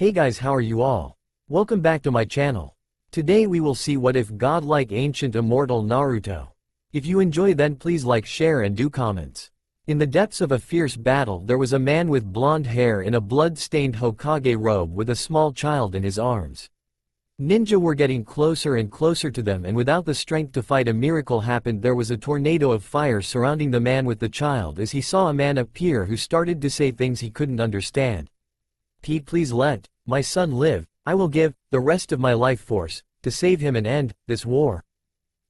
Hey guys, how are you all? Welcome back to my channel. Today we will see what if godlike ancient immortal Naruto. If you enjoy then please like, share and do comments. In the depths of a fierce battle there was a man with blonde hair in a blood-stained Hokage robe with a small child in his arms. Ninja were getting closer and closer to them, and without the strength to fight a miracle happened. There was a tornado of fire surrounding the man with the child as he saw a man appear who started to say things he couldn't understand. Please let my son live. I will give the rest of my life force to save him and end this war.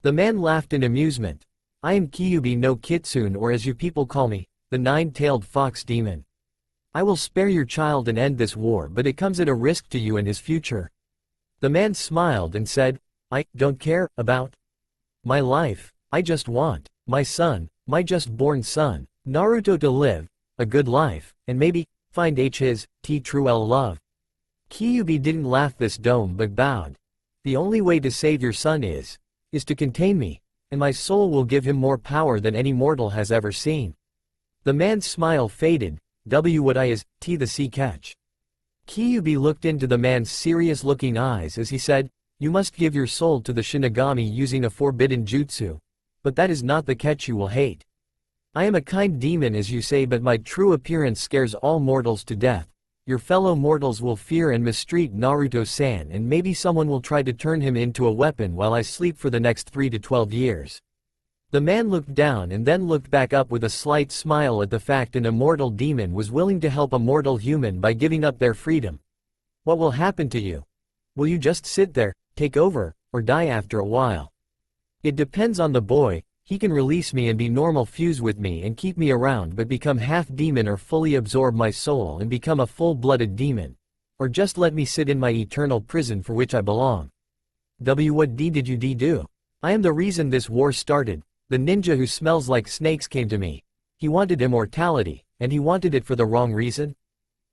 The man laughed in amusement. I am Kyuubi no Kitsune, or as you people call me, the nine-tailed fox demon. I will spare your child and end this war, but it comes at a risk to you and his future. The man smiled and said, I don't care about my life. I just want my son, my just-born son, Naruto, to live a good life, and maybe find his true love. Kyuubi didn't laugh this dome but bowed. The only way to save your son is to contain me, and my soul will give him more power than any mortal has ever seen. The man's smile faded. What is the sea catch? Kyuubi looked into the man's serious-looking eyes as he said, you must give your soul to the Shinigami using a forbidden jutsu. But that is not the catch you will hate. I am a kind demon as you say, but my true appearance scares all mortals to death. Your fellow mortals will fear and mistreat Naruto-san, and maybe someone will try to turn him into a weapon while I sleep for the next 3 to 12 years. The man looked down and then looked back up with a slight smile at the fact an immortal demon was willing to help a mortal human by giving up their freedom. What will happen to you? Will you just sit there, take over, or die after a while? It depends on the boy. He can release me and be normal, fuse with me and keep me around, but become half demon or fully absorb my soul and become a full-blooded demon. Or just let me sit in my eternal prison for which I belong. What did you do? I am the reason this war started. The ninja who smells like snakes came to me. He wanted immortality, and he wanted it for the wrong reason.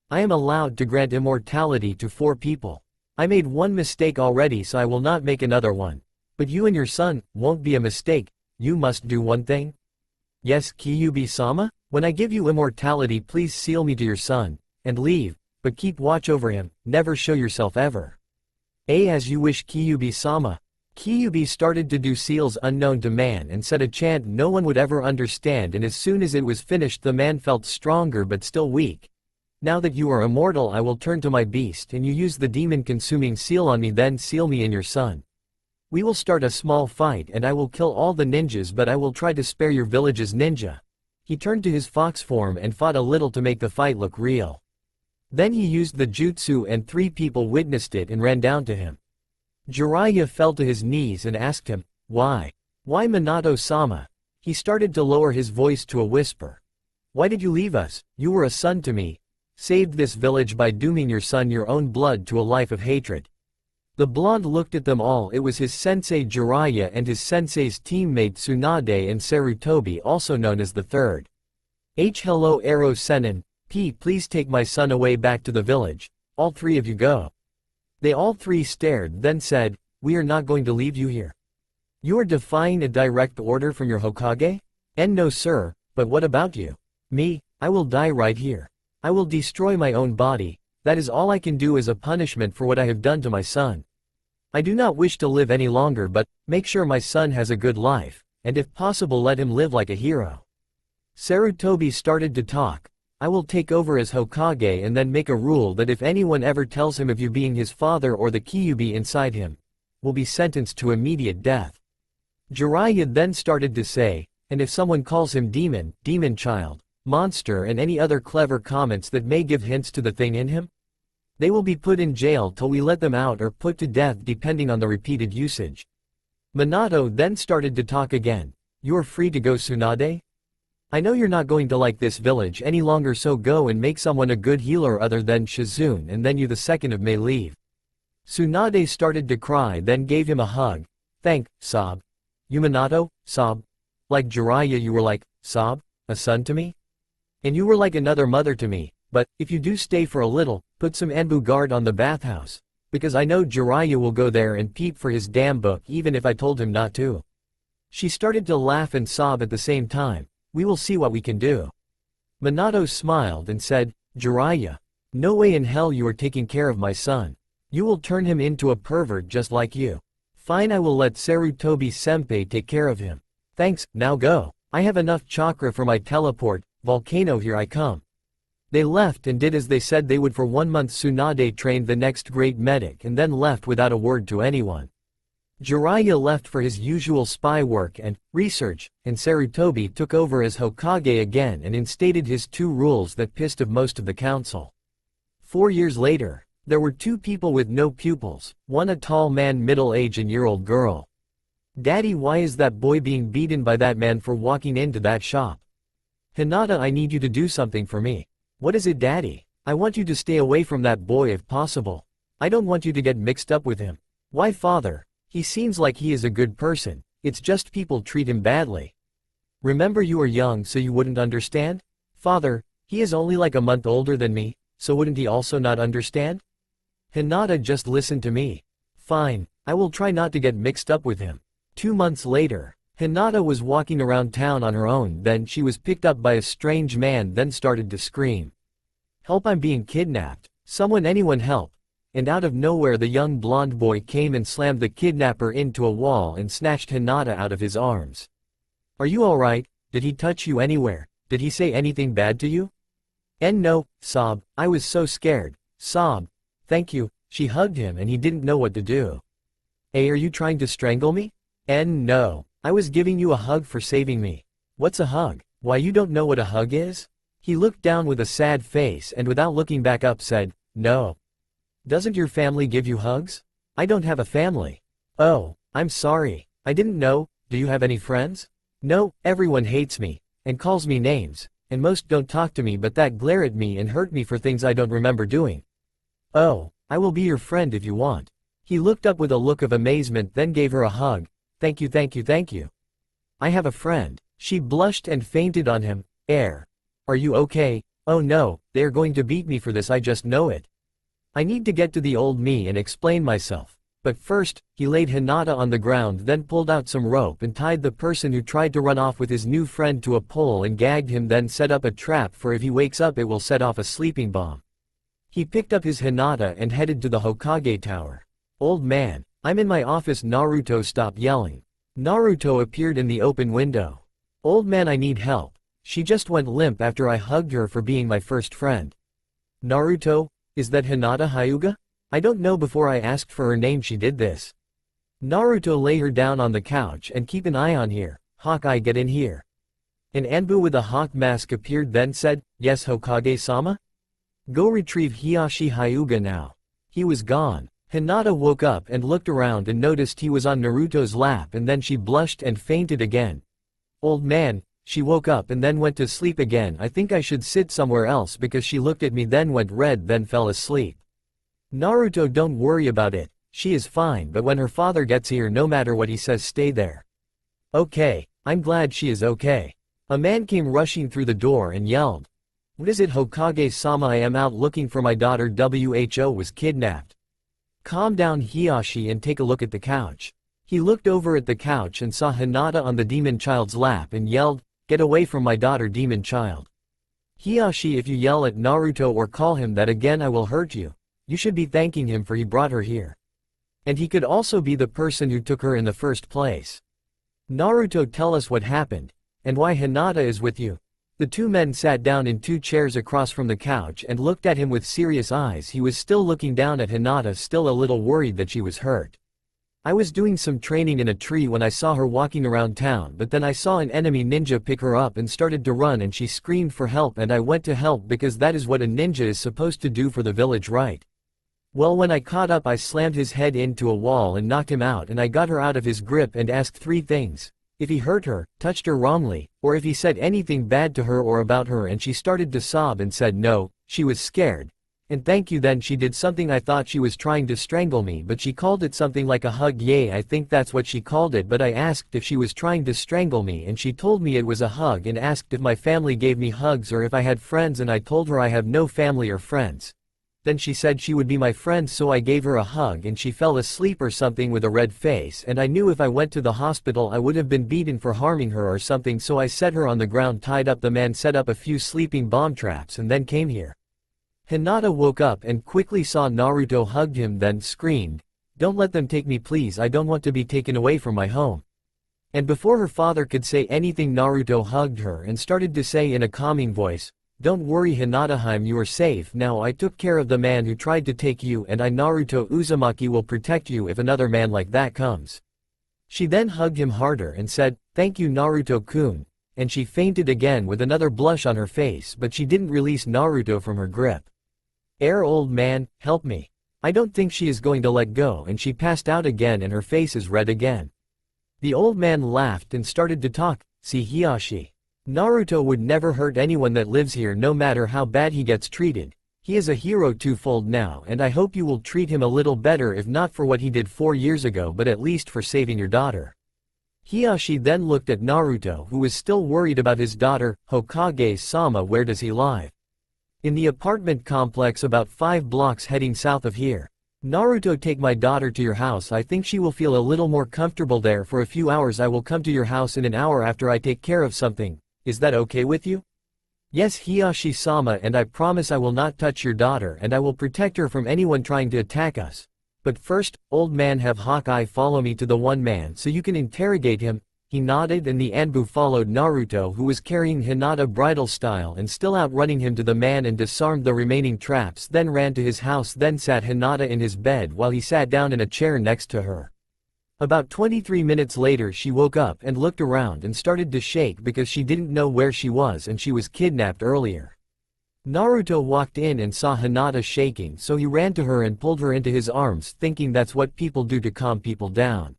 I am allowed to grant immortality to 4 people. I made one mistake already, so I will not make another one. But you and your son won't be a mistake. You must do one thing. Yes, Kyuubi-sama? When I give you immortality, please seal me to your son, and leave, but keep watch over him, never show yourself ever. As you wish, Kyuubi-sama. Kyuubi started to do seals unknown to man and said a chant no one would ever understand, and as soon as it was finished the man felt stronger but still weak. Now that you are immortal, I will turn to my beast and you use the demon-consuming seal on me, then seal me and your son. We will start a small fight and I will kill all the ninjas, but I will try to spare your village's ninja. He turned to his fox form and fought a little to make the fight look real. Then he used the jutsu and 3 people witnessed it and ran down to him. Jiraiya fell to his knees and asked him, why? Why Minato-sama? He started to lower his voice to a whisper. Why did you leave us? You were a son to me. Saved this village by dooming your son, your own blood, to a life of hatred. The blonde looked at them all. It was his sensei Jiraiya and his sensei's teammate Tsunade and Sarutobi, also known as the Third. Hello Ero Sennin. Please take my son away back to the village. All 3 of you go. They all 3 stared, then said, we are not going to leave you here. You are defying a direct order from your Hokage? No sir, but what about you? Me, I will die right here. I will destroy my own body. That is all I can do as a punishment for what I have done to my son. I do not wish to live any longer, but make sure my son has a good life, and if possible let him live like a hero. Sarutobi started to talk. I will take over as Hokage and then make a rule that if anyone ever tells him of you being his father or the Kyuubi inside him, will be sentenced to immediate death. Jiraiya then started to say, and if someone calls him demon, demon child, monster and any other clever comments that may give hints to the thing in him, they will be put in jail till we let them out or put to death depending on the repeated usage. Minato then started to talk again. You are free to go, Tsunade. I know you're not going to like this village any longer, so go and make someone a good healer other than Shizune, and then you the second of may leave. Tsunade started to cry, then gave him a hug. Sob. You Minato, sob. Like Jiraiya you were like, sob, a son to me? And you were like another mother to me, but, if you do stay for a little, put some Anbu guard on the bathhouse. Because I know Jiraiya will go there and peep for his damn book even if I told him not to. She started to laugh and sob at the same time. We will see what we can do. Minato smiled and said, Jiraiya, No way in hell you are taking care of my son. You will turn him into a pervert just like you. Fine, I will let Sarutobi-senpai take care of him. Thanks, now go. I have enough chakra for my teleport, volcano here I come. They left and did as they said they would for 1 month. Tsunade trained the next great medic and then left without a word to anyone. Jiraiya left for his usual spy work and research, and Sarutobi took over as Hokage again and instated his 2 rules that pissed off most of the council. 4 years later, there were 2 people with no pupils, one a tall man middle-aged and year-old girl. Daddy, why is that boy being beaten by that man for walking into that shop? Hinata, I need you to do something for me. What is it, Daddy? I want you to stay away from that boy if possible. I don't want you to get mixed up with him. Why, father? He seems like he is a good person, it's just people treat him badly. Remember, you are young so you wouldn't understand? Father, he is only like a month older than me, so wouldn't he also not understand? Hinata, just listen to me. Fine, I will try not to get mixed up with him. 2 months later, Hinata was walking around town on her own, then she was picked up by a strange man, then started to scream. Help, I'm being kidnapped. Someone, anyone help. And out of nowhere the young blonde boy came and slammed the kidnapper into a wall and snatched Hinata out of his arms. Are you alright? Did he touch you anywhere? Did he say anything bad to you? No, sob, I was so scared. Sob. Thank you. She hugged him and he didn't know what to do. Are you trying to strangle me? No. I was giving you a hug for saving me. What's a hug? Why, you don't know what a hug is? He looked down with a sad face and without looking back up said, no. Doesn't your family give you hugs? I don't have a family. Oh, I'm sorry. I didn't know. Do you have any friends? No, everyone hates me, and calls me names, and most don't talk to me but that glare at me and hurt me for things I don't remember doing. Oh, I will be your friend if you want. He looked up with a look of amazement, then gave her a hug. Thank you, thank you, thank you. I have a friend. She blushed and fainted on him. Are you okay? Oh no, they are going to beat me for this, I just know it. I need to get to the old me and explain myself. But first, he laid Hinata on the ground, then pulled out some rope and tied the person who tried to run off with his new friend to a pole and gagged him, then set up a trap for if he wakes up it will set off a sleeping bomb. He picked up his Hinata and headed to the Hokage tower. Old man, I'm in my office. Naruto, stop yelling. Naruto appeared in the open window. Old man, I need help. She just went limp after I hugged her for being my first friend. Naruto, is that Hinata Hyuga? I don't know, before I asked for her name she did this. Naruto, lay her down on the couch and keep an eye on here. Hawkeye, get in here. An Anbu with a hawk mask appeared, then said, yes Hokage-sama? Go retrieve Hiashi Hyuga now. He was gone. Hinata woke up and looked around and noticed he was on Naruto's lap, and then she blushed and fainted again. Old man, she woke up and then went to sleep again. I think I should sit somewhere else because she looked at me, then went red, then fell asleep. Naruto, don't worry about it. She is fine, but when her father gets here, no matter what he says, stay there. Okay, I'm glad she is okay. A man came rushing through the door and yelled. What is it, Hokage-sama? I am out looking for my daughter. Who was kidnapped. Calm down, Hiashi, and take a look at the couch. He looked over at the couch and saw Hinata on the demon child's lap and yelled, get away from my daughter, demon child. Hiashi, if you yell at Naruto or call him that again I will hurt you. You should be thanking him for he brought her here. And he could also be the person who took her in the first place. Naruto, tell us what happened, and why Hinata is with you. The two men sat down in 2 chairs across from the couch and looked at him with serious eyes. He was still looking down at Hinata, still a little worried that she was hurt. I was doing some training in a tree when I saw her walking around town, but then I saw an enemy ninja pick her up and started to run, and she screamed for help, and I went to help because that is what a ninja is supposed to do for the village, right? Well, when I caught up I slammed his head into a wall and knocked him out, and I got her out of his grip and asked 3 things. If he hurt her, touched her wrongly, or if he said anything bad to her or about her, and she started to sob and said no, she was scared. And thank you, then she did something. I thought she was trying to strangle me, but she called it something like a hug. Yay, I think that's what she called it, but I asked if she was trying to strangle me and she told me it was a hug, and asked if my family gave me hugs or if I had friends, and I told her I have no family or friends. Then she said she would be my friend, so I gave her a hug and she fell asleep or something with a red face, and I knew if I went to the hospital I would have been beaten for harming her or something, so I set her on the ground, tied up. The man set up a few sleeping bomb traps and then came here. Hinata woke up and quickly saw Naruto hugged him, then screamed, "Don't let them take me, please, I don't want to be taken away from my home." And before her father could say anything, Naruto hugged her and started to say in a calming voice, "Don't worry Hinata, you are safe now. I took care of the man who tried to take you, and I, Naruto Uzumaki, will protect you if another man like that comes." She then hugged him harder and said, "Thank you Naruto-kun," and she fainted again with another blush on her face, but she didn't release Naruto from her grip. Old man, help me. I don't think she is going to let go, and she passed out again and her face is red again. The old man laughed and started to talk, "See Hiyashi. Naruto would never hurt anyone that lives here, no matter how bad he gets treated. He is a hero twofold now, and I hope you will treat him a little better, if not for what he did 4 years ago, but at least for saving your daughter." Hiyashi then looked at Naruto, who was still worried about his daughter. "Hokage-sama, where does he live?" "In the apartment complex about 5 blocks heading south of here." "Naruto, take my daughter to your house. I think she will feel a little more comfortable there for a few hours. I will come to your house in an hour after I take care of something. Is that okay with you?" "Yes Hiyashi-sama, and I promise I will not touch your daughter, and I will protect her from anyone trying to attack us. But first, old man, have Hawkeye follow me to the one man so you can interrogate him." He nodded and the Anbu followed Naruto, who was carrying Hinata bridal style and still outrunning him, to the man and disarmed the remaining traps, then ran to his house, then sat Hinata in his bed while he sat down in a chair next to her. About 23 minutes later she woke up and looked around and started to shake because she didn't know where she was and she was kidnapped earlier. Naruto walked in and saw Hinata shaking, so he ran to her and pulled her into his arms, thinking that's what people do to calm people down.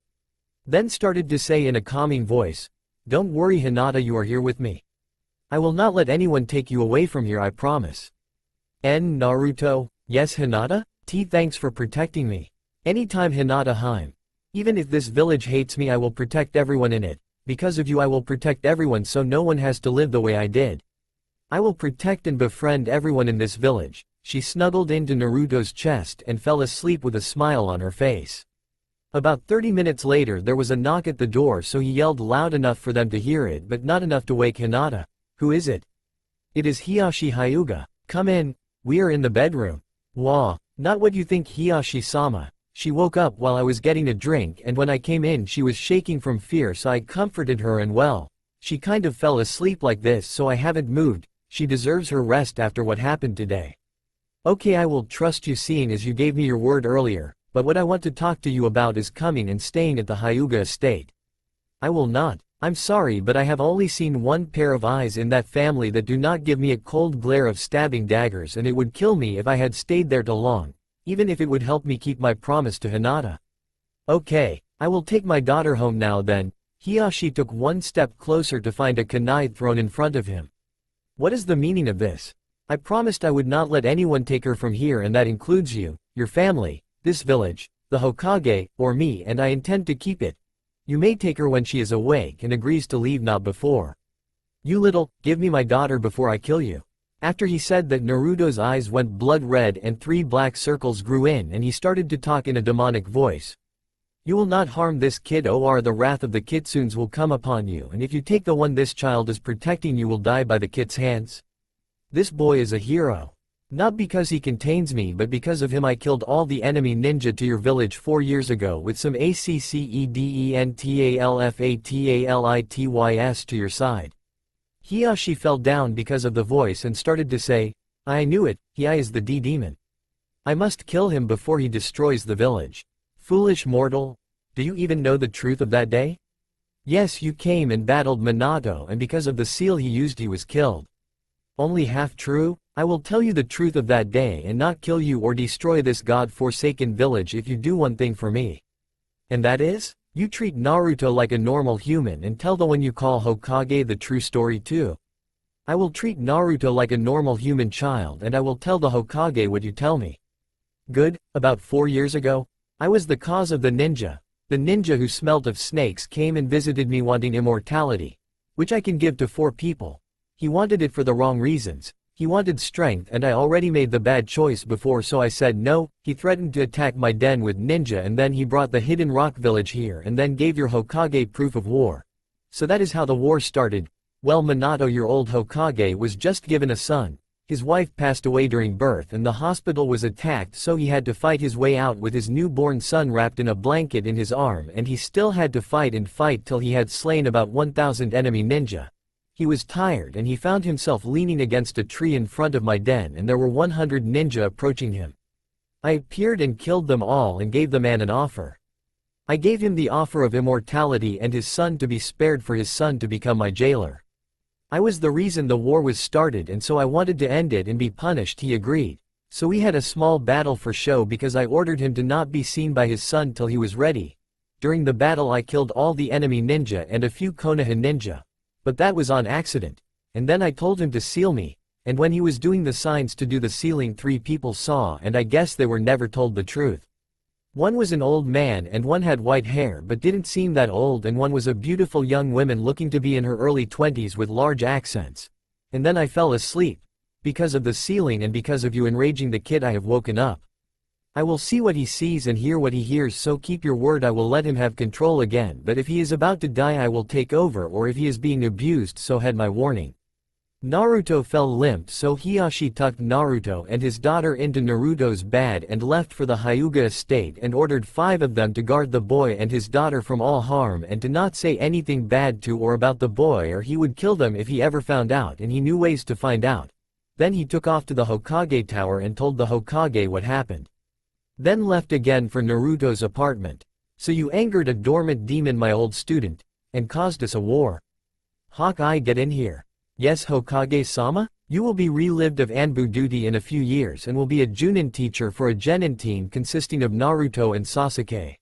Then started to say in a calming voice, "Don't worry Hinata, you are here with me. I will not let anyone take you away from here, I promise." Naruto, "Yes Hinata? Thanks for protecting me. Anytime Hinata. Even if this village hates me, I will protect everyone in it. Because of you I will protect everyone, so no one has to live the way I did. I will protect and befriend everyone in this village." She snuggled into Naruto's chest and fell asleep with a smile on her face. About 30 minutes later there was a knock at the door, so he yelled loud enough for them to hear it, but not enough to wake Hinata. "Who is it?" "It is Hiyashi Hyuga. Come in, we are in the bedroom." "Wah, not what you think Hiyashi-sama. She woke up while I was getting a drink, and when I came in she was shaking from fear, so I comforted her and well, she kind of fell asleep like this, so I haven't moved. She deserves her rest after what happened today." "Okay, I will trust you seeing as you gave me your word earlier. But what I want to talk to you about is coming and staying at the Hyuga estate." "I will not. I'm sorry, but I have only seen one pair of eyes in that family that do not give me a cold glare of stabbing daggers, and it would kill me if I had stayed there too long, even if it would help me keep my promise to Hinata." "Okay, I will take my daughter home now then." Hiyashi took one step closer to find a kunai thrown in front of him. "What is the meaning of this? I promised I would not let anyone take her from here, and that includes you, your family, this village, the Hokage, or me, and I intend to keep it. You may take her when she is awake and agrees to leave, not before. You give me my daughter before I kill you." After he said that, Naruto's eyes went blood red and 3 black circles grew in, and he started to talk in a demonic voice. "You will not harm this kid, or the wrath of the kitsunes will come upon you, and if you take the one this child is protecting, you will die by the kid's hands. This boy is a hero. Not because he contains me, but because of him I killed all the enemy ninja to your village 4 years ago with some accedentalfatalitys to your side." Hiyashi fell down because of the voice and started to say, "I knew it, he is the D-demon. I must kill him before he destroys the village. Foolish mortal, do you even know the truth of that day? Yes, you came and battled Minato, and because of the seal he used he was killed. Only half true? I will tell you the truth of that day and not kill you or destroy this god-forsaken village if you do one thing for me. And that is? You treat Naruto like a normal human and tell the one you call Hokage the true story too. I will treat Naruto like a normal human child, and I will tell the Hokage what you tell me. Good. About 4 years ago, I was the cause of the ninja. The ninja who smelt of snakes came and visited me wanting immortality, which I can give to 4 people. He wanted it for the wrong reasons. He wanted strength, and I already made the bad choice before, so I said no. He threatened to attack my den with ninja, and then he brought the hidden rock village here and then gave your Hokage proof of war. So that is how the war started. Well, Minato, your old Hokage, was just given a son. His wife passed away during birth and the hospital was attacked, so he had to fight his way out with his newborn son wrapped in a blanket in his arm, and he still had to fight and fight till he had slain about 1,000 enemy ninja. He was tired and he found himself leaning against a tree in front of my den, and there were 100 ninja approaching him. I appeared and killed them all and gave the man an offer. I gave him the offer of immortality and his son to be spared for his son to become my jailer. I was the reason the war was started, and so I wanted to end it and be punished. He agreed. So we had a small battle for show because I ordered him to not be seen by his son till he was ready. During the battle I killed all the enemy ninja and a few Konoha ninja. But that was on accident. And then I told him to seal me, and when he was doing the signs to do the sealing, 3 people saw, and I guess they were never told the truth. One was an old man and one had white hair but didn't seem that old, and one was a beautiful young woman looking to be in her early 20s with large accents. And then I fell asleep. Because of the sealing and because of you enraging the kid, I have woken up. I will see what he sees and hear what he hears, so keep your word. I will let him have control again, but if he is about to die I will take over, or if he is being abused, so heed my warning. Naruto fell limp, so Hiyashi tucked Naruto and his daughter into Naruto's bed and left for the Hyuga estate and ordered 5 of them to guard the boy and his daughter from all harm and to not say anything bad to or about the boy, or he would kill them if he ever found out, and he knew ways to find out. Then he took off to the Hokage tower and told the Hokage what happened. Then left again for Naruto's apartment. So you angered a dormant demon, my old student, and caused us a war. Hawkeye, get in here. Yes, Hokage-sama? You will be relived of Anbu duty in a few years and will be a Junin teacher for a Genin team consisting of Naruto and Sasuke.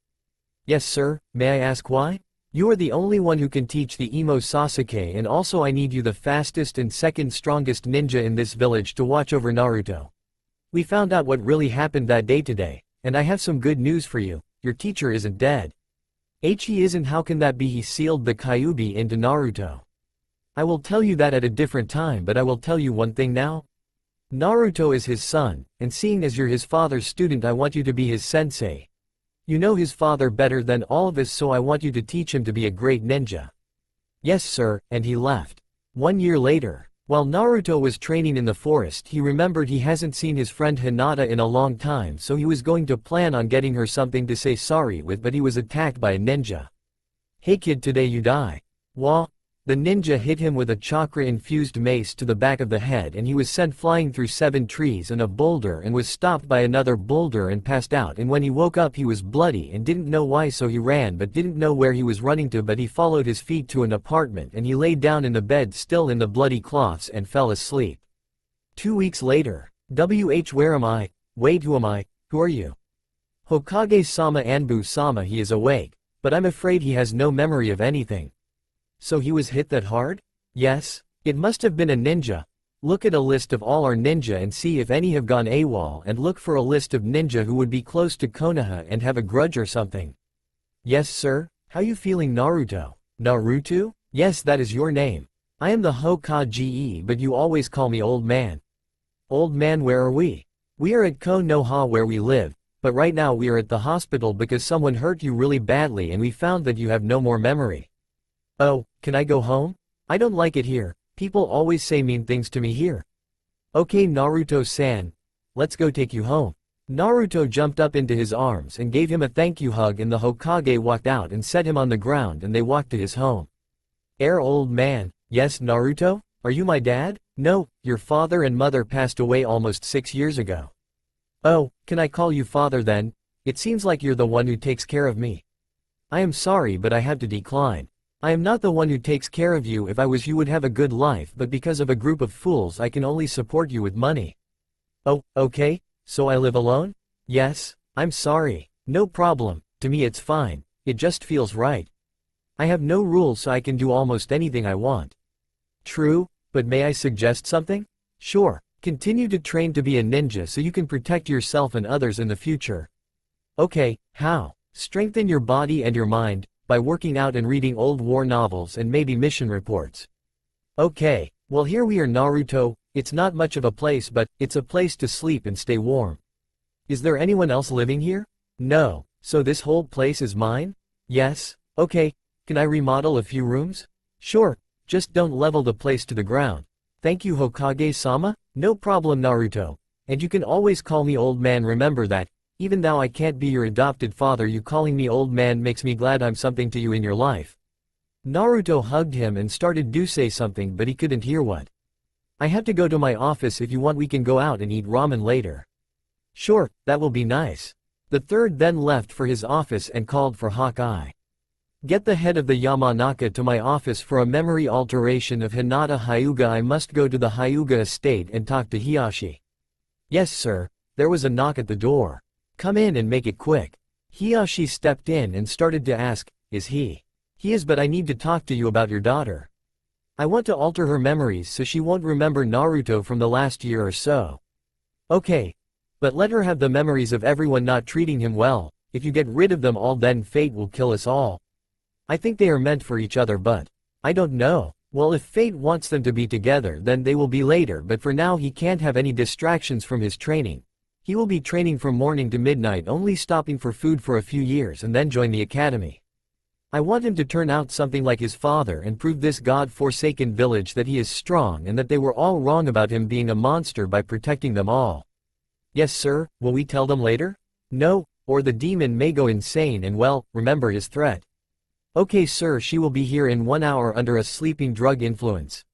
Yes sir, may I ask why? You are the only one who can teach the emo Sasuke, and also I need you, the fastest and second strongest ninja in this village, to watch over Naruto. We found out what really happened that day today, and I have some good news for you. Your teacher isn't dead. He isn't? How can that be? He sealed the Kyuubi into Naruto. I will tell you that at a different time, but I will tell you one thing now. Naruto is his son, and seeing as you're his father's student, I want you to be his sensei. You know his father better than all of us, so I want you to teach him to be a great ninja. Yes sir, and he left. 1 year later, while Naruto was training in the forest, he remembered he hasn't seen his friend Hinata in a long time, so he was going to plan on getting her something to say sorry with, but he was attacked by a ninja. Hey kid, today you die. Wah! The ninja hit him with a chakra-infused mace to the back of the head, and he was sent flying through 7 trees and a boulder and was stopped by another boulder and passed out, and when he woke up he was bloody and didn't know why, so he ran but didn't know where he was running to, but he followed his feet to an apartment and he lay down in the bed still in the bloody cloths and fell asleep. 2 weeks later. Where am I? Wait, who am I? Who are you? Hokage-sama, Anbu-sama. He is awake, but I'm afraid he has no memory of anything. So he was hit that hard? Yes. It must have been a ninja. Look at a list of all our ninja and see if any have gone AWOL, and look for a list of ninja who would be close to Konoha and have a grudge or something. Yes sir. How you feeling, Naruto? Naruto? Yes, that is your name. I am the Hokage, but you always call me old man. Old man, where are we? We are at Konoha where we live, but right now we are at the hospital because someone hurt you really badly and we found that you have no more memory. Oh, can I go home? I don't like it here. People always say mean things to me here. Okay Naruto-san. Let's go take you home. Naruto jumped up into his arms and gave him a thank you hug, and the Hokage walked out and set him on the ground and they walked to his home. Old man. Yes Naruto? Are you my dad? No, your father and mother passed away almost 6 years ago. Oh, can I call you father then? It seems like you're the one who takes care of me. I am sorry, but I have to decline. I am not the one who takes care of you. If I was, you would have a good life, but because of a group of fools I can only support you with money. Oh, okay, so I live alone? Yes, I'm sorry. No problem, to me it's fine, it just feels right. I have no rules, so I can do almost anything I want. True, but may I suggest something? Sure, continue to train to be a ninja so you can protect yourself and others in the future. Okay, how? Strengthen your body and your mind, by working out and reading old war novels and maybe mission reports. Okay, well here we are Naruto. It's not much of a place, but it's a place to sleep and stay warm. Is there anyone else living here? No, so this whole place is mine? Yes, okay, can I remodel a few rooms? Sure, just don't level the place to the ground. Thank you Hokage-sama? No problem Naruto. And you can always call me old man, remember that. Even though I can't be your adopted father, you calling me old man makes me glad I'm something to you in your life. Naruto hugged him and started to say something, but he couldn't hear what. I have to go to my office. If you want we can go out and eat ramen later. Sure, that will be nice. The third then left for his office and called for Hawkeye. Get the head of the Yamanaka to my office for a memory alteration of Hinata Hyuga. I must go to the Hyuga estate and talk to Hiyashi. Yes sir. There was a knock at the door. Come in and make it quick. Hiyashi stepped in and started to ask, is he? He is, but I need to talk to you about your daughter. I want to alter her memories so she won't remember Naruto from the last year or so. Okay. But let her have the memories of everyone not treating him well. If you get rid of them all then fate will kill us all. I think they are meant for each other, but I don't know. Well, if fate wants them to be together then they will be later, but for now he can't have any distractions from his training. He will be training from morning to midnight, only stopping for food for a few years and then join the academy. I want him to turn out something like his father and prove this god-forsaken village that he is strong and that they were all wrong about him being a monster by protecting them all. Yes sir, will we tell them later? No, or the demon may go insane and well, remember his threat. Okay sir, she will be here in 1 hour under a sleeping drug influence.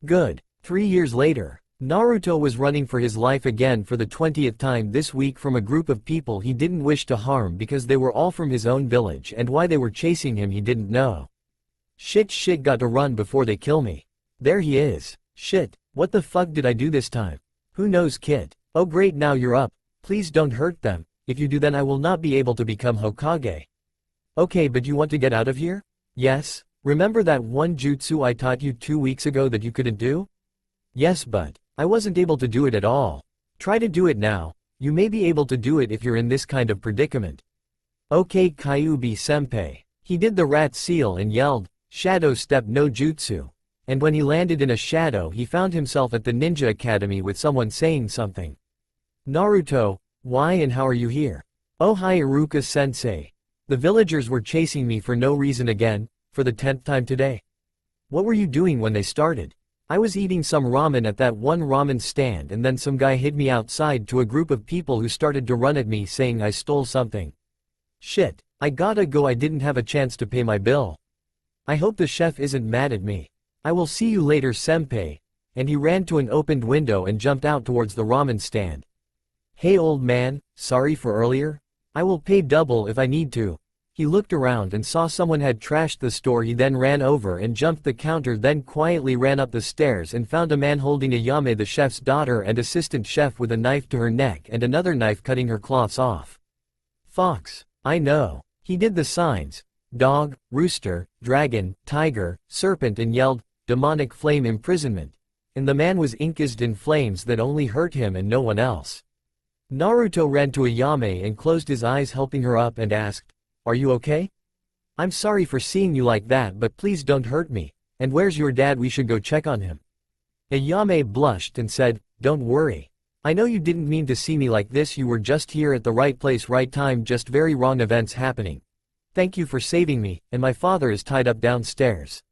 Good. 3 years later, Naruto was running for his life again for the 20th time this week from a group of people he didn't wish to harm because they were all from his own village, and why they were chasing him he didn't know. Shit, got to run before they kill me. There he is. Shit, what the fuck did I do this time? Who knows Kit? Oh great, now you're up. Please don't hurt them. If you do then I will not be able to become Hokage. Okay, but you want to get out of here? Yes. Remember that one jutsu I taught you 2 weeks ago that you couldn't do? Yes, but I wasn't able to do it at all. Try to do it now. You may be able to do it if you're in this kind of predicament. Okay Kyuubi-senpai. He did the rat seal and yelled, shadow step no jutsu. And when he landed in a shadow he found himself at the ninja academy with someone saying something. Naruto, why and how are you here? Oh hi Iruka-sensei. The villagers were chasing me for no reason again, for the 10th time today. What were you doing when they started? I was eating some ramen at that one ramen stand and then some guy hid me outside to a group of people who started to run at me saying I stole something. Shit, I gotta go, I didn't have a chance to pay my bill. I hope the chef isn't mad at me. I will see you later senpai. And he ran to an opened window and jumped out towards the ramen stand. Hey old man, sorry for earlier. I will pay double if I need to. He looked around and saw someone had trashed the store. He then ran over and jumped the counter, then quietly ran up the stairs and found a man holding Ayame the chef's daughter and assistant chef with a knife to her neck and another knife cutting her cloths off. Fox. I know. He did the signs. Dog, rooster, dragon, tiger, serpent and yelled, demonic flame imprisonment. And the man was encased in flames that only hurt him and no one else. Naruto ran to Ayame and closed his eyes, helping her up, and asked, are you okay? I'm sorry for seeing you like that, but please don't hurt me. And where's your dad? We should go check on him. Ayame blushed and said, don't worry. I know you didn't mean to see me like this, you were just here at the right place right time, just very wrong events happening. Thank you for saving me, and my father is tied up downstairs.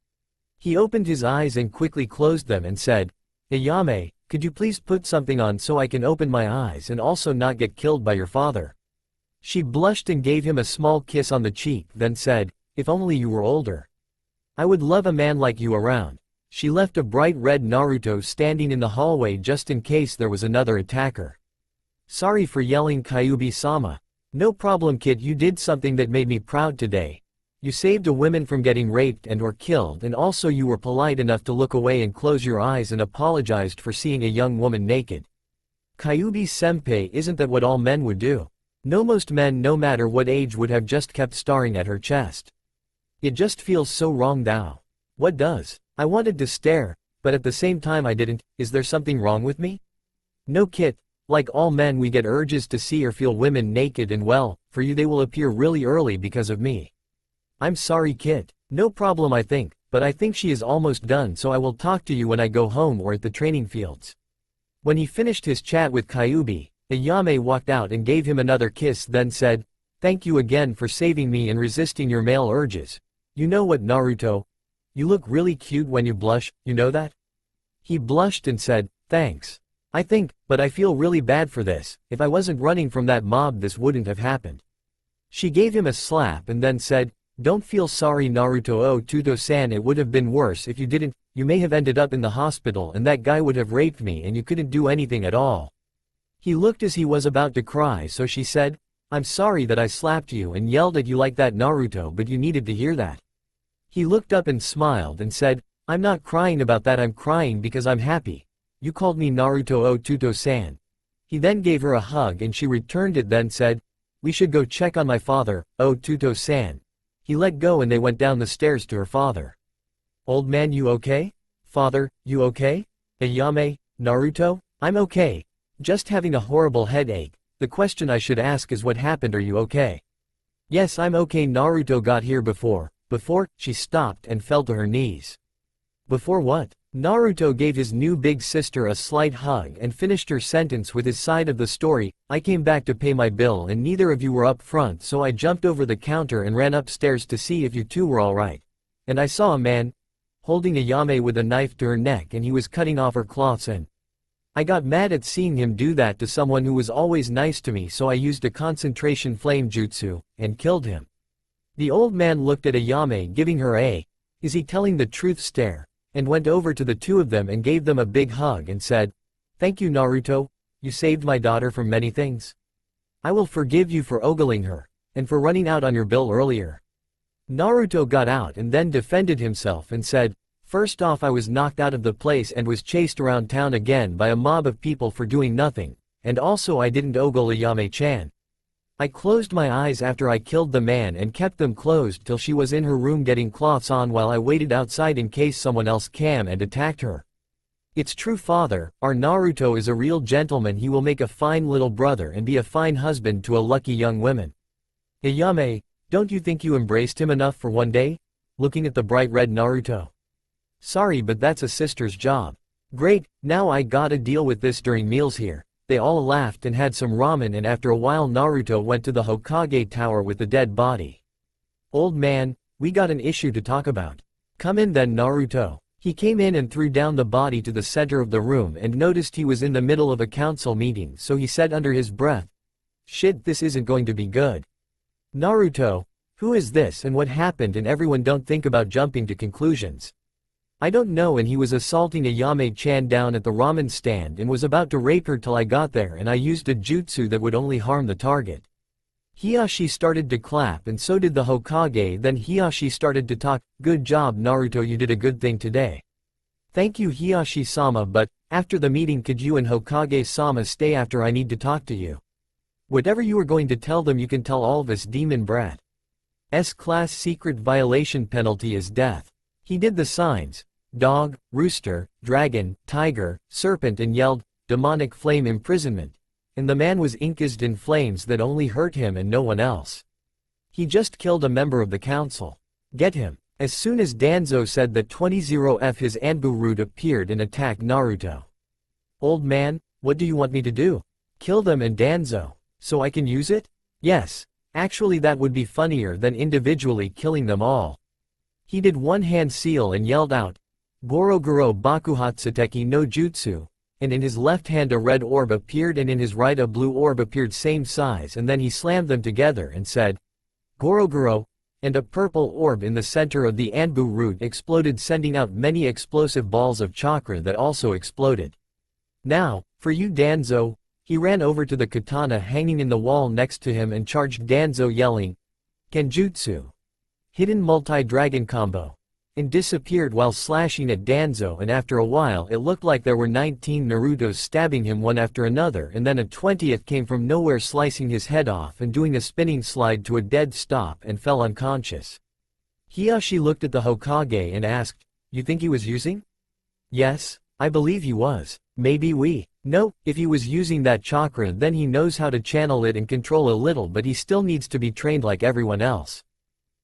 He opened his eyes and quickly closed them and said, Ayame, could you please put something on so I can open my eyes and also not get killed by your father? She blushed and gave him a small kiss on the cheek, then said, if only you were older. I would love a man like you around. She left a bright red Naruto standing in the hallway just in case there was another attacker. Sorry for yelling Kyuubi-sama. No problem kid, you did something that made me proud today. You saved a woman from getting raped and or killed, and also you were polite enough to look away and close your eyes and apologized for seeing a young woman naked. Kyuubi-senpai, isn't that what all men would do? No, most men no matter what age would have just kept staring at her chest. It just feels so wrong now. What does? I wanted to stare, but at the same time I didn't. Is there something wrong with me? No kid, like all men we get urges to see or feel women naked, and well, for you they will appear really early because of me. I'm sorry kid. No problem I think, but I think she is almost done, so I will talk to you when I go home or at the training fields. When he finished his chat with Kyuubi, Ayame walked out and gave him another kiss, then said, thank you again for saving me and resisting your male urges. You know what Naruto? You look really cute when you blush, you know that? He blushed and said, "Thanks. But I feel really bad for this. If I wasn't running from that mob this wouldn't have happened." She gave him a slap and then said, "Don't feel sorry Naruto Tuto-san, it would have been worse if you didn't, you may have ended up in the hospital and that guy would have raped me and you couldn't do anything at all." He looked as he was about to cry, so she said, "I'm sorry that I slapped you and yelled at you like that Naruto, but you needed to hear that." He looked up and smiled and said, "I'm not crying about that, I'm crying because I'm happy. You called me Naruto Tuto-san." He then gave her a hug and she returned it, then said, "We should go check on my father, Tuto-san." He let go and they went down the stairs to her father. "Old man, you okay? Father, you okay? Ayame, Naruto, I'm okay. Just having a horrible headache. The question I should ask is what happened, are you okay?" "Yes, I'm okay. Naruto got here before, she stopped and fell to her knees. "Before what?" Naruto gave his new big sister a slight hug and finished her sentence with his side of the story. "I came back to pay my bill and neither of you were up front, so I jumped over the counter and ran upstairs to see if you two were alright. And I saw a man holding Ayame with a knife to her neck and he was cutting off her cloths and I got mad at seeing him do that to someone who was always nice to me, so I used a concentration flame jutsu and killed him." The old man looked at Ayame, giving her a "is he telling the truth" stare, and went over to the two of them and gave them a big hug and said, "Thank you Naruto, you saved my daughter from many things. I will forgive you for ogling her, and for running out on your bill earlier." Naruto got out and then defended himself and said, "First off, I was knocked out of the place and was chased around town again by a mob of people for doing nothing, and also I didn't ogle Ayame-chan. I closed my eyes after I killed the man and kept them closed till she was in her room getting cloths on while I waited outside in case someone else came and attacked her. It's true father, our Naruto is a real gentleman, he will make a fine little brother and be a fine husband to a lucky young woman. Ayame, don't you think you embraced him enough for one day?" Looking at the bright red Naruto. "Sorry, but that's a sister's job." "Great, now I gotta deal with this during meals here." They all laughed and had some ramen, and after a while Naruto went to the Hokage tower with the dead body. "Old man, we got an issue to talk about." "Come in then Naruto." He came in and threw down the body to the center of the room and noticed he was in the middle of a council meeting, so he said under his breath, "Shit, this isn't going to be good." "Naruto, who is this and what happened?" And everyone don't think about jumping to conclusions. "I don't know, and he was assaulting Ayame-chan down at the ramen stand and was about to rape her till I got there and I used a jutsu that would only harm the target." Hiyashi started to clap and so did the Hokage. Then Hiyashi started to talk, "Good job Naruto, you did a good thing today." "Thank you Hiyashi-sama, but after the meeting could you and Hokage-sama stay after? I need to talk to you. Whatever you are going to tell them you can tell all of us." Demon brat. S-class secret violation penalty is death. He did the signs. Dog, rooster, dragon, tiger, serpent and yelled, "Demonic flame imprisonment." And the man was encased in flames that only hurt him and no one else. He just killed a member of the council. Get him. As soon as Danzo said that 20-F, his Anbu root appeared and attacked Naruto. "Old man, what do you want me to do? Kill them and Danzo, so I can use it?" "Yes. Actually that would be funnier than individually killing them all." He did one hand seal and yelled out, "Gorogoro Bakuhatsuteki no Jutsu," and in his left hand a red orb appeared and in his right a blue orb appeared same size, and then he slammed them together and said, "Gorogoro," and a purple orb in the center of the Anbu root exploded, sending out many explosive balls of chakra that also exploded. "Now, for you Danzo." He ran over to the katana hanging in the wall next to him and charged Danzo yelling, "Kenjutsu! Hidden multi-dragon combo!" and disappeared while slashing at Danzo, and after a while it looked like there were 19 Narutos stabbing him one after another, and then a 20th came from nowhere slicing his head off and doing a spinning slide to a dead stop and fell unconscious. Hiyashi looked at the Hokage and asked, "You think he was using?" "Yes, I believe he was. Maybe we know if he was using that chakra then he knows how to channel it and control a little, but he still needs to be trained like everyone else."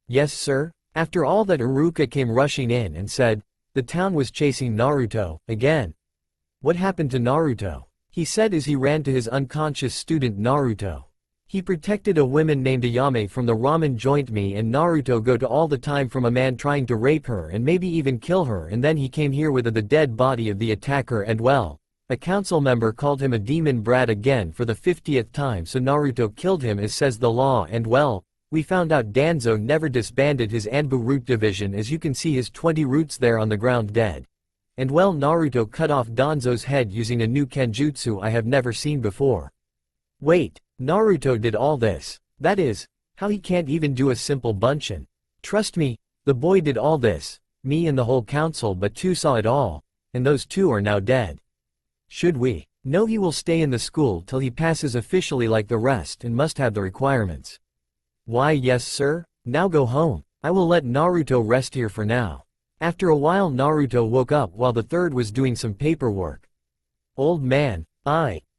"Yes sir." After all that, Iruka came rushing in and said, "The town was chasing Naruto, again." "What happened to Naruto?" he said as he ran to his unconscious student Naruto. He protected a woman named Ayame from the ramen joint me and Naruto go to all the time from a man trying to rape her and maybe even kill her, and then he came here with the dead body of the attacker, and well, a council member called him a demon brat again for the 50th time, so Naruto killed him as says the law, and well, we found out Danzo never disbanded his Anbu root division, as you can see his 20 roots there on the ground dead. And well, Naruto cut off Danzo's head using a new kenjutsu I have never seen before. Wait, Naruto did all this? That is, how he can't even do a simple bunshin. Trust me, the boy did all this, me and the whole council but two saw it all, and those two are now dead. Should we? No, he will stay in the school till he passes officially like the rest and must have the requirements. Why yes sir, now go home. I will let Naruto rest here for now. After a while Naruto woke up while the third was doing some paperwork. Old man,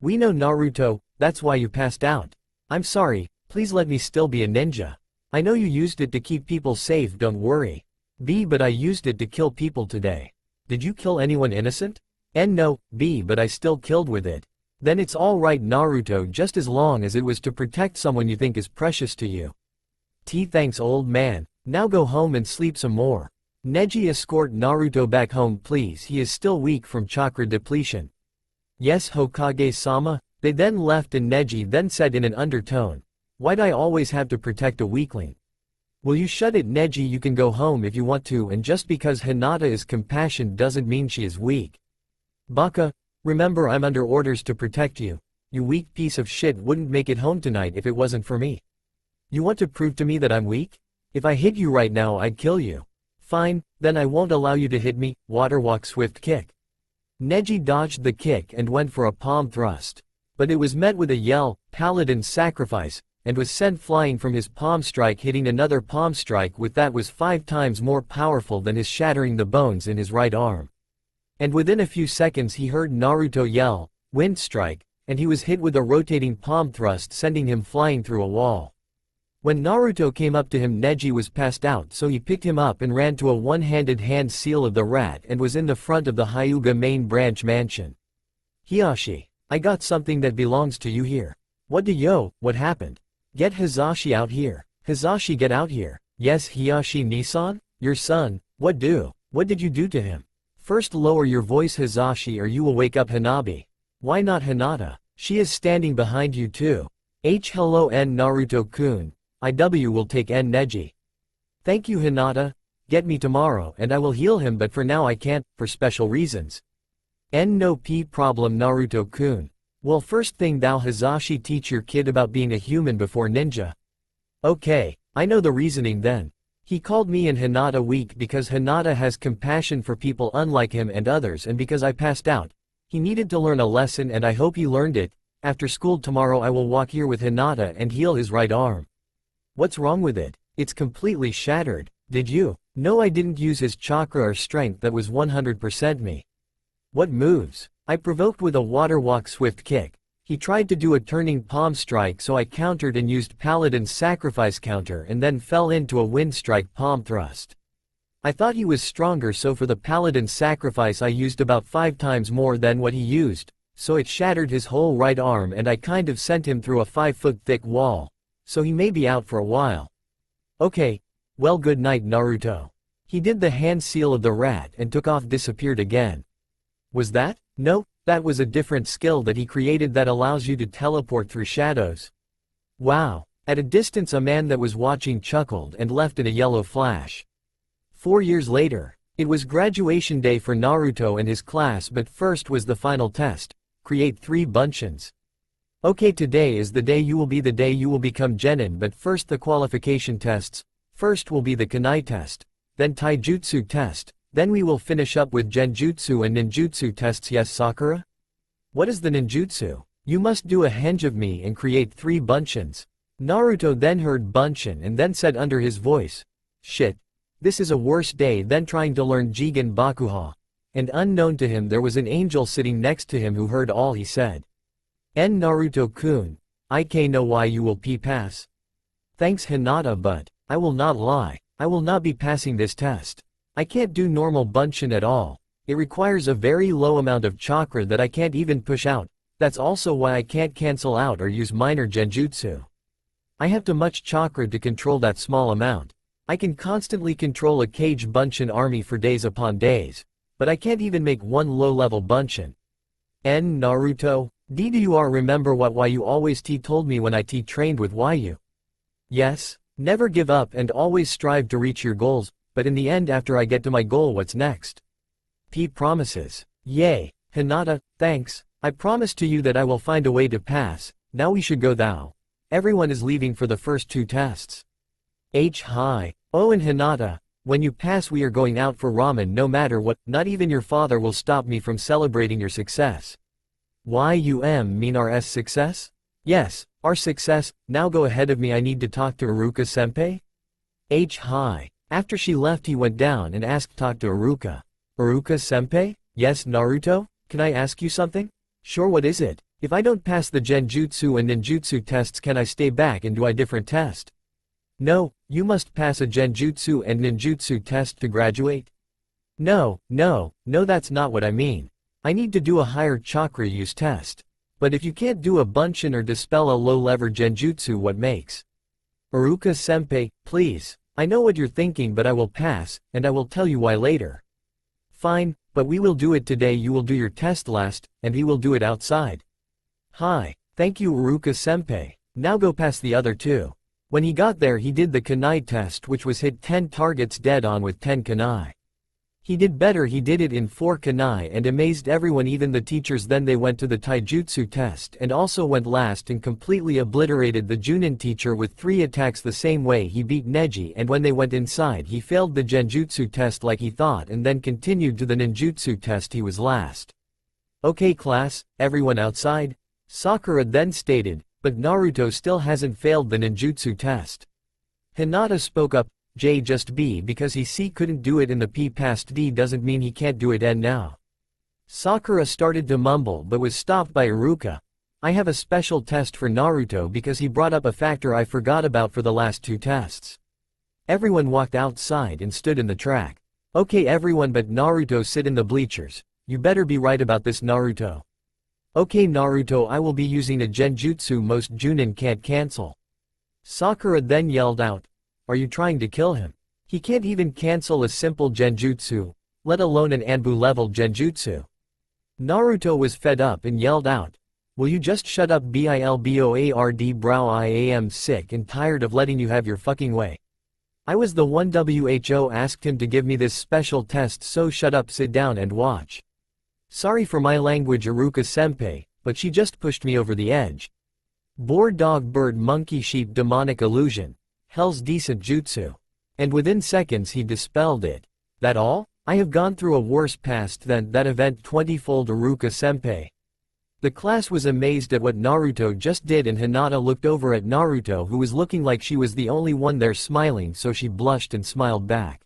we know Naruto, that's why you passed out. I'm sorry, please let me still be a ninja. I know you used it to keep people safe, don't worry. But I used it to kill people today. Did you kill anyone innocent? No, but I still killed with it. Then it's alright Naruto, just as long as it was to protect someone you think is precious to you. Thanks old man, now go home and sleep some more. Neji, escort Naruto back home please, he is still weak from chakra depletion. Yes Hokage-sama. They then left and Neji then said in an undertone, why'd I always have to protect a weakling? Will you shut it Neji, you can go home if you want to, and just because Hinata is compassionate doesn't mean she is weak. Baka, remember I'm under orders to protect you. You weak piece of shit wouldn't make it home tonight if it wasn't for me. You want to prove to me that I'm weak? If I hit you right now I'd kill you. Fine, then I won't allow you to hit me. Water walk swift kick. Neji dodged the kick and went for a palm thrust. But it was met with a yell, paladin sacrifice, and was sent flying from his palm strike, hitting another palm strike with that was 5 times more powerful than his, shattering the bones in his right arm. And within a few seconds he heard Naruto yell, wind strike, and he was hit with a rotating palm thrust sending him flying through a wall. When Naruto came up to him Neji was passed out, so he picked him up and ran to a one-handed hand seal of the rat and was in the front of the Hyuga main branch mansion. Hiyashi, I got something that belongs to you here. What happened? Get Hizashi out here. Hizashi, get out here. Yes Hiyashi Nissan? Your son, what did you do to him? First lower your voice Hizashi or you will wake up Hanabi. Why not Hinata? She is standing behind you too. Hello N Naruto-kun. IW will take N Neji. Thank you Hinata. Get me tomorrow and I will heal him, but for now I can't, for special reasons. No problem Naruto-kun. Well, first thing thou Hizashi teach your kid about being a human before ninja. Okay, I know the reasoning then. He called me and Hinata weak because Hinata has compassion for people unlike him and others, and because I passed out. He needed to learn a lesson and I hope he learned it. After school tomorrow I will walk here with Hinata and heal his right arm. What's wrong with it? It's completely shattered. Did you? No, I didn't use his chakra or strength, that was 100% me. What moves? I provoked with a water walk swift kick. He tried to do a turning palm strike, so I countered and used paladin's sacrifice counter and then fell into a wind strike palm thrust. I thought he was stronger, so for the paladin's sacrifice I used about 5 times more than what he used, so it shattered his whole right arm and I kind of sent him through a 5-foot thick wall. So he may be out for a while. Okay, well good night Naruto. He did the hand seal of the rat and took off, disappeared again. Was that? No, that was a different skill that he created that allows you to teleport through shadows. Wow. At a distance a man that was watching chuckled and left in a yellow flash. 4 years later, it was graduation day for Naruto and his class, but first was the final test. Create 3 bunshins. Okay, today is the day you will become Genin, but first the qualification tests. First will be the Kunai test, then Taijutsu test, then we will finish up with Genjutsu and Ninjutsu tests. Yes Sakura? What is the ninjutsu? You must do a henge of me and create 3 bunshins. Naruto then heard bunshin and then said under his voice, shit. This is a worse day than trying to learn Jigen Bakuha. And unknown to him there was an angel sitting next to him who heard all he said. Naruto-kun, I know why you will pass. Thanks Hinata, but I will not lie, I will not be passing this test. I can't do normal bunshin at all. It requires a very low amount of chakra that I can't even push out. That's also why I can't cancel out or use minor genjutsu. I have too much chakra to control that small amount. I can constantly control a Kage Bunshin army for days upon days. But I can't even make one low-level Bunshin. N Naruto, do you remember why you always told me when I trained with Yu? Yes, never give up and always strive to reach your goals, but in the end after I get to my goal what's next? P promises. Yay, Hinata, thanks, I promise to you that I will find a way to pass, now we should go thou. Everyone is leaving for the first 2 tests. H hi, oh and Hinata, when you pass we are going out for ramen no matter what, not even your father will stop me from celebrating your success. Mean our success? Yes, our success, now go ahead of me I need to talk to Iruka-senpai? H hi, after she left he went down and asked talk to Iruka. Iruka-senpai? Yes Naruto, can I ask you something? Sure, what is it? If I don't pass the Genjutsu and Ninjutsu tests can I stay back and do a different test? No, you must pass a Genjutsu and Ninjutsu test to graduate. No, that's not what I mean. I need to do a higher chakra use test. But if you can't do a Bunshin or dispel a low-level Genjutsu what makes? Iruka-senpai, please, I know what you're thinking but I will pass, and I will tell you why later. Fine, but we will do it today you will do your test last, and we will do it outside. Hi, thank you Iruka-senpai, now go past the other 2. When he got there he did the kunai test which was hit 10 targets dead on with 10 kunai. He did better, he did it in 4 kunai and amazed everyone even the teachers. Then they went to the taijutsu test and also went last and completely obliterated the Junin teacher with 3 attacks the same way he beat Neji, and when they went inside he failed the Genjutsu test like he thought and then continued to the Ninjutsu test he was last. Okay class, everyone outside? Sakura then stated, but Naruto still hasn't failed the ninjutsu test. Hinata spoke up, J just B because he C couldn't do it in the P past D doesn't mean he can't do it N now. Sakura started to mumble but was stopped by Iruka. I have a special test for Naruto because he brought up a factor I forgot about for the last 2 tests. Everyone walked outside and stood in the track. Okay everyone but Naruto sit in the bleachers, you better be right about this Naruto. Okay Naruto I will be using a Genjutsu most Junin can't cancel. Sakura then yelled out, are you trying to kill him? He can't even cancel a simple Genjutsu, let alone an Anbu level Genjutsu. Naruto was fed up and yelled out, will you just shut up Bilboard brow I am sick and tired of letting you have your fucking way. I was the one who asked him to give me this special test so shut up sit down and watch. Sorry for my language Iruka-senpai, but she just pushed me over the edge. Boar dog bird monkey sheep demonic illusion. Hell's decent jutsu. And within seconds he dispelled it. That all? I have gone through a worse past than that event 20-fold Iruka-senpai. The class was amazed at what Naruto just did and Hinata looked over at Naruto who was looking like she was the only one there smiling so she blushed and smiled back.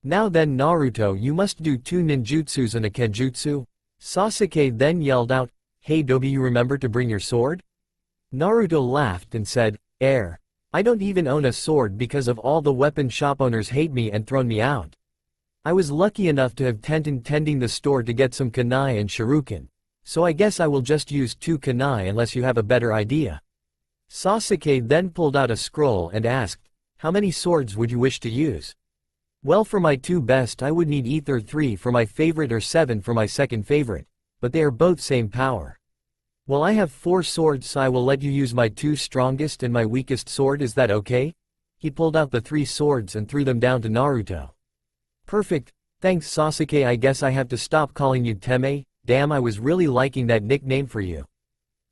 Now then Naruto you must do 2 ninjutsus and a kenjutsu. Sasuke then yelled out, hey Dobi you remember to bring your sword? Naruto laughed and said, I don't even own a sword because of all the weapon shop owners hate me and thrown me out. I was lucky enough to have Tenten tending the store to get some kunai and shuriken, so I guess I will just use 2 kunai unless you have a better idea. Sasuke then pulled out a scroll and asked, how many swords would you wish to use? Well for my 2 best I would need either 3 for my favorite or 7 for my second favorite, but they are both same power. Well I have 4 swords so I will let you use my 2 strongest and my weakest sword, is that okay? He pulled out the 3 swords and threw them down to Naruto. Perfect, thanks Sasuke, I guess I have to stop calling you Teme, damn I was really liking that nickname for you.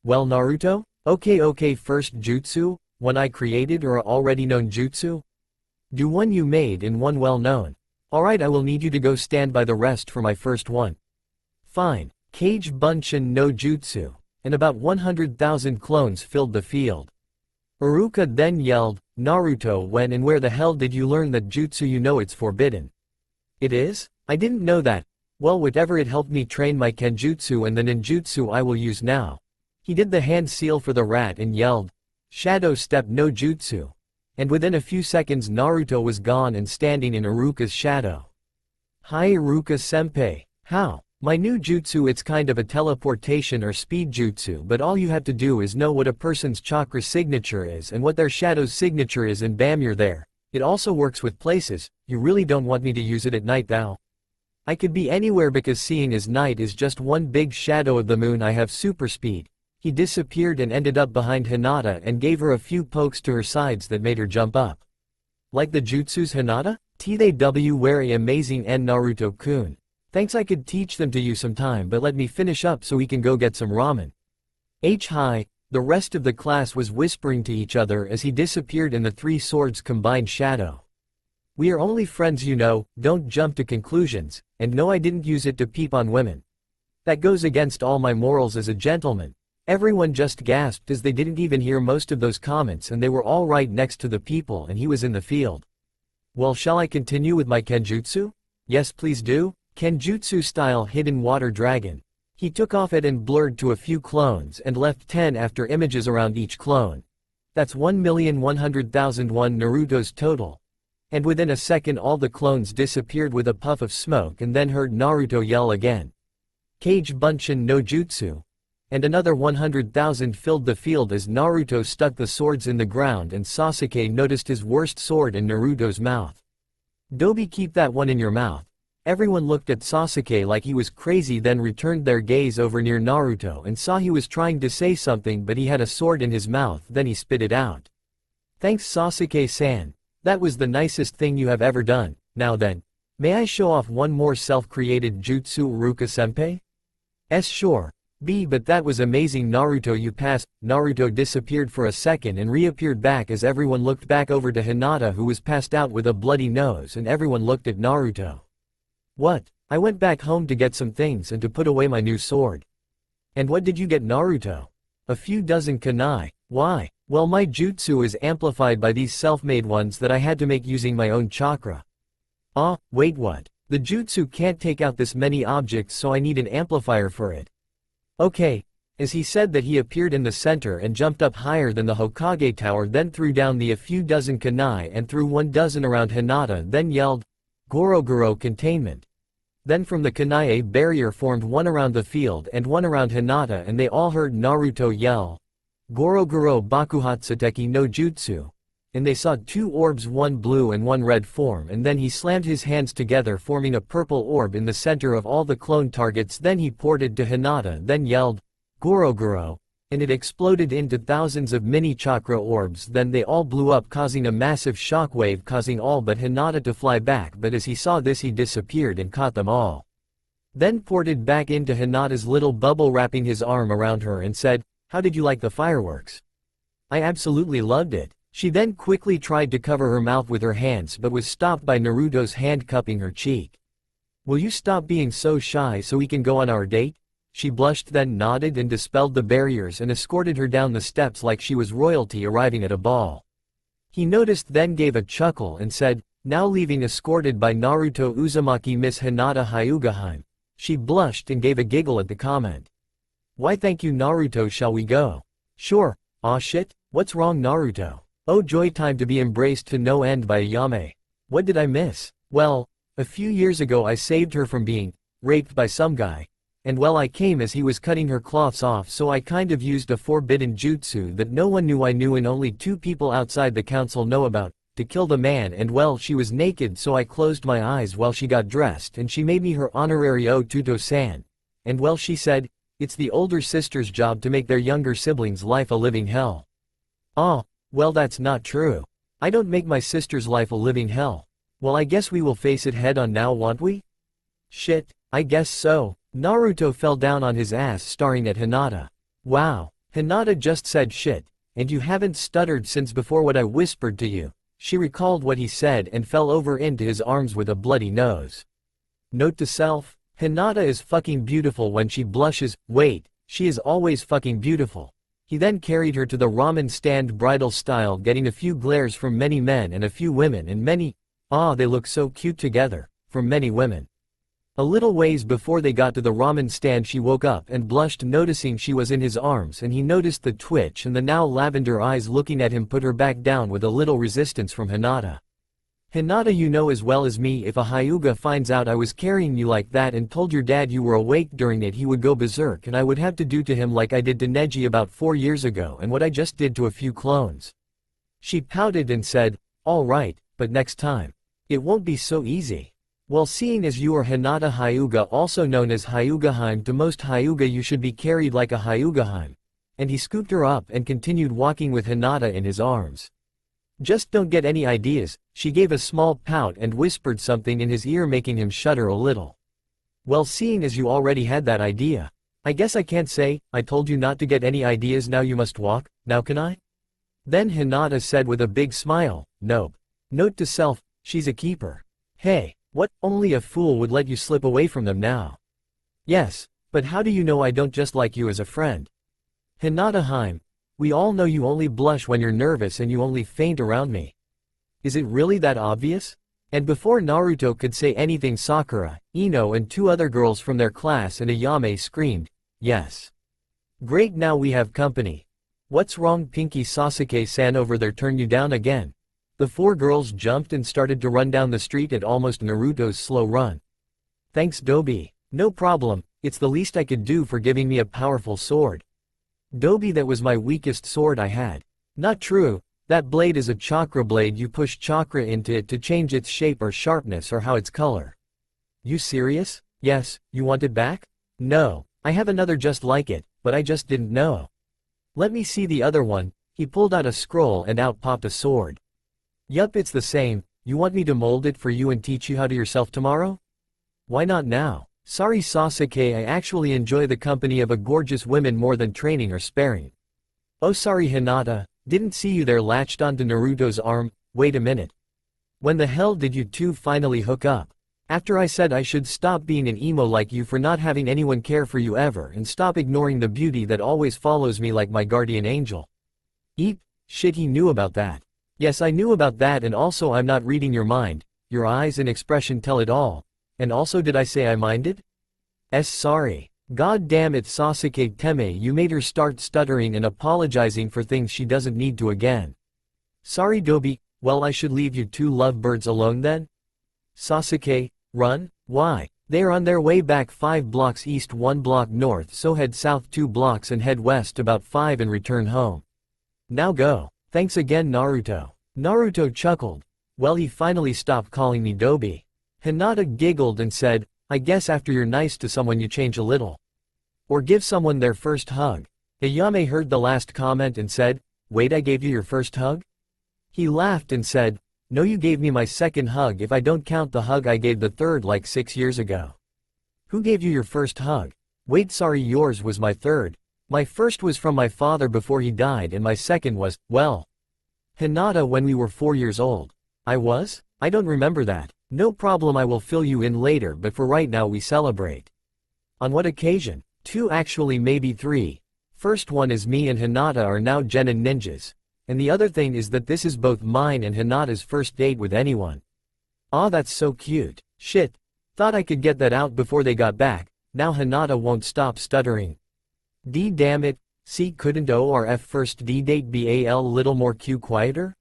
Well Naruto? Okay first jutsu, one I created or a already known jutsu? Do one you made and one well known. Alright I will need you to go stand by the rest for my first one. Fine, Kage Bunshin no Jutsu, and about 100,000 clones filled the field. Iruka then yelled, Naruto when and where the hell did you learn that jutsu you know it's forbidden? It is? I didn't know that. Well whatever it helped me train my kenjutsu and the ninjutsu I will use now. He did the hand seal for the rat and yelled, Shadow step no jutsu. And within a few seconds Naruto was gone and standing in Iruka's shadow. Hi Iruka-senpai, how? My new jutsu, it's kind of a teleportation or speed jutsu, but all you have to do is know what a person's chakra signature is and what their shadow's signature is and bam, you're there. It also works with places. You really don't want me to use it at night though? I could be anywhere because seeing as night is just one big shadow of the moon. I have super speed. He disappeared and ended up behind Hinata and gave her a few pokes to her sides that made her jump up. Like the jutsus, Hinata? TW very amazing and Naruto-kun. Thanks, I could teach them to you sometime, but let me finish up so we can go get some ramen. Hi. The rest of the class was whispering to each other as he disappeared in the three swords combined shadow. We are only friends, you know, don't jump to conclusions, and no, I didn't use it to peep on women. That goes against all my morals as a gentleman. Everyone just gasped as they didn't even hear most of those comments and they were all right next to the people and he was in the field. Well, shall I continue with my Kenjutsu? Yes, please do. Kenjutsu style hidden water dragon. He took off it and blurred to a few clones and left 10 after images around each clone. That's 1,100,001 Naruto's total. And within a second all the clones disappeared with a puff of smoke and then heard Naruto yell again. Kage Bunshin no Jutsu. And another 100,000 filled the field as Naruto stuck the swords in the ground and Sasuke noticed his worst sword in Naruto's mouth. Dobi, keep that one in your mouth. Everyone looked at Sasuke like he was crazy, then returned their gaze over near Naruto and saw he was trying to say something but he had a sword in his mouth, then he spit it out. Thanks, Sasuke-san. That was the nicest thing you have ever done. Now then, may I show off one more self-created jutsu, Uruka-senpai? Sure. But that was amazing, Naruto, you passed. Naruto disappeared for a second and reappeared back as everyone looked back over to Hinata, who was passed out with a bloody nose, and everyone looked at Naruto. What? I went back home to get some things and to put away my new sword. And what did you get, Naruto? A few dozen kunai. Why? Well, my jutsu is amplified by these self-made ones that I had to make using my own chakra. Wait, what? The jutsu can't take out this many objects, so I need an amplifier for it. Okay. As he said that, he appeared in the center and jumped up higher than the Hokage tower, then threw down a few dozen kunai and threw 1 dozen around Hinata, then yelled, Gorogoro containment. Then from the kunai a barrier formed, one around the field and one around Hinata, and they all heard Naruto yell, Gorogoro Bakuhatsuteki no Jutsu. And they saw 2 orbs, one blue and one red form, and then he slammed his hands together forming a purple orb in the center of all the clone targets, then he ported to Hinata, then yelled, Gorogoro, and it exploded into thousands of mini chakra orbs, then they all blew up causing a massive shockwave, causing all but Hinata to fly back, but as he saw this he disappeared and caught them all. Then ported back into Hinata's little bubble, wrapping his arm around her and said, how did you like the fireworks? I absolutely loved it. She then quickly tried to cover her mouth with her hands but was stopped by Naruto's hand cupping her cheek. Will you stop being so shy so we can go on our date? She blushed, then nodded and dispelled the barriers and escorted her down the steps like she was royalty arriving at a ball. He noticed, then gave a chuckle and said, now leaving escorted by Naruto Uzumaki Miss Hinata Hyugaheim. She blushed and gave a giggle at the comment. Why thank you, Naruto, shall we go? Sure. Aw shit, what's wrong, Naruto? Oh joy, time to be embraced to no end by a Yame. What did I miss? Well, a few years ago I saved her from being raped by some guy. And well, I came as he was cutting her cloths off, so I kind of used a forbidden jutsu that no one knew I knew and only 2 people outside the council know about, to kill the man, and well, she was naked, so I closed my eyes while she got dressed and she made me her honorary Otuto-san. And well, she said, it's the older sister's job to make their younger siblings' life a living hell. Well, that's not true. I don't make my sister's life a living hell. Well, I guess we will face it head on now, won't we? Shit, I guess so. Naruto fell down on his ass staring at Hinata. Wow, Hinata just said shit, and you haven't stuttered since before what I whispered to you. She recalled what he said and fell over into his arms with a bloody nose. Note to self, Hinata is fucking beautiful when she blushes. Wait, she is always fucking beautiful. He then carried her to the ramen stand bridal style, getting a few glares from many men and a few women, and many, they look so cute together, from many women. A little ways before they got to the ramen stand she woke up and blushed, noticing she was in his arms, and he noticed the twitch and the now lavender eyes looking at him put her back down with a little resistance from Hinata. Hinata, you know as well as me, if a Hyuga finds out I was carrying you like that and told your dad you were awake during it, he would go berserk and I would have to do to him like I did to Neji about 4 years ago and what I just did to a few clones. She pouted and said, alright, but next time. It won't be so easy. Well, seeing as you are Hinata Hyuga, also known as Hyugaheim, to most Hyuga you should be carried like a Hyugaheim. And he scooped her up and continued walking with Hinata in his arms. Just don't get any ideas. She gave a small pout and whispered something in his ear, making him shudder a little. Well, seeing as you already had that idea, I guess I can't say, I told you not to get any ideas, now you must walk, now can I? Then Hinata said with a big smile, nope. Note to self, she's a keeper. Hey, what, only a fool would let you slip away from them now. Yes, but how do you know I don't just like you as a friend? Hinata Heim, we all know you only blush when you're nervous and you only faint around me. Is it really that obvious? And before Naruto could say anything, Sakura, Ino and 2 other girls from their class and Ayame screamed, yes. Great, now we have company. What's wrong, Pinky? Sasuke-san over there turned you down again. The 4 girls jumped and started to run down the street at almost Naruto's slow run. Thanks, Dobi. No problem, it's the least I could do for giving me a powerful sword. Dobi, that was my weakest sword I had. Not true, that blade is a chakra blade, you push chakra into it to change its shape or sharpness or how its color. You serious? Yes, you want it back? No, I have another just like it, but I just didn't know. Let me see the other one. He pulled out a scroll and out popped a sword. Yup, it's the same. You want me to mold it for you and teach you how to yourself tomorrow? Why not now? Sorry Sasuke, I actually enjoy the company of a gorgeous woman more than training or sparring. Oh sorry Hinata, didn't see you there, latched onto Naruto's arm. Wait a minute. When the hell did you 2 finally hook up? After I said I should stop being an emo like you for not having anyone care for you ever and stop ignoring the beauty that always follows me like my guardian angel. Eep, shit, he knew about that. Yes, I knew about that, and also I'm not reading your mind, your eyes and expression tell it all. And also, did I say I minded? Sorry. God damn it Sasuke Teme, you made her start stuttering and apologizing for things she doesn't need to again. Sorry Dobi, well I should leave you 2 lovebirds alone then? Sasuke, run? Why? They are on their way back 5 blocks east 1 block north, so head south 2 blocks and head west about 5 and return home. Now go. Thanks again Naruto. Naruto chuckled. Well, he finally stopped calling me Dobi. Hinata giggled and said, I guess after you're nice to someone you change a little. Or give someone their first hug. Ayame heard the last comment and said, wait, I gave you your first hug? He laughed and said, no, you gave me my second hug if I don't count the hug I gave the third like 6 years ago. Who gave you your first hug? Wait, sorry, yours was my third. My first was from my father before he died and my second was, well, Hinata, when we were 4 years old. I was? I don't remember that. No problem, I will fill you in later, but for right now we celebrate. On what occasion? 2, actually maybe 3. First one is me and Hinata are now genin ninjas. And the other thing is that this is both mine and Hinata's first date with anyone. Aw, that's so cute. Shit. Thought I could get that out before they got back. Now Hinata won't stop stuttering. D damn it, see, couldn't O or F first D date be a little more Q quieter?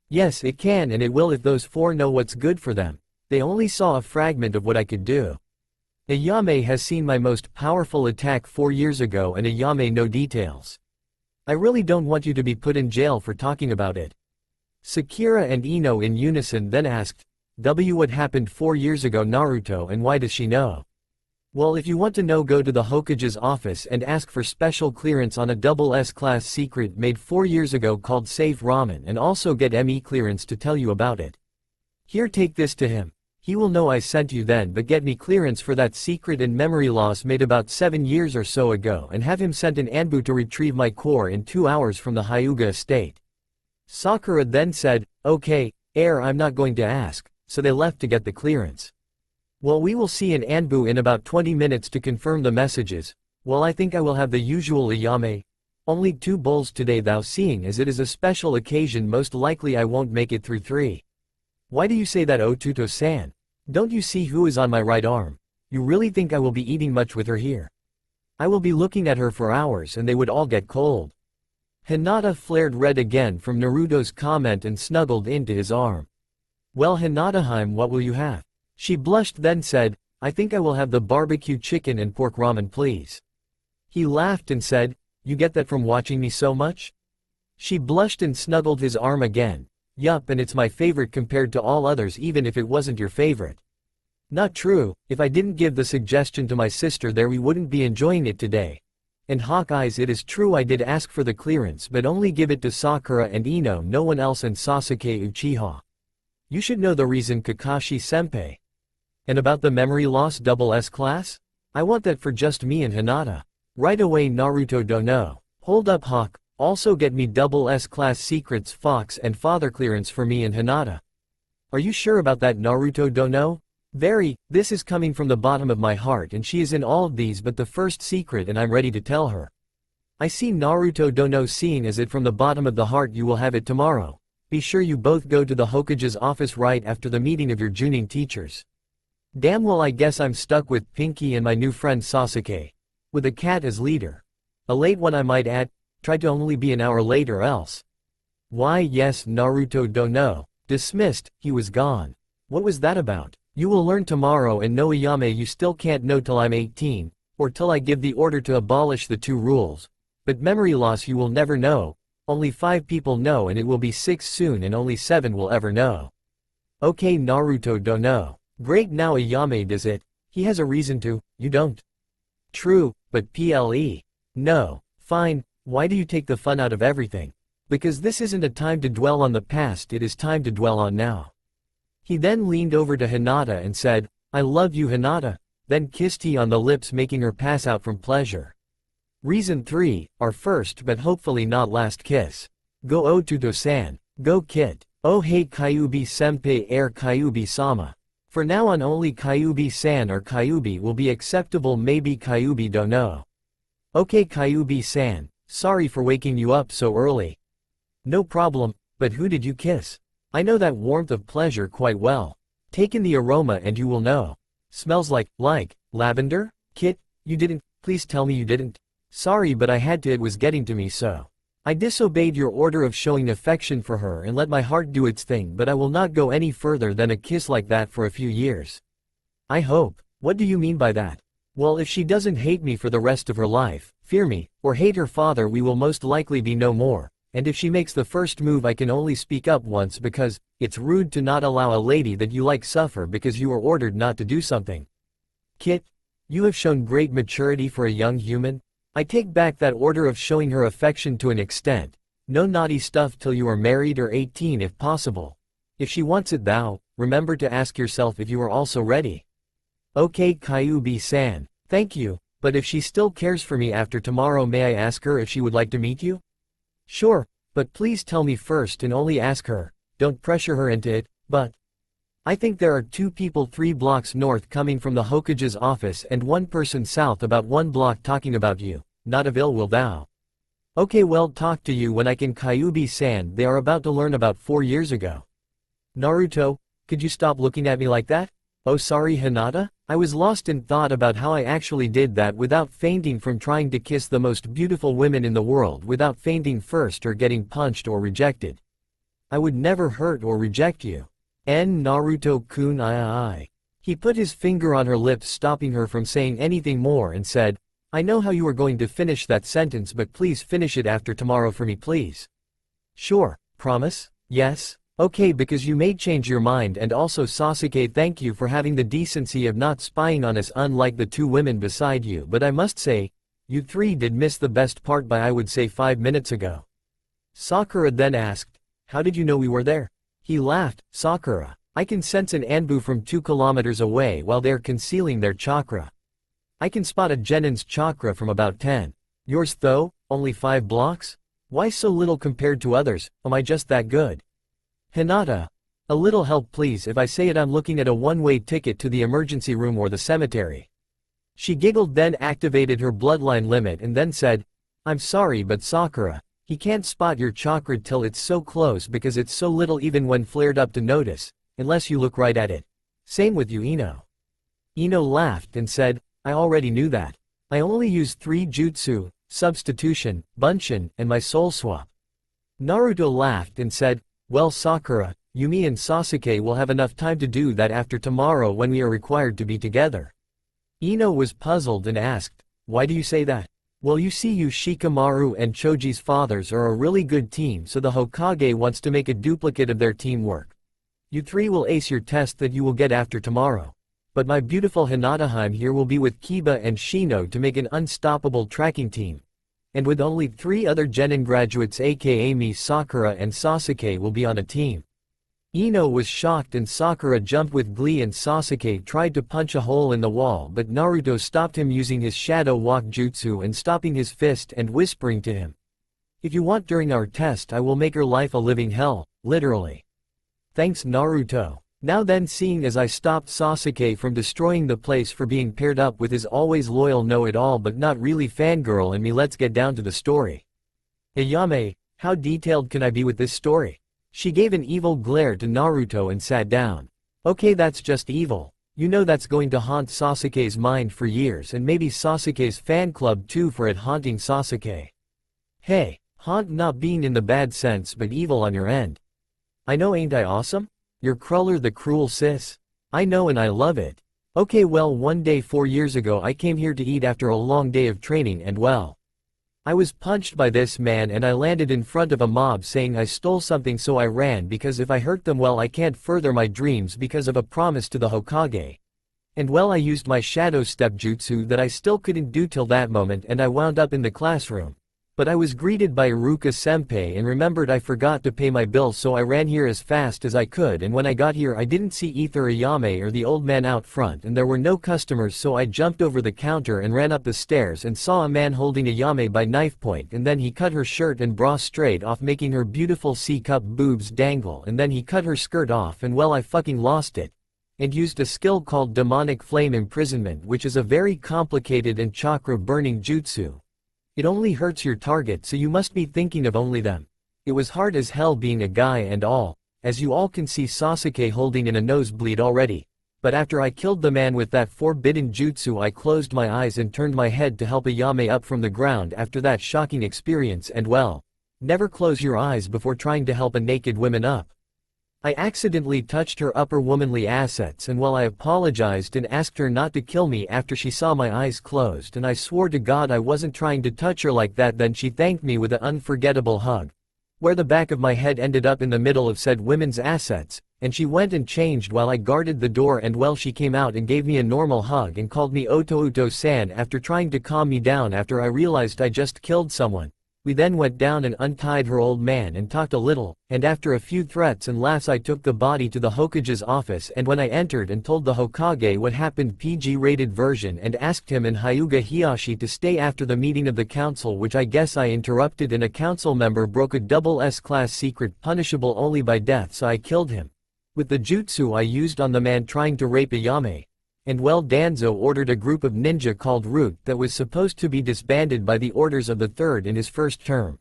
Yes, it can, and it will if those 4 know what's good for them. They only saw a fragment of what I could do. Ayame has seen my most powerful attack 4 years ago and Ayame no details. I really don't want you to be put in jail for talking about it. Sakura and Ino in unison then asked, what happened 4 years ago Naruto, and why does she know? Well, if you want to know, go to the Hokage's office and ask for special clearance on a double S-class secret made 4 years ago called Safe Ramen, and also get ME clearance to tell you about it. Here, take this to him. He will know I sent you then, but get me clearance for that secret and memory loss made about 7 years or so ago, and have him send an Anbu to retrieve my core in 2 hours from the Hyuga estate. Sakura then said, okay, I'm not going to ask, so they left to get the clearance. Well, we will see an Anbu in about 20 minutes to confirm the messages. Well, I think I will have the usual Ayame. Only 2 bowls today, thou, seeing as it is a special occasion most likely I won't make it through 3. Why do you say that, Otuto-san? Don't you see who is on my right arm? You really think I will be eating much with her here? I will be looking at her for hours and they would all get cold. Hinata flared red again from Naruto's comment and snuggled into his arm. Well Hinata-hime, what will you have? She blushed then said, I think I will have the barbecue chicken and pork ramen please. He laughed and said, you get that from watching me so much? She blushed and snuggled his arm again. Yup, and it's my favorite compared to all others even if it wasn't your favorite. Not true, if I didn't give the suggestion to my sister there we wouldn't be enjoying it today. And Hawkeyes, it is true I did ask for the clearance but only give it to Sakura and Ino, no one else, and Sasuke Uchiha. You should know the reason, Kakashi-senpai. And about the memory loss S class? I want that for just me and Hinata. Right away Naruto dono. Hold up Hawk, also get me S class secrets Fox and father clearance for me and Hinata. Are you sure about that Naruto dono? Very, this is coming from the bottom of my heart and she is in all of these but the first secret and I'm ready to tell her. I see Naruto dono, seeing as it from the bottom of the heart you will have it tomorrow. Be sure you both go to the Hokage's office right after the meeting of your Junin teachers. Damn, well I guess I'm stuck with Pinky and my new friend Sasuke. With a cat as leader. A late one I might add, try to only be an hour late or else. Why yes Naruto dono. Dismissed, he was gone. What was that about? You will learn tomorrow, and no Ayame, you still can't know till I'm 18, or till I give the order to abolish the 2 rules. But memory loss you will never know, only 5 people know and it will be 6 soon and only 7 will ever know. Okay Naruto dono. Great, now Ayame does it. He has a reason to, you don't. True, but ple. No. Fine, why do you take the fun out of everything? Because this isn't a time to dwell on the past, it is time to dwell on now. He then leaned over to Hinata and said, I love you Hinata, then kissed he on the lips making her pass out from pleasure. Reason 3, our first but hopefully not last kiss. Go Otuto-san. Go Kit. Oh hey Kyuubi-senpai air Kyuubi-sama. For now on only Kyuubi-san or Kyuubi will be acceptable, maybe Kyuubi dono. Okay Kyuubi-san, sorry for waking you up so early. No problem, but who did you kiss? I know that warmth of pleasure quite well. Take in the aroma and you will know. Smells like lavender? Kit, you didn't, please tell me you didn't. Sorry but I had to, it was getting to me so. I disobeyed your order of showing affection for her and let my heart do its thing, but I will not go any further than a kiss like that for a few years. I hope. What do you mean by that? Well, if she doesn't hate me for the rest of her life, fear me, or hate her father, we will most likely be no more. And if she makes the first move I can only speak up once because, it's rude to not allow a lady that you like suffer because you were ordered not to do something. Kit, you have shown great maturity for a young human. I take back that order of showing her affection to an extent. No naughty stuff till you are married or 18 if possible. If she wants it thou, remember to ask yourself if you are also ready. Okay Kyuubi-san, thank you, but if she still cares for me after tomorrow may I ask her if she would like to meet you? Sure, but please tell me first and only ask her, don't pressure her into it, but I think there are 2 people 3 blocks north coming from the Hokage's office and 1 person south about 1 block talking about you, not of ill will thou. Okay, well talk to you when I can Kyuubi-san, they are about to learn about 4 years ago. Naruto, could you stop looking at me like that? Oh sorry Hinata, I was lost in thought about how I actually did that without fainting from trying to kiss the most beautiful women in the world without fainting first or getting punched or rejected. I would never hurt or reject you. Naruto-kun I. He put his finger on her lips stopping her from saying anything more and said, I know how you are going to finish that sentence but please finish it after tomorrow for me please. Sure, promise? Yes? Okay, because you may change your mind, and also Sasuke, thank you for having the decency of not spying on us unlike the 2 women beside you, but I must say, you 3 did miss the best part by I would say 5 minutes ago. Sakura then asked, how did you know we were there? He laughed, Sakura, I can sense an Anbu from 2 kilometers away while they're concealing their chakra. I can spot a Genin's chakra from about 10. Yours though, only 5 blocks? Why so little compared to others, am I just that good? Hinata, a little help please. If I say it I'm looking at a one-way ticket to the emergency room or the cemetery. She giggled then activated her bloodline limit and then said, I'm sorry but Sakura, he can't spot your chakra till it's so close because it's so little even when flared up to notice, unless you look right at it. Same with you Ino. Ino laughed and said, I already knew that. I only used 3 jutsu, substitution, bunshin, and my soul swap. Naruto laughed and said, well Sakura, Yumi and Sasuke will have enough time to do that after tomorrow when we are required to be together. Ino was puzzled and asked, "Why do you say that?" "Well, you see, you Shikamaru and Choji's fathers are a really good team, so the Hokage wants to make a duplicate of their teamwork. You three will ace your test that you will get after tomorrow. But my beautiful Hinataheim here will be with Kiba and Shino to make an unstoppable tracking team. And with only 3 other Genin graduates aka me, Sakura and Sasuke will be on a team." Ino was shocked and Sakura jumped with glee and Sasuke tried to punch a hole in the wall, but Naruto stopped him using his shadow walk jutsu and stopping his fist and whispering to him, "If you want during our test I will make your life a living hell, literally." Thanks Naruto. Now then, seeing as I stopped Sasuke from destroying the place for being paired up with his always loyal know-it-all but not really fangirl and me, let's get down to the story. "Ayame, how detailed can I be with this story?" She gave an evil glare to Naruto and sat down. "Okay, that's just evil. You know that's going to haunt Sasuke's mind for years, and maybe Sasuke's fan club too for it haunting Sasuke. Hey, haunt not being in the bad sense but evil on your end. I know, ain't I awesome? You're Cruller the cruel sis. I know and I love it. Okay, well, one day 4 years ago I came here to eat after a long day of training and well, I was punched by this man and I landed in front of a mob saying I stole something, so I ran because if I hurt them, well, I can't further my dreams because of a promise to the Hokage. And well, I used my shadow step jutsu that I still couldn't do till that moment and I wound up in the classroom. But I was greeted by Iruka-senpai and remembered I forgot to pay my bill, so I ran here as fast as I could, and when I got here I didn't see either Ayame or the old man out front and there were no customers, so I jumped over the counter and ran up the stairs and saw a man holding Ayame by knife point, and then he cut her shirt and bra straight off, making her beautiful C-cup boobs dangle, and then he cut her skirt off and well, I fucking lost it. And used a skill called demonic flame imprisonment, which is a very complicated and chakra burning jutsu. It only hurts your target, so you must be thinking of only them. It was hard as hell being a guy and all, as you all can see Sasuke holding in a nosebleed already. But after I killed the man with that forbidden jutsu, I closed my eyes and turned my head to help Ayame up from the ground after that shocking experience, and well, never close your eyes before trying to help a naked woman up. I accidentally touched her upper womanly assets, and well, I apologized and asked her not to kill me after she saw my eyes closed, and I swore to God I wasn't trying to touch her like that. Then she thanked me with an unforgettable hug, where the back of my head ended up in the middle of said women's assets, and she went and changed while I guarded the door, and well, she came out and gave me a normal hug and called me Oto-Uto-san after trying to calm me down after I realized I just killed someone. We then went down and untied her old man and talked a little, and after a few threats and laughs I took the body to the Hokage's office, and when I entered and told the Hokage what happened, PG-rated version, and asked him and Hyuga Hiyashi to stay after the meeting of the council, which I guess I interrupted, and a council member broke a double S-class secret punishable only by death, so I killed him with the jutsu I used on the man trying to rape Ayame. And well, Danzo ordered a group of ninja called Root that was supposed to be disbanded by the orders of the third in his first term.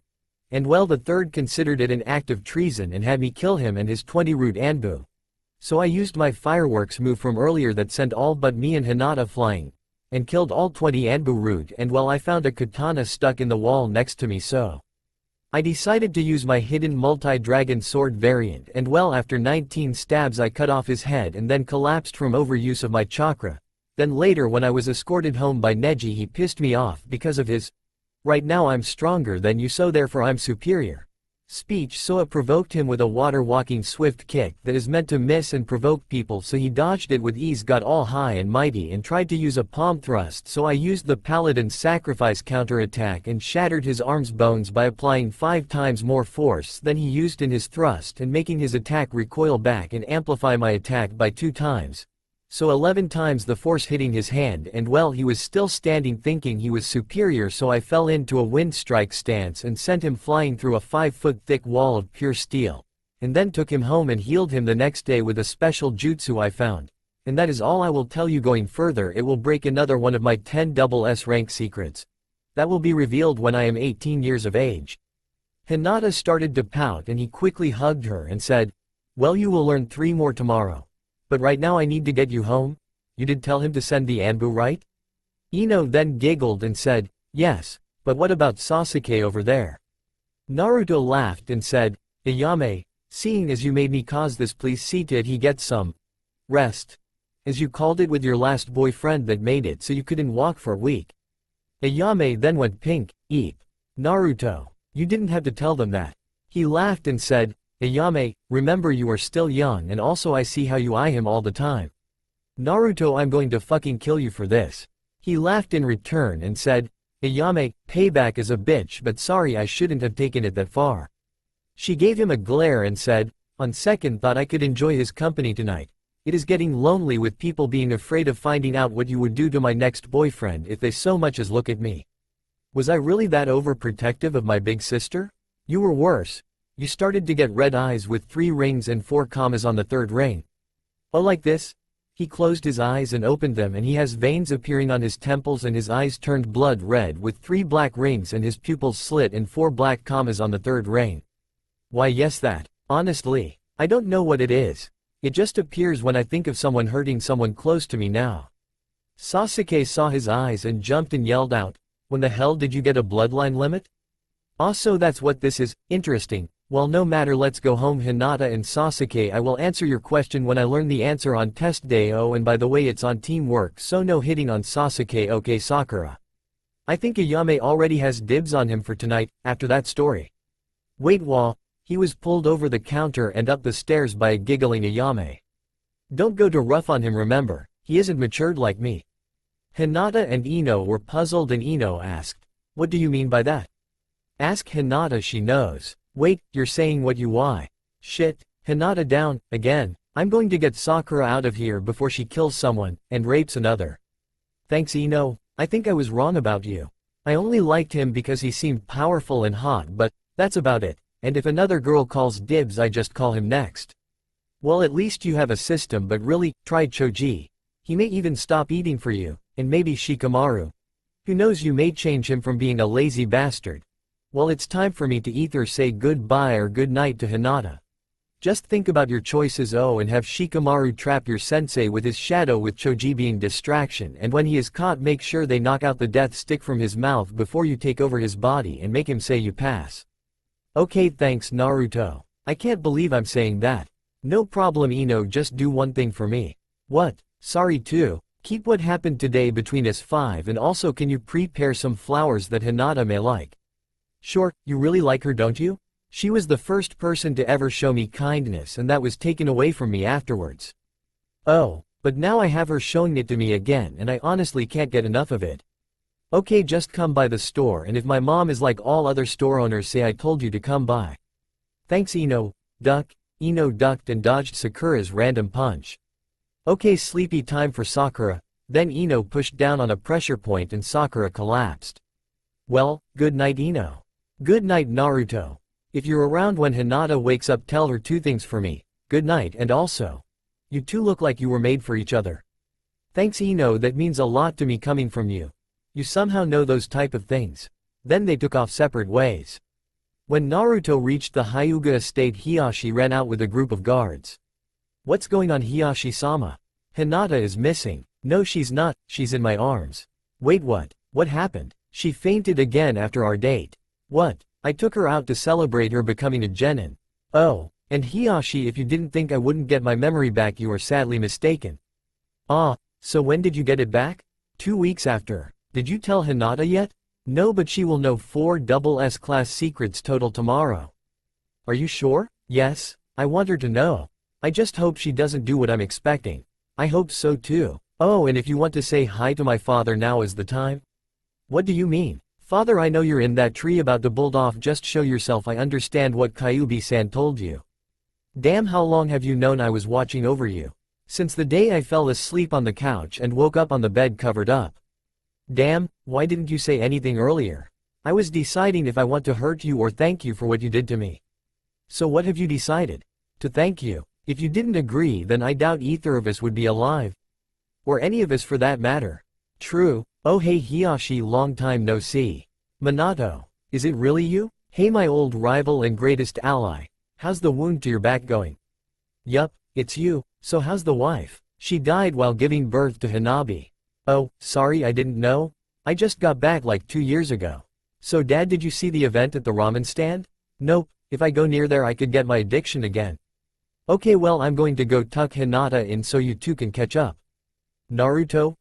And well, the third considered it an act of treason and had me kill him and his 20 Root Anbu. So I used my fireworks move from earlier that sent all but me and Hinata flying, and killed all 20 Anbu Root, and well, I found a katana stuck in the wall next to me, so I decided to use my hidden multi-dragon sword variant, and well, after 19 stabs I cut off his head and then collapsed from overuse of my chakra. Then later when I was escorted home by Neji, he pissed me off because of his "right now I'm stronger than you, so therefore I'm superior" speech, so it provoked him with a water-walking swift kick that is meant to miss and provoke people, so he dodged it with ease, got all high and mighty and tried to use a palm thrust, so I used the paladin's sacrifice counterattack and shattered his arm's bones by applying 5 times more force than he used in his thrust and making his attack recoil back and amplify my attack by 2 times. So 11 times the force hitting his hand, and well, he was still standing thinking he was superior, so I fell into a wind strike stance and sent him flying through a 5-foot thick wall of pure steel, and then took him home and healed him the next day with a special jutsu I found. And that is all I will tell you. Going further, it will break another one of my 10 SS rank secrets. That will be revealed when I am 18 years of age. Hinata started to pout and he quickly hugged her and said, "Well, you will learn 3 more tomorrow. But right now I need to get you home. You did tell him to send the Anbu, right?" Ino then giggled and said, "Yes, but what about Sasuke over there?" Naruto laughed and said, "Ayame, Seeing as you made me cause this, please see to it he gets some rest. As you called it with your last boyfriend that made it so you couldn't walk for a week. Ayame then went pink. Eep. Naruto. You didn't have to tell them that. He laughed and said, Ayame, remember you are still young and also I see how you eye him all the time. Naruto, I'm going to fucking kill you for this. He laughed in return and said, Ayame, payback is a bitch but sorry I shouldn't have taken it that far. She gave him a glare and said, on second thought I could enjoy his company tonight. It is getting lonely with people being afraid of finding out what you would do to my next boyfriend if they so much as look at me. Was I really that overprotective of my big sister? You were worse. You started to get red eyes with 3 rings and 4 commas on the 3rd ring. Oh, like this? He closed his eyes and opened them and he has veins appearing on his temples and his eyes turned blood red with 3 black rings and his pupils slit and 4 black commas on the 3rd ring. Why yes that. Honestly, I don't know what it is. It just appears when I think of someone hurting someone close to me now. Sasuke saw his eyes and jumped and yelled out, when the hell did you get a bloodline limit? Also that's what this is, interesting. Well no matter, let's go home. Hinata and Sasuke, I will answer your question when I learn the answer on test day. Oh and by the way it's on teamwork so no hitting on Sasuke. Okay Sakura. I think Ayame already has dibs on him for tonight, after that story. Wait while. He was pulled over the counter and up the stairs by a giggling Ayame. Don't go too rough on him, remember, he isn't matured like me. Hinata and Ino were puzzled and Ino asked, what do you mean by that? Ask Hinata, she knows. Wait, you're saying what you why? Shit, Hinata down, again, I'm going to get Sakura out of here before she kills someone, and rapes another. Thanks Ino, I think I was wrong about you. I only liked him because he seemed powerful and hot but, that's about it, and if another girl calls dibs I just call him next. Well at least you have a system but really, try Choji. He may even stop eating for you, and maybe Shikamaru. Who knows, you may change him from being a lazy bastard. Well it's time for me to either say goodbye or good night to Hinata. Just think about your choices and have Shikamaru trap your sensei with his shadow with Choji being distraction, and when he is caught make sure they knock out the death stick from his mouth before you take over his body and make him say you pass. Okay thanks Naruto. I can't believe I'm saying that. No problem Ino, just do one thing for me. What? Sorry too. Keep what happened today between us 5 and also can you prepare some flowers that Hinata may like? Sure, you really like her don't you? She was the first person to ever show me kindness and that was taken away from me afterwards. Oh, but now I have her showing it to me again and I honestly can't get enough of it. Okay just come by the store and if my mom is like all other store owners say I told you to come by. Thanks Ino, duck. Ino ducked and dodged Sakura's random punch. Okay sleepy time for Sakura, then Ino pushed down on a pressure point and Sakura collapsed. Well, good night Ino. Good night Naruto. If you're around when Hinata wakes up tell her 2 things for me, good night and also. You two look like you were made for each other. Thanks Ino, that means a lot to me coming from you. You somehow know those type of things. Then they took off separate ways. When Naruto reached the Hyuga estate Hiyashi ran out with a group of guards. What's going on Hiyashi-sama? Hinata is missing. No she's not, she's in my arms. Wait what? What happened? She fainted again after our date. What? I took her out to celebrate her becoming a genin. Oh, and Hiyashi, if you didn't think I wouldn't get my memory back you are sadly mistaken. Ah, so when did you get it back? 2 weeks after. Did you tell Hinata yet? No but she will know 4 SS class secrets total tomorrow. Are you sure? Yes, I want her to know. I just hope she doesn't do what I'm expecting. I hope so too. Oh and if you want to say hi to my father now is the time. What do you mean? Father, I know you're in that tree about to bolt off, just show yourself. I understand what Kyuubi-san told you. Damn, how long have you known I was watching over you? Since the day I fell asleep on the couch and woke up on the bed covered up. Damn, why didn't you say anything earlier? I was deciding if I want to hurt you or thank you for what you did to me. So what have you decided? To thank you. If you didn't agree then I doubt either of us would be alive. Or any of us for that matter. True. Oh hey Hiyashi, long time no see. Minato. Is it really you? Hey my old rival and greatest ally. How's the wound to your back going? Yup, it's you. So how's the wife? She died while giving birth to Hanabi. Oh, sorry I didn't know. I just got back like 2 years ago. So dad, did you see the event at the ramen stand? Nope, If I go near there I could get my addiction again. Okay, well, I'm going to go tuck Hinata in so you two can catch up. Naruto,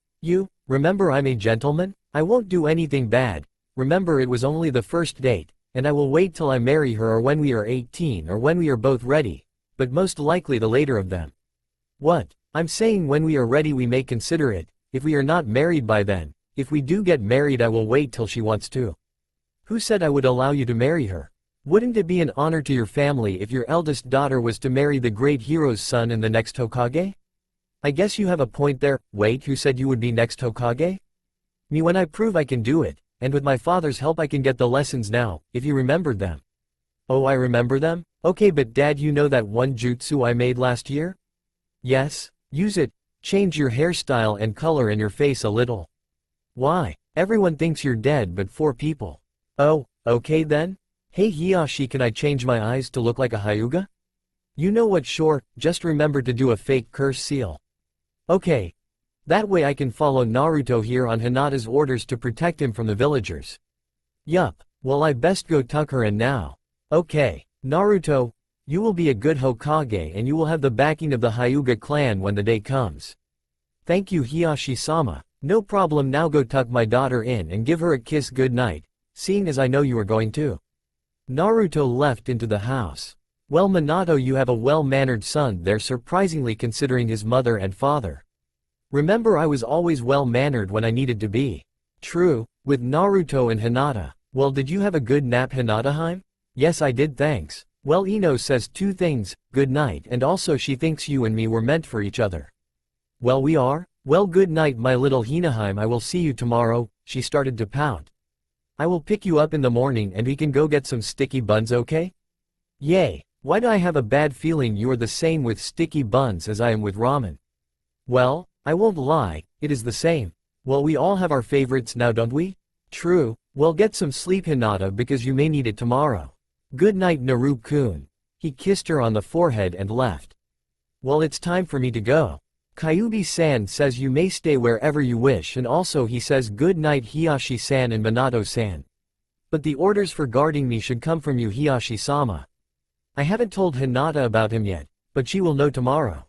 remember I'm a gentleman? I won't do anything bad. Remember, it was only the first date, and I will wait till I marry her or when we are 18 or when we are both ready, but most likely the later of them. What? I'm saying when we are ready we may consider it, if we are not married by then. If we do get married I will wait till she wants to. Who said I would allow you to marry her? Wouldn't it be an honor to your family if your eldest daughter was to marry the great hero's son and the next Hokage? I guess you have a point there. Wait, who said you would be next Hokage? Me, when I prove I can do it, and with my father's help I can get the lessons now, if you remembered them. Oh, I remember them? Okay, but Dad, you know that one jutsu I made last year? Yes, use it. Change your hairstyle and color in your face a little. Why? Everyone thinks you're dead but 4 people. Oh, okay then. Hey Hiyashi, can I change my eyes to look like a Hyuga? You know what, sure, just remember to do a fake curse seal. Okay. That way I can follow Naruto here on Hinata's orders to protect him from the villagers. Yup, well I best go tuck her in now. Okay, Naruto, you will be a good Hokage and you will have the backing of the Hyuga clan when the day comes. Thank you Hiyashi-sama. No problem, now go tuck my daughter in and give her a kiss good night, seeing as I know you are going to. Naruto left into the house. Well Minato, you have a well-mannered son there, surprisingly considering his mother and father. Remember, I was always well-mannered when I needed to be. True, with Naruto and Hinata. Well, did you have a good nap, Hinata-heim? Yes I did, thanks. Well, Ino says 2 things, good night, and also she thinks you and me were meant for each other. Well, we are? Well, good night my little Hinaheim, I will see you tomorrow. She started to pout. I will pick you up in the morning and we can go get some sticky buns, okay? Yay, why do I have a bad feeling you are the same with sticky buns as I am with ramen? Well, I won't lie, it is the same. Well, we all have our favorites now, don't we? True, well get some sleep Hinata because you may need it tomorrow. Good night Naru-kun. He kissed her on the forehead and left. Well, it's time for me to go. Kyuubi-san says you may stay wherever you wish, and also he says good night Hiyashi-san and Minato-san. But the orders for guarding me should come from you Hiyashi-sama. I haven't told Hinata about him yet, but she will know tomorrow.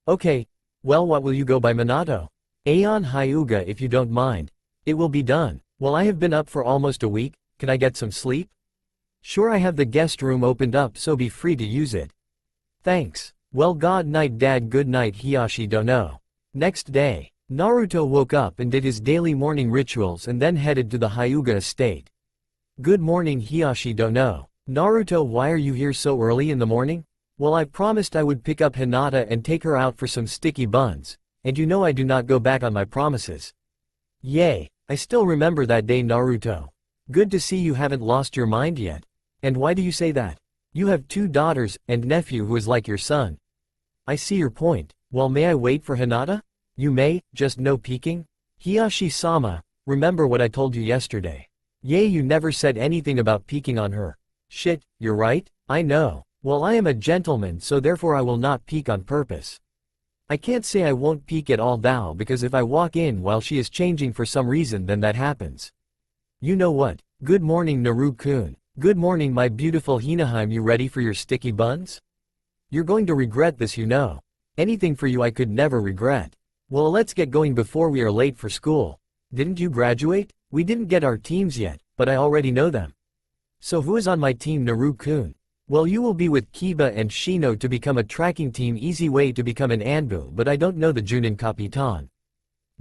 Okay, well what will you go by Minato? Aeon Hyuga if you don't mind. It will be done. Well, I have been up for almost a week, can I get some sleep? Sure, I have the guest room opened up so be free to use it. Thanks. Well, good night Dad, good night Hiyashi Dono. Next day, Naruto woke up and did his daily morning rituals and then headed to the Hyuga estate. Good morning Hiyashi Dono. Naruto, why are you here so early in the morning? Well, I promised I would pick up Hinata and take her out for some sticky buns, and you know I do not go back on my promises. Yay, I still remember that day Naruto. Good to see you haven't lost your mind yet. And why do you say that? You have 2 daughters, and nephew who is like your son. I see your point. Well, may I wait for Hinata? You may, just no peeking? Hiyashi-sama, remember what I told you yesterday. Yay, you never said anything about peeking on her. Shit, you're right, I know. Well, I am a gentleman so therefore I will not peek on purpose. I can't say I won't peek at all thou because if I walk in while she is changing for some reason then that happens. You know what? Good morning Naru-kun. Good morning my beautiful Hinaheim, you ready for your sticky buns? You're going to regret this, you know. Anything for you I could never regret. Well, let's get going before we are late for school. Didn't you graduate? We didn't get our teams yet, but I already know them. So who is on my team Naru-kun? Well, you will be with Kiba and Shino to become a tracking team, easy way to become an Anbu, but I don't know the Junin Kapitan.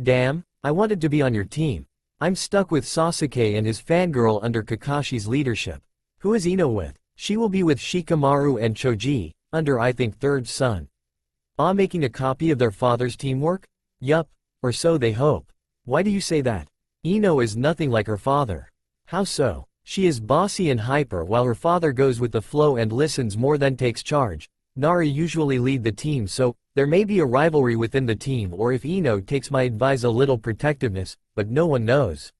Damn, I wanted to be on your team. I'm stuck with Sasuke and his fangirl under Kakashi's leadership. Who is Ino with? She will be with Shikamaru and Choji, under I think third son. Making a copy of their father's teamwork? Yup, or so they hope. Why do you say that? Ino is nothing like her father. How so? She is bossy and hyper while her father goes with the flow and listens more than takes charge. Nari usually lead the team, so there may be a rivalry within the team, or if Ino takes my advice a little protectiveness, but no one knows.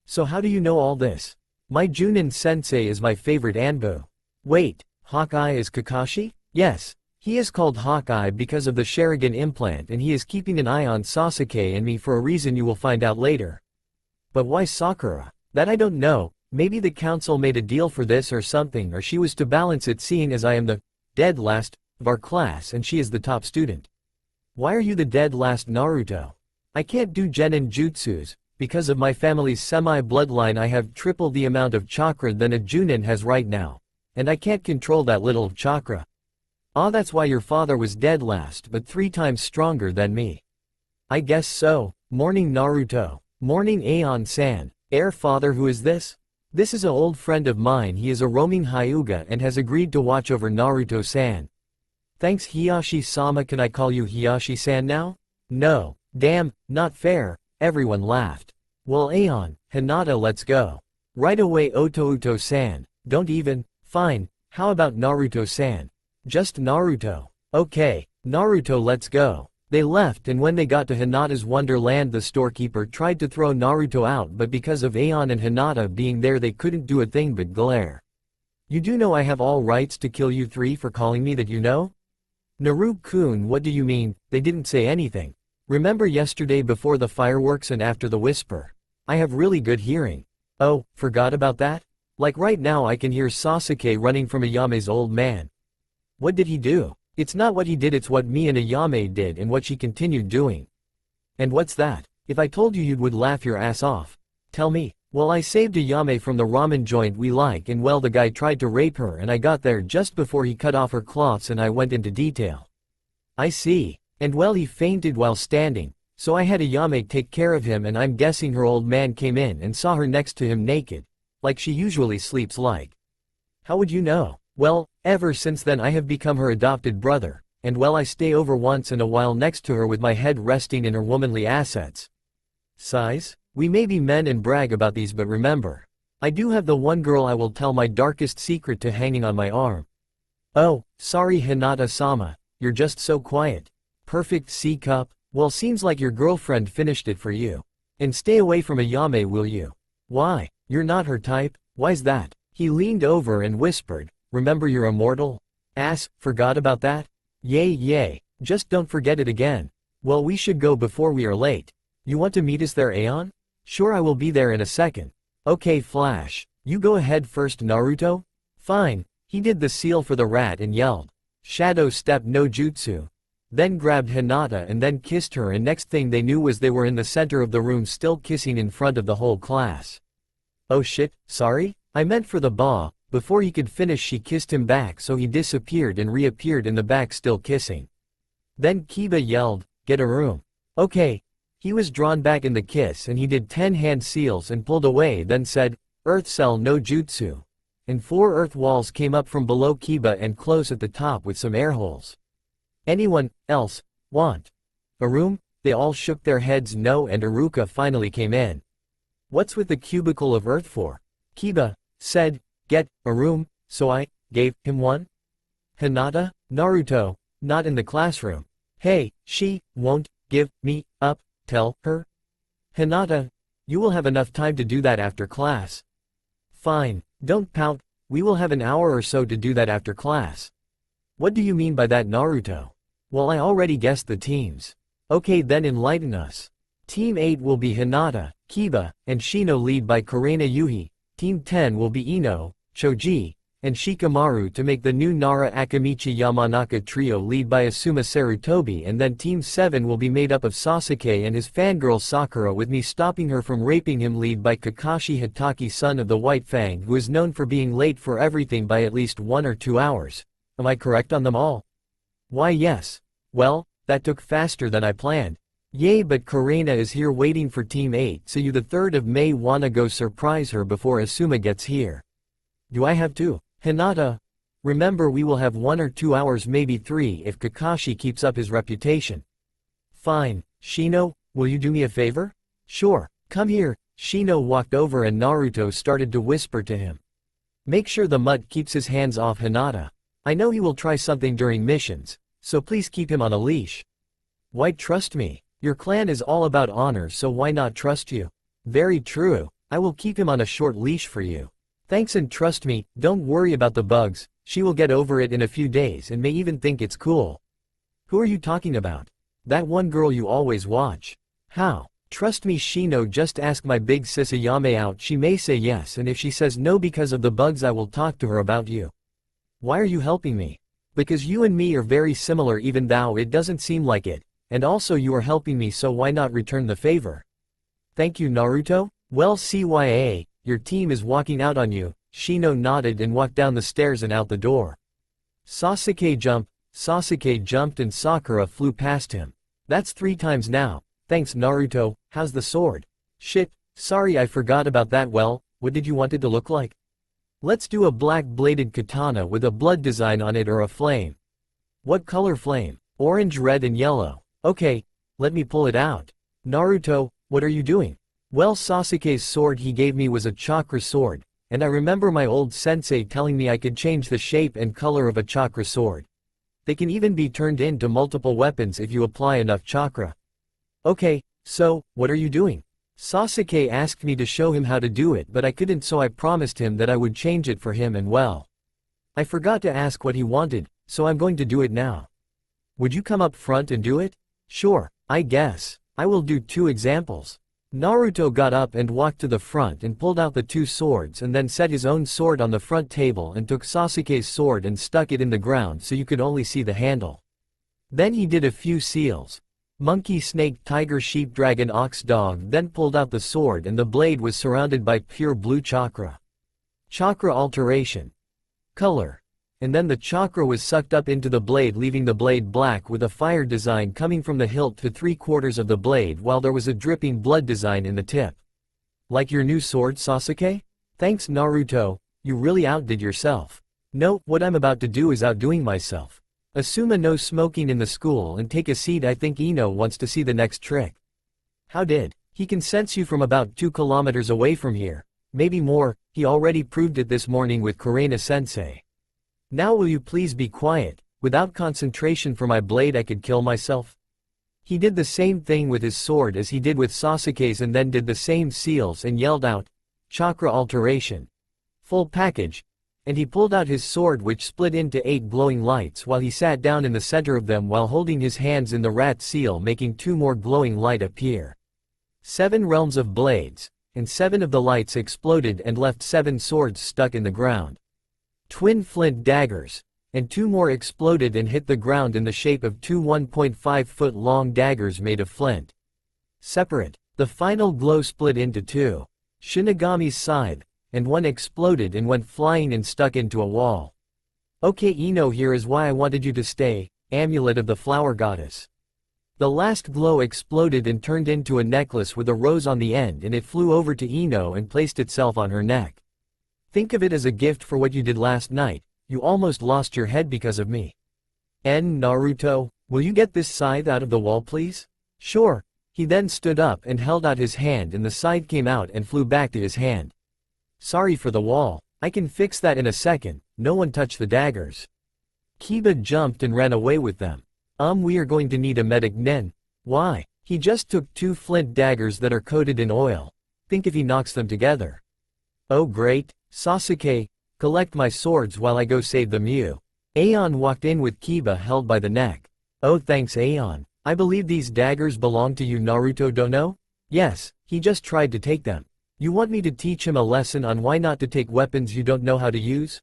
So how do you know all this? My Junin sensei is my favorite Anbu. Wait, Hawkeye is Kakashi? Yes, he is called Hawkeye because of the Sharingan implant and he is keeping an eye on Sasuke and me for a reason you will find out later. But why Sakura? That I don't know. Maybe the council made a deal for this or something, or she was to balance it seeing as I am the dead last of our class and she is the top student. Why are you the dead last Naruto? I can't do genin jutsus. Because of my family's semi-bloodline I have triple the amount of chakra than a Junin has right now. And I can't control that little chakra. Ah, that's why your father was dead last but 3 times stronger than me. I guess so. Morning Naruto. Morning Aeon-san. Father, who is this? This is an old friend of mine. He is a roaming Hyuga and has agreed to watch over Naruto-san. Thanks Hiyashi-sama. Can I call you Hiyashi-san now? No. Damn, not fair. Everyone laughed. Well Aeon, Hinata, let's go. Right away Otouto-san. Don't even. Fine, how about Naruto-san? Just Naruto. Okay, Naruto, let's go. They left, and when they got to Hinata's Wonderland the storekeeper tried to throw Naruto out, but because of Aeon and Hinata being there they couldn't do a thing but glare. You do know I have all rights to kill you 3 for calling me that, you know? Naru-kun, what do you mean? They didn't say anything. Remember yesterday before the fireworks and after the whisper? I have really good hearing. Oh, forgot about that? Like right now I can hear Sasuke running from Ayame's old man. What did he do? It's not what he did, it's what me and Ayame did and what she continued doing. And what's that? If I told you would laugh your ass off. Tell me. Well, I saved Ayame from the ramen joint we like, and well, the guy tried to rape her and I got there just before he cut off her cloths and I went into detail. I see. And well, he fainted while standing, so I had Ayame take care of him, and I'm guessing her old man came in and saw her next to him naked. Like she usually sleeps like. How would you know? Well, ever since then I have become her adopted brother, and well, I stay over once in a while next to her with my head resting in her womanly assets. Size? We may be men and brag about these, but remember, I do have the one girl I will tell my darkest secret to hanging on my arm. Oh, sorry Hinata-sama, you're just so quiet. Perfect C-cup? Well, seems like your girlfriend finished it for you. And stay away from Ayame, will you? Why? You're not her type? Why's that? He leaned over and whispered, remember you're immortal? Ass, forgot about that? Yay, just don't forget it again. Well, we should go before we are late. You want to meet us there, Aeon? Sure, I will be there in a second. Okay, Flash. You go ahead first, Naruto? Fine. He did the seal for the rat and yelled, Shadow Step no Jutsu. Then grabbed Hinata and then kissed her, and next thing they knew was they were in the center of the room still kissing in front of the whole class. Oh shit, sorry? I meant for the ba. Before he could finish she kissed him back, so he disappeared and reappeared in the back still kissing. Then Kiba yelled, get a room. Okay. He was drawn back in the kiss and he did 10 hand seals and pulled away, then said, Earth Cell no Jutsu. And 4 earth walls came up from below Kiba and close at the top with some air holes. Anyone else want a room? They all shook their heads no, and Iruka finally came in. What's with the cubicle of earth for? Kiba said, get a room, so I gave him one. Hinata, Naruto, not in the classroom. Hey, she won't give me up, tell her. Hinata, you will have enough time to do that after class. Fine, don't pout, we will have an hour or so to do that after class. What do you mean by that, Naruto? Well, I already guessed the teams. Okay, then enlighten us. Team 8 will be Hinata, Kiba, and Shino, lead by Kurena Yuhi. Team 10 will be Ino, Choji, and Shikamaru to make the new Nara Akamichi Yamanaka trio, lead by Asuma Sarutobi, and then Team 7 will be made up of Sasuke and his fangirl Sakura, with me stopping her from raping him, lead by Kakashi Hatake, son of the White Fang, who is known for being late for everything by at least 1 or 2 hours. Am I correct on them all? Why, yes. Well, that took faster than I planned. Yay, but Kurena is here waiting for Team 8, so you the 3rd of May wanna go surprise her before Asuma gets here. Do I have to? Hinata, remember we will have 1 or 2 hours, maybe 3 if Kakashi keeps up his reputation. Fine. Shino, will you do me a favor? Sure, come here. Shino walked over and Naruto started to whisper to him. Make sure the mutt keeps his hands off Hinata. I know he will try something during missions, so please keep him on a leash. Why, trust me. Your clan is all about honor, so why not trust you? Very true. I will keep him on a short leash for you. Thanks, and trust me, don't worry about the bugs, she will get over it in a few days and may even think it's cool. Who are you talking about? That one girl you always watch. How? Trust me Shino, just ask my big sis Ayame out, she may say yes, and if she says no because of the bugs I will talk to her about you. Why are you helping me? Because you and me are very similar even though it doesn't seem like it, and also you are helping me, so why not return the favor? Thank you Naruto? Well CYA, your team is walking out on you. Shino nodded and walked down the stairs and out the door. Sasuke jumped and Sakura flew past him. That's 3 times now. Thanks Naruto, how's the sword? Shit, sorry I forgot about that. Well, what did you want it to look like? Let's do a black bladed katana with a blood design on it or a flame. What color flame? Orange, red and yellow. Okay, let me pull it out. Naruto, what are you doing? Well Sasuke's sword he gave me was a chakra sword, and I remember my old sensei telling me I could change the shape and color of a chakra sword. They can even be turned into multiple weapons if you apply enough chakra. Okay, so, what are you doing? Sasuke asked me to show him how to do it, but I couldn't, so I promised him that I would change it for him, and well, I forgot to ask what he wanted, so I'm going to do it now. Would you come up front and do it? Sure, I guess. I will do 2 examples. Naruto got up and walked to the front and pulled out the 2 swords and then set his own sword on the front table and took Sasuke's sword and stuck it in the ground so you could only see the handle. Then he did a few seals. Monkey, snake, tiger, sheep, dragon, ox, dog, then pulled out the sword and the blade was surrounded by pure blue chakra. Chakra alteration. Color. And then the chakra was sucked up into the blade, leaving the blade black with a fire design coming from the hilt to 3/4 of the blade, while there was a dripping blood design in the tip. Like your new sword Sasuke? Thanks Naruto, you really outdid yourself. No, what I'm about to do is outdoing myself. Asuma no smoking in the school and take a seat. I think Ino wants to see the next trick. How did? He can sense you from about 2 kilometers away from here. Maybe more, he already proved it this morning with Kurena sensei. Now will you please be quiet? Without concentration for my blade I could kill myself. He did the same thing with his sword as he did with Sasuke's and then did the same seals and yelled out, "Chakra alteration. Full package." And he pulled out his sword, which split into 8 glowing lights while he sat down in the center of them while holding his hands in the rat seal, making 2 more glowing light appear. 7 realms of blades, and 7 of the lights exploded and left 7 swords stuck in the ground. Twin flint daggers, and 2 more exploded and hit the ground in the shape of 2 1.5-foot long daggers made of flint. Separate, the final glow split into 2. Shinigami's scythe, and 1 exploded and went flying and stuck into a wall. Okay Ino, here is why I wanted you to stay, amulet of the flower goddess. The last glow exploded and turned into a necklace with a rose on the end, and it flew over to Ino and placed itself on her neck. Think of it as a gift for what you did last night. You almost lost your head because of me. Naruto, will you get this scythe out of the wall please? Sure. He then stood up and held out his hand and the scythe came out and flew back to his hand. Sorry for the wall. I can fix that in a second. No one touch the daggers. Kiba jumped and ran away with them. We are going to need a medic Nen. Why? He just took 2 flint daggers that are coated in oil. Think if he knocks them together. Oh great. Sasuke, collect my swords while I go save the Mew. Aeon walked in with Kiba held by the neck. Oh thanks Aeon. I believe these daggers belong to you. Naruto don't know? Yes, he just tried to take them. You want me to teach him a lesson on why not to take weapons you don't know how to use?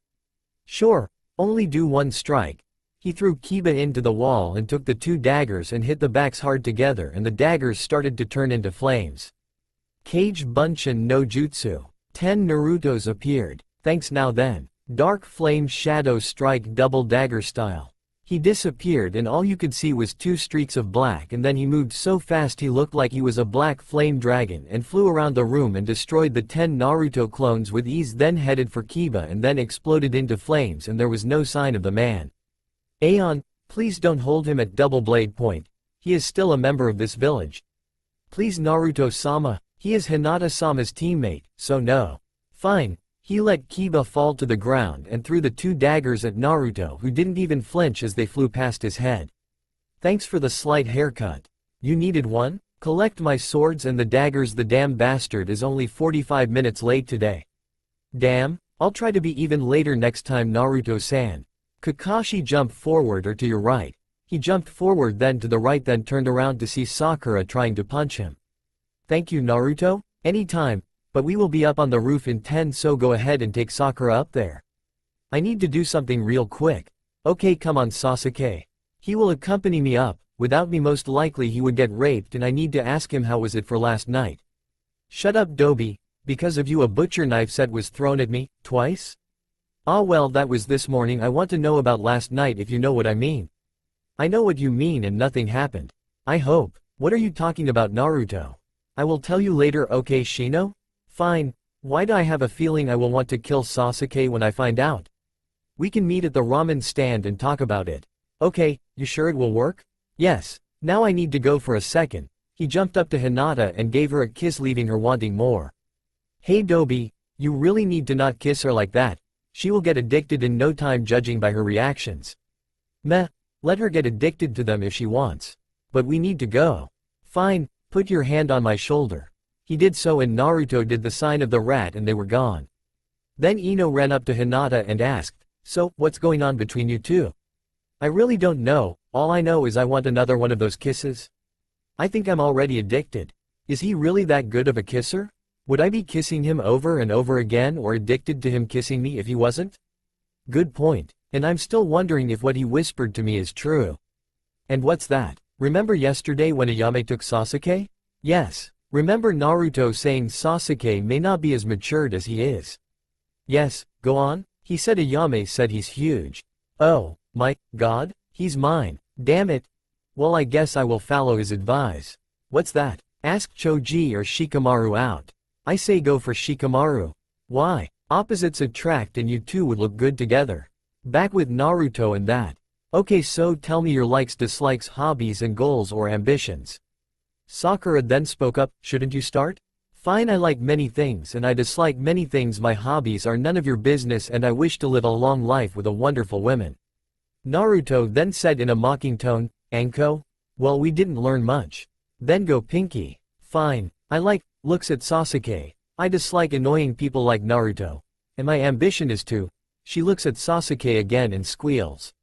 Sure, only do 1 strike. He threw Kiba into the wall and took the 2 daggers and hit the backs hard together, and the daggers started to turn into flames. Cage Bunshin no Jutsu. 10 Narutos appeared. Thanks now then. Dark flame shadow strike double dagger style. He disappeared and all you could see was 2 streaks of black, and then he moved so fast he looked like he was a black flame dragon and flew around the room and destroyed the 10 Naruto clones with ease, then headed for Kiba and then exploded into flames, and there was no sign of the man. Aeon, please don't hold him at double blade point. He is still a member of this village. Please Naruto-sama. He is Hinata-sama's teammate, so no. Fine. He let Kiba fall to the ground and threw the 2 daggers at Naruto, who didn't even flinch as they flew past his head. Thanks for the slight haircut. You needed one? Collect my swords and the daggers. The damn bastard is only 45 minutes late today. Damn, I'll try to be even later next time Naruto-san. Kakashi jumped forward or to your right. He jumped forward then to the right, then turned around to see Sakura trying to punch him. Thank you Naruto? Anytime, but we will be up on the roof in 10, so go ahead and take Sakura up there. I need to do something real quick. Okay, come on Sasuke. He will accompany me up. Without me most likely he would get raped and I need to ask him how was it for last night. Shut up Dobie, because of you a butcher knife set was thrown at me, twice? Ah well, that was this morning. I want to know about last night if you know what I mean. I know what you mean and nothing happened. I hope. What are you talking about Naruto? I will tell you later, okay Shino? Fine. Why do I have a feeling I will want to kill Sasuke when I find out? We can meet at the ramen stand and talk about it. Okay, you sure it will work? Yes. Now I need to go for a second. He jumped up to Hinata and gave her a kiss, leaving her wanting more. Hey Dobie, you really need to not kiss her like that. She will get addicted in no time judging by her reactions. Meh, let her get addicted to them if she wants. But we need to go. Fine, put your hand on my shoulder. He did so and Naruto did the sign of the rat and they were gone. Then Ino ran up to Hinata and asked, so, what's going on between you two? I really don't know, all I know is I want another one of those kisses. I think I'm already addicted. Is he really that good of a kisser? Would I be kissing him over and over again or addicted to him kissing me if he wasn't? Good point, and I'm still wondering if what he whispered to me is true. And what's that? Remember yesterday when Ayame took Sasuke? Yes. Remember Naruto saying Sasuke may not be as matured as he is? Yes, go on. He said Ayame said he's huge. Oh, my God, he's mine. Damn it. Well, I guess I will follow his advice. What's that? Ask Choji or Shikamaru out. I say go for Shikamaru. Why? Opposites attract and you two would look good together. Back with Naruto and that. Okay, so tell me your likes, dislikes, hobbies and goals or ambitions. Sakura then spoke up, shouldn't you start? Fine, I like many things and I dislike many things. My hobbies are none of your business and I wish to live a long life with a wonderful woman. Naruto then said in a mocking tone, Anko? Well, we didn't learn much. Then go Pinky. Fine, I like looks at Sasuke. I dislike annoying people like Naruto. And my ambition is to. She looks at Sasuke again and squeals.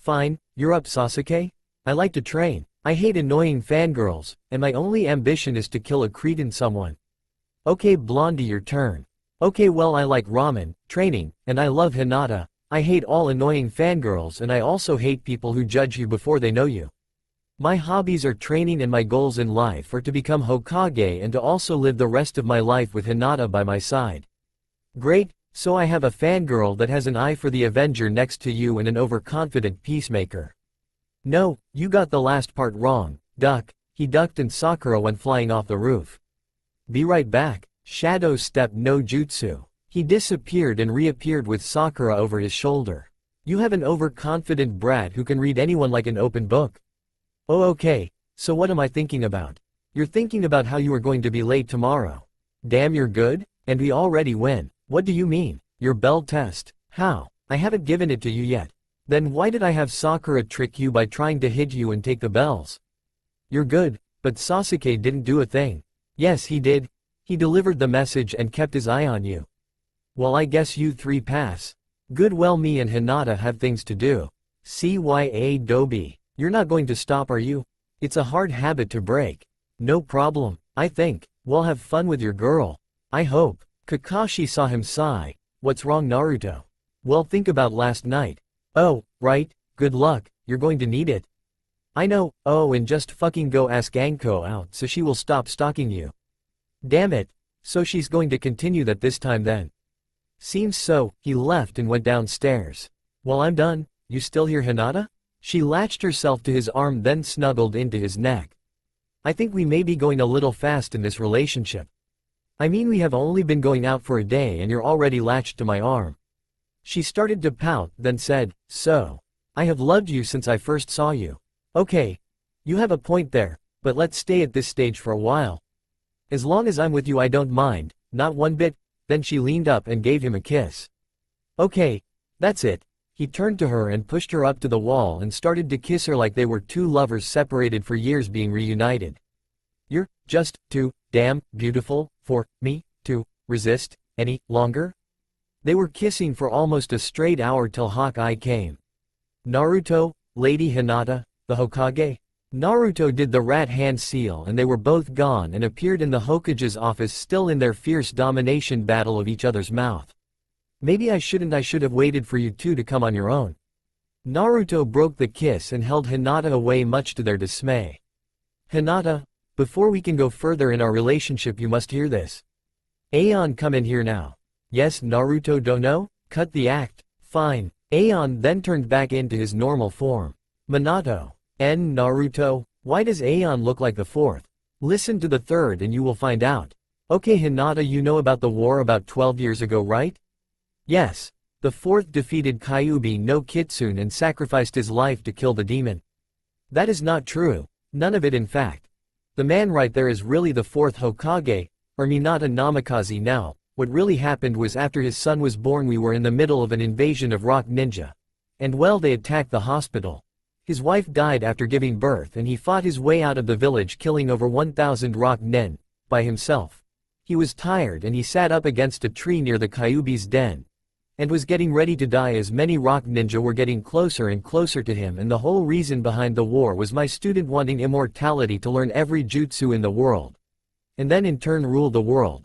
Fine, you're up Sasuke? I like to train. I hate annoying fangirls, and my only ambition is to kill a cretin someone. Okay Blondie, your turn. Okay, well I like ramen, training, and I love Hinata. I hate all annoying fangirls and I also hate people who judge you before they know you. My hobbies are training and my goals in life are to become Hokage and to also live the rest of my life with Hinata by my side. Great, so I have a fangirl that has an eye for the Avenger next to you and an overconfident peacemaker. No, you got the last part wrong, duck. He ducked and Sakura went flying off the roof. Be right back. Shadow Step no Jutsu. He disappeared and reappeared with Sakura over his shoulder. You have an overconfident brat who can read anyone like an open book. Oh okay, so what am I thinking about? You're thinking about how you are going to be late tomorrow. Damn, you're good? And we already win. What do you mean? Your bell test. How? I haven't given it to you yet. Then why did I have Sakura trick you by trying to hit you and take the bells? You're good, but Sasuke didn't do a thing. Yes he did. He delivered the message and kept his eye on you. Well, I guess you three pass. Good, well me and Hinata have things to do. CYA Dobie. You're not going to stop, are you? It's a hard habit to break. No problem, I think. We'll have fun with your girl. I hope. Kakashi saw him sigh. What's wrong Naruto? Well, think about last night. Oh, right, good luck, you're going to need it. I know, oh, and just fucking go ask Anko out so she will stop stalking you. Damn it, so she's going to continue that this time then. Seems so. He left and went downstairs. Well, I'm done. You still hear Hinata? She latched herself to his arm then snuggled into his neck. I think we may be going a little fast in this relationship. I mean, we have only been going out for a day and you're already latched to my arm. She started to pout, then said, so. I have loved you since I first saw you. Okay. You have a point there, but let's stay at this stage for a while. As long as I'm with you I don't mind, not one bit. Then she leaned up and gave him a kiss. Okay. That's it. He turned to her and pushed her up to the wall and started to kiss her like they were two lovers separated for years being reunited. You're just too damn beautiful for me to resist any longer. They were kissing for almost a straight hour till Hawkeye came. Naruto, Lady Hinata, the Hokage? Naruto did the rat hand seal and they were both gone and appeared in the Hokage's office still in their fierce domination battle of each other's mouth. Maybe I should have waited for you two to come on your own. Naruto broke the kiss and held Hinata away much to their dismay. Hinata, before we can go further in our relationship you must hear this. Aeon, come in here now. Yes, Naruto don't know? Cut the act. Fine. Aeon then turned back into his normal form. Minato. Naruto, why does Aeon look like the fourth? Listen to the third and you will find out. Okay Hinata, you know about the war about 12 years ago, right? Yes. The fourth defeated Kyuubi no Kitsune and sacrificed his life to kill the demon. That is not true. None of it in fact. The man right there is really the fourth Hokage, or Minato Namikaze now. What really happened was after his son was born we were in the middle of an invasion of rock ninja. And well, they attacked the hospital. His wife died after giving birth and he fought his way out of the village killing over 1,000 rock nen, by himself. He was tired and he sat up against a tree near the Kyuubi's den. And was getting ready to die as many rock ninja were getting closer and closer to him, and the whole reason behind the war was my student wanting immortality to learn every jutsu in the world. And then in turn rule the world.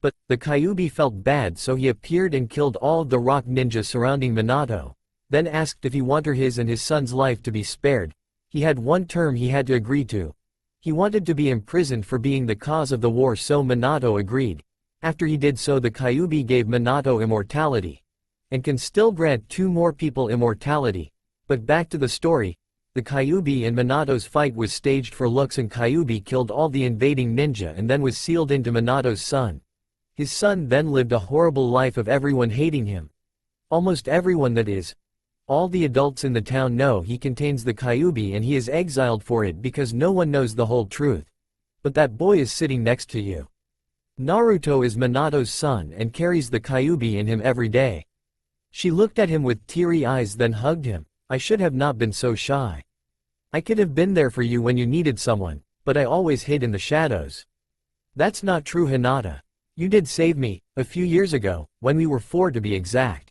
But, the Kyuubi felt bad so he appeared and killed all of the rock ninja surrounding Minato. Then asked if he wanted his and his son's life to be spared. He had one term he had to agree to. He wanted to be imprisoned for being the cause of the war, so Minato agreed. After he did so, the Kyuubi gave Minato immortality. And can still grant 2 more people immortality. But back to the story. The Kyuubi and Minato's fight was staged for looks and Kyuubi killed all the invading ninja and then was sealed into Minato's son. His son then lived a horrible life of everyone hating him. Almost everyone, that is. All the adults in the town know he contains the Kyuubi and he is exiled for it because no one knows the whole truth. But that boy is sitting next to you. Naruto is Minato's son and carries the Kyuubi in him every day. She looked at him with teary eyes then hugged him. I should have not been so shy. I could have been there for you when you needed someone, but I always hid in the shadows. That's not true, Hinata. You did save me, a few years ago, when we were 4 to be exact.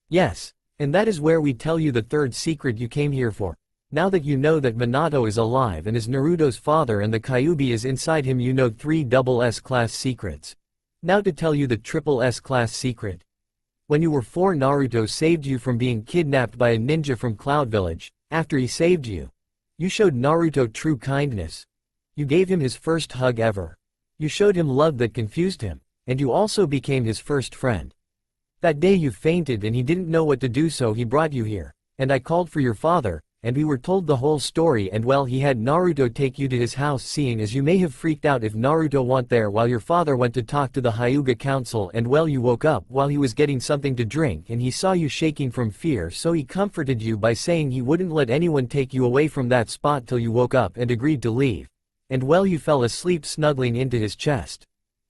Yes. And that is where we tell you the third secret you came here for. Now that you know that Minato is alive and is Naruto's father and the Kyuubi is inside him, you know 3 SS class secrets. Now to tell you the SS class secret. When you were 4, Naruto saved you from being kidnapped by a ninja from Cloud Village. After he saved you, you showed Naruto true kindness. You gave him his first hug ever. You showed him love that confused him, and you also became his first friend. That day you fainted and he didn't know what to do, so he brought you here, and I called for your father, and we were told the whole story, and well, he had Naruto take you to his house, seeing as you may have freaked out if Naruto went there while your father went to talk to the Hyuga council, and well, you woke up while he was getting something to drink and he saw you shaking from fear, so he comforted you by saying he wouldn't let anyone take you away from that spot till you woke up and agreed to leave. And well, you fell asleep snuggling into his chest.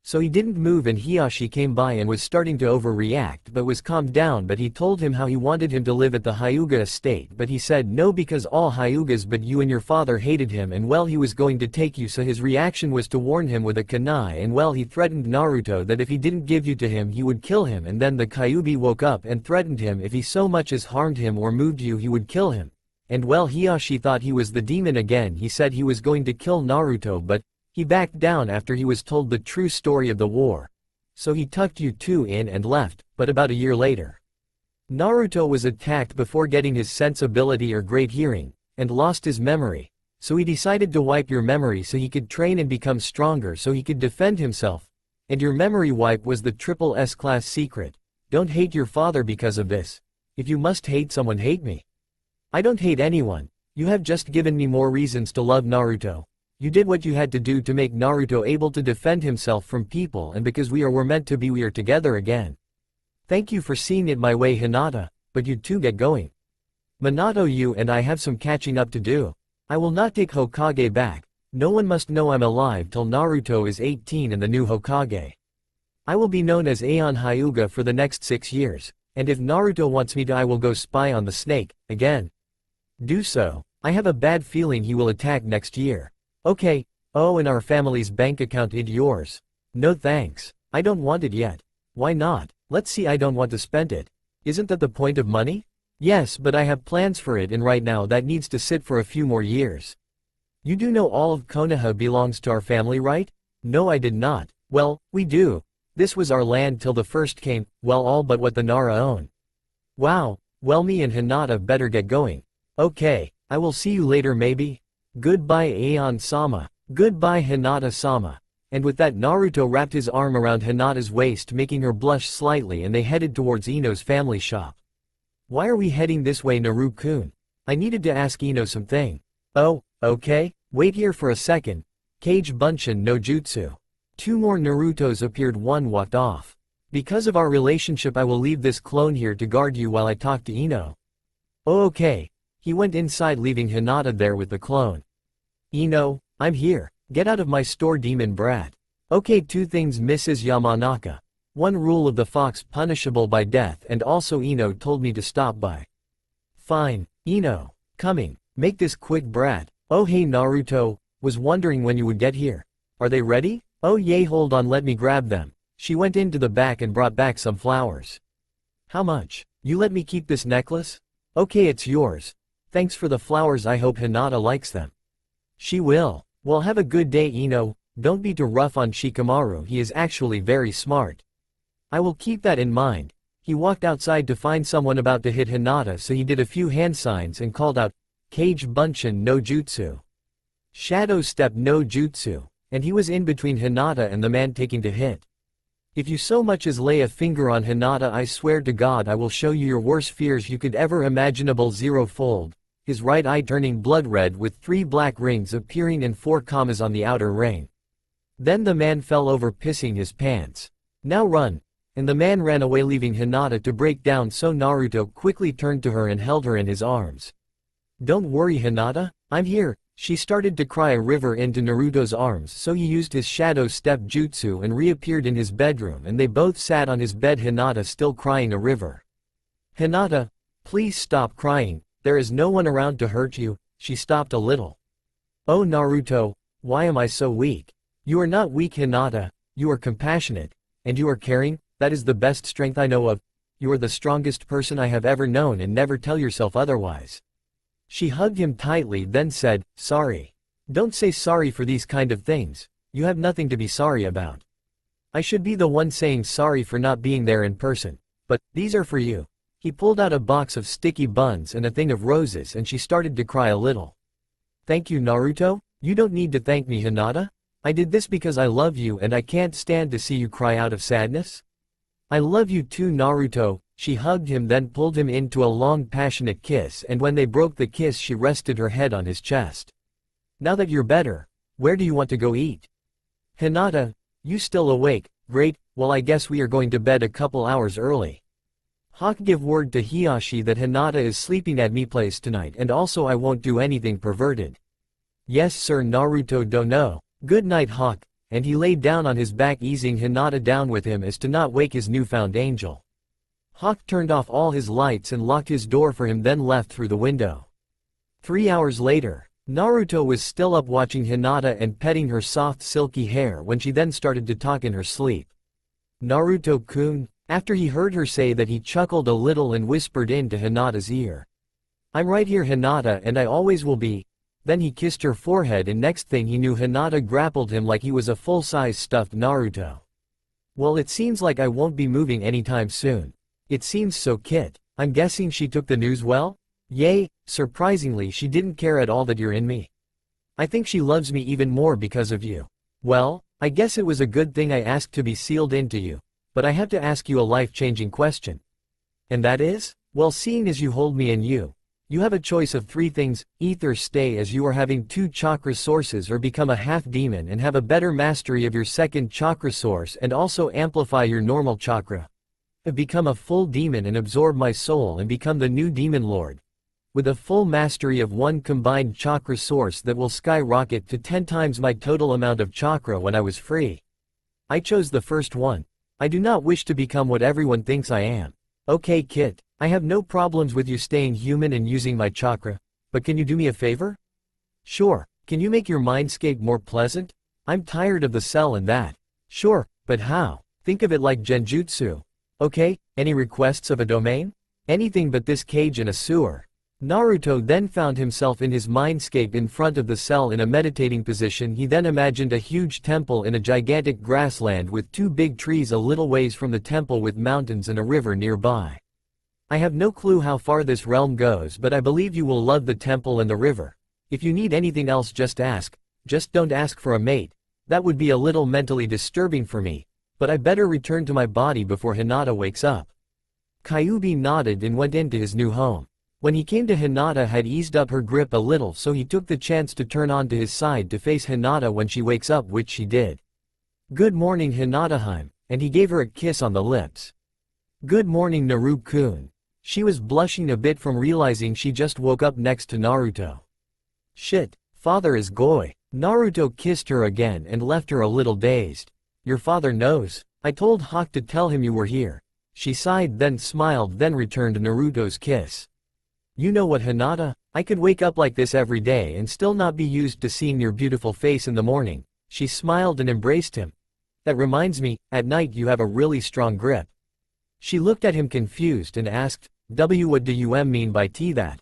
So he didn't move and Hiyashi came by and was starting to overreact but was calmed down, but he told him how he wanted him to live at the Hyuga estate, but he said no because all Hyugas but you and your father hated him, and well, he was going to take you, so his reaction was to warn him with a kunai, and well, he threatened Naruto that if he didn't give you to him he would kill him, and then the Kyuubi woke up and threatened him if he so much as harmed him or moved you he would kill him. And well, Hiyashi thought he was the demon again. He said he was going to kill Naruto, but he backed down after he was told the true story of the war. So he tucked you 2 in and left, but about a year later, Naruto was attacked before getting his sensibility or great hearing, and lost his memory. So he decided to wipe your memory so he could train and become stronger so he could defend himself. And your memory wipe was the SS class secret. Don't hate your father because of this. If you must hate someone, hate me. I don't hate anyone. You have just given me more reasons to love Naruto. You did what you had to do to make Naruto able to defend himself from people, and because we were meant to be, we are together again. Thank you for seeing it my way, Hinata, but you two get going. Minato, you and I have some catching up to do. I will not take Hokage back. No one must know I'm alive till Naruto is 18 and the new Hokage. I will be known as Aeon Hyuga for the next 6 years, and if Naruto wants me to, I will go spy on the snake, again. Do so. I have a bad feeling he will attack next year. Okay. Oh, and our family's bank account, it yours. No thanks. I don't want it yet. Why not? Let's see, I don't want to spend it. Isn't that the point of money? Yes, but I have plans for it, and right now that needs to sit for a few more years. You do know all of Konoha belongs to our family, right? No, I did not. Well, we do. This was our land till the first came, well, all but what the Nara own. Wow, well, me and Hinata better get going. Okay, I will see you later maybe? Goodbye Aeon-sama. Goodbye Hinata-sama. And with that, Naruto wrapped his arm around Hinata's waist, making her blush slightly, and they headed towards Ino's family shop. Why are we heading this way, Naru-kun? I needed to ask Ino something. Oh, okay, wait here for a second. Kage Bunshin no Jutsu. 2 more Narutos appeared, one walked off. Because of our relationship, I will leave this clone here to guard you while I talk to Ino. Oh, okay. He went inside, leaving Hinata there with the clone. Ino, I'm here. Get out of my store, demon brat. Okay, 2 things, Mrs. Yamanaka. 1 rule of the fox, punishable by death, and also Ino told me to stop by. Fine, Ino. Coming. Make this quick, brat. Oh hey Naruto, was wondering when you would get here. Are they ready? Oh yay, hold on, let me grab them. She went into the back and brought back some flowers. How much? You let me keep this necklace? Okay, it's yours. Thanks for the flowers, I hope Hinata likes them. She will. Well, have a good day, Ino. Don't be too rough on Shikamaru, he is actually very smart. I will keep that in mind. He walked outside to find someone about to hit Hinata, so he did a few hand signs and called out, Kage Bunshin no Jutsu. Shadow Step no Jutsu. And he was in between Hinata and the man taking to hit. If you so much as lay a finger on Hinata, I swear to God I will show you your worst fears you could ever imaginable. 0-fold. His right eye turning blood red with 3 black rings appearing in 4 commas on the outer ring. Then the man fell over, pissing his pants. Now run. And the man ran away, leaving Hinata to break down, so Naruto quickly turned to her and held her in his arms. Don't worry, Hinata, I'm here. She started to cry a river into Naruto's arms, so he used his shadow step jutsu and reappeared in his bedroom, and they both sat on his bed, Hinata still crying a river. Hinata, please stop crying, there is no one around to hurt you. She stopped a little. Oh Naruto, why am I so weak? You are not weak, Hinata, you are compassionate, and you are caring. That is the best strength I know of. You are the strongest person I have ever known, and never tell yourself otherwise. She hugged him tightly, then said, sorry. Don't say sorry for these kind of things. You have nothing to be sorry about. I should be the one saying sorry for not being there in person. But, these are for you. He pulled out a box of sticky buns and a thing of roses, and she started to cry a little. Thank you, Naruto. You don't need to thank me, Hinata. I did this because I love you and I can't stand to see you cry out of sadness. I love you too, Naruto. She hugged him, then pulled him into a long passionate kiss, and when they broke the kiss she rested her head on his chest. Now that you're better, where do you want to go eat? Hinata, you still awake? Great, well I guess we are going to bed a couple hours early. Hawk, give word to Hiyashi that Hinata is sleeping at me place tonight, and also I won't do anything perverted. Yes sir, Naruto don't know. Good night, Hawk, and he laid down on his back, easing Hinata down with him as to not wake his newfound angel. Hawk turned off all his lights and locked his door for him, then left through the window. 3 hours later, Naruto was still up watching Hinata and petting her soft silky hair when she then started to talk in her sleep. Naruto-kun, after he heard her say that, he chuckled a little and whispered into Hinata's ear. I'm right here, Hinata, and I always will be. Then he kissed her forehead, and next thing he knew Hinata grappled him like he was a full-size stuffed Naruto. Well, it seems like I won't be moving anytime soon. It seems so, Kit. I'm guessing she took the news well? Yay, surprisingly she didn't care at all that you're in me. I think she loves me even more because of you. Well, I guess it was a good thing I asked to be sealed into you, but I have to ask you a life-changing question. And that is? Well, seeing as you hold me in you have a choice of 3 things: either stay as you are having 2 chakra sources, or become a half-demon and have a better mastery of your second chakra source and also amplify your normal chakra. Become a full demon and absorb my soul and become the new demon lord, with a full mastery of 1 combined chakra source that will skyrocket to 10 times my total amount of chakra when I was free. I chose the first one. I do not wish to become what everyone thinks I am. Okay, Kit, I have no problems with you staying human and using my chakra, but can you do me a favor? Sure, can you make your mindscape more pleasant? I'm tired of the cell and that. Sure, but how? Think of it like genjutsu. Okay, any requests of a domain? Anything but this cage and a sewer. Naruto then found himself in his mindscape in front of the cell in a meditating position. He then imagined a huge temple in a gigantic grassland with two big trees a little ways from the temple with mountains and a river nearby. I have no clue how far this realm goes, but I believe you will love the temple and the river. If you need anything else, just ask. Just don't ask for a mate. That would be a little mentally disturbing for me, but I better return to my body before Hinata wakes up. Kyuubi nodded and went into his new home. When he came to Hinata had eased up her grip a little, so he took the chance to turn onto his side to face Hinata when she wakes up, which she did. "Good morning, Hinata-heim," and he gave her a kiss on the lips. "Good morning, Naru-kun." She was blushing a bit from realizing she just woke up next to Naruto. "Shit, father is Goi." Naruto kissed her again and left her a little dazed. "Your father knows. I told Hawk to tell him you were here." She sighed, then smiled, then returned Naruto's kiss. "You know what, Hinata? I could wake up like this every day and still not be used to seeing your beautiful face in the morning." She smiled and embraced him. "That reminds me, at night you have a really strong grip." She looked at him confused and asked, what do you mean by that?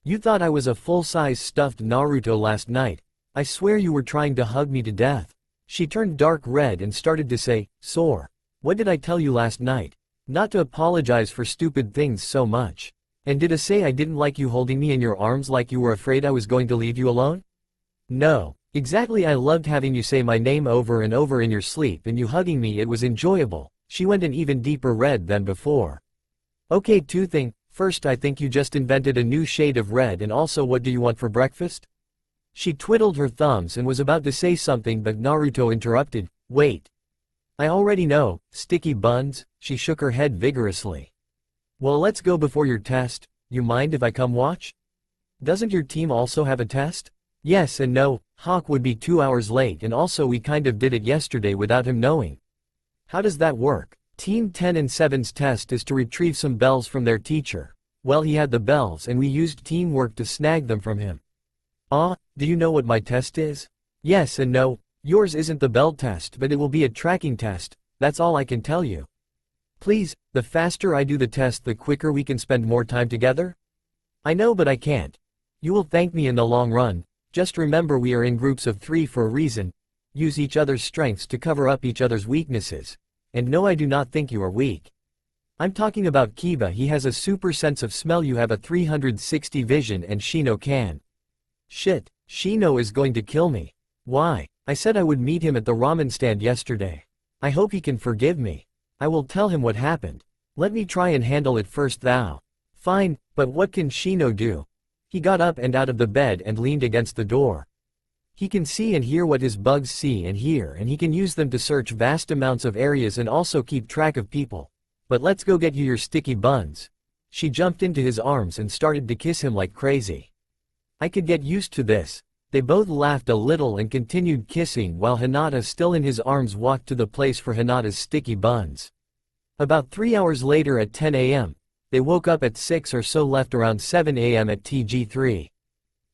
"You thought I was a full-size stuffed Naruto last night. I swear you were trying to hug me to death." She turned dark red and started to say, "Sore. What did I tell you last night? Not to apologize for stupid things so much. And did I say I didn't like you holding me in your arms like you were afraid I was going to leave you alone?" "No. Exactly, I loved having you say my name over and over in your sleep and you hugging me, it was enjoyable." She went an even deeper red than before. "Okay, two things. First, I think you just invented a new shade of red, and also what do you want for breakfast?" She twiddled her thumbs and was about to say something, but Naruto interrupted. "Wait. I already know, sticky buns." She shook her head vigorously. "Well, let's go before your test. You mind if I come watch?" "Doesn't your team also have a test?" "Yes and no. Hawk would be 2 hours late, and also we kind of did it yesterday without him knowing." "How does that work?" "Team 10 and 7's test is to retrieve some bells from their teacher. Well, he had the bells and we used teamwork to snag them from him." Do you know what my test is?" "Yes and no. Yours isn't the bell test, but it will be a tracking test. That's all I can tell you." "Please, the faster I do the test the quicker we can spend more time together." "I know, but I can't. You will thank me in the long run. Just remember we are in groups of 3 for a reason. Use each other's strengths to cover up each other's weaknesses. And no, I do not think you are weak. I'm talking about Kiba. He has a super sense of smell, you have a 360 vision, and Shino can." "Shit, Shino is going to kill me." "Why? I said I would meet him at the ramen stand yesterday. I hope he can forgive me. I will tell him what happened. Let me try and handle it first thou." "Fine, but what can Shino do?" He got up and out of the bed and leaned against the door. "He can see and hear what his bugs see and hear, and he can use them to search vast amounts of areas and also keep track of people. But let's go get you your sticky buns." She jumped into his arms and started to kiss him like crazy. "I could get used to this." They both laughed a little and continued kissing while Hinata, still in his arms, walked to the place for Hinata's sticky buns. About 3 hours later at 10 a.m., they woke up at 6 or so, left around 7 a.m. at TG3.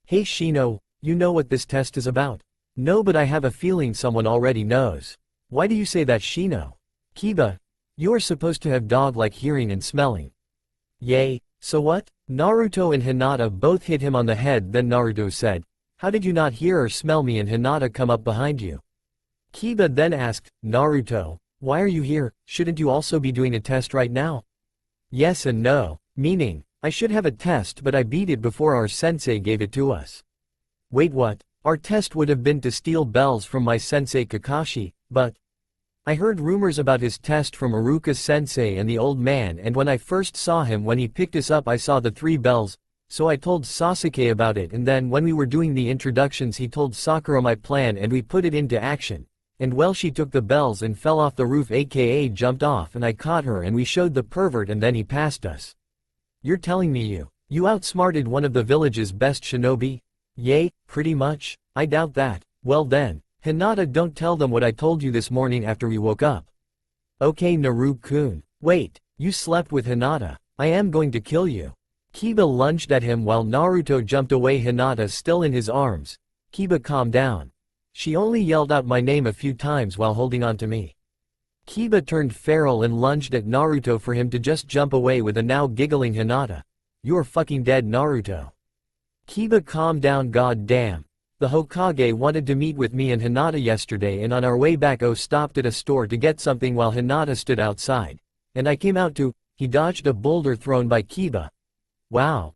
"Hey Shino, you know what this test is about?" "No, but I have a feeling someone already knows." "Why do you say that, Shino?" "Kiba, you are supposed to have dog-like hearing and smelling." "Yay, so what?" Naruto and Hinata both hit him on the head. Then Naruto said, "How did you not hear or smell me and Hinata come up behind you?" Kiba then asked, "Naruto, why are you here? Shouldn't you also be doing a test right now?" "Yes and no. Meaning, I should have a test, but I beat it before our sensei gave it to us." "Wait, what?" "Our test would have been to steal bells from my sensei Kakashi, but I heard rumors about his test from Iruka sensei and the old man, and when I first saw him when he picked us up I saw the 3 bells, so I told Sasuke about it, and then when we were doing the introductions he told Sakura my plan and we put it into action. And well, she took the bells and fell off the roof, aka jumped off, and I caught her and we showed the pervert and then he passed us." "You're telling me you outsmarted one of the village's best shinobi?" "Yay, pretty much. I doubt that." "Well then, Hinata, don't tell them what I told you this morning after we woke up." "Okay Naru-kun." "Wait, you slept with Hinata? I am going to kill you." Kiba lunged at him while Naruto jumped away, Hinata still in his arms. "Kiba, calm down. She only yelled out my name a few times while holding on to me." Kiba turned feral and lunged at Naruto for him to just jump away with a now giggling Hinata. You're fucking dead, Naruto. Kiba, calm down, god damn. The Hokage wanted to meet with me and Hinata yesterday, and on our way back stopped at a store to get something while Hinata stood outside. And I came out to— He dodged a boulder thrown by Kiba. Wow.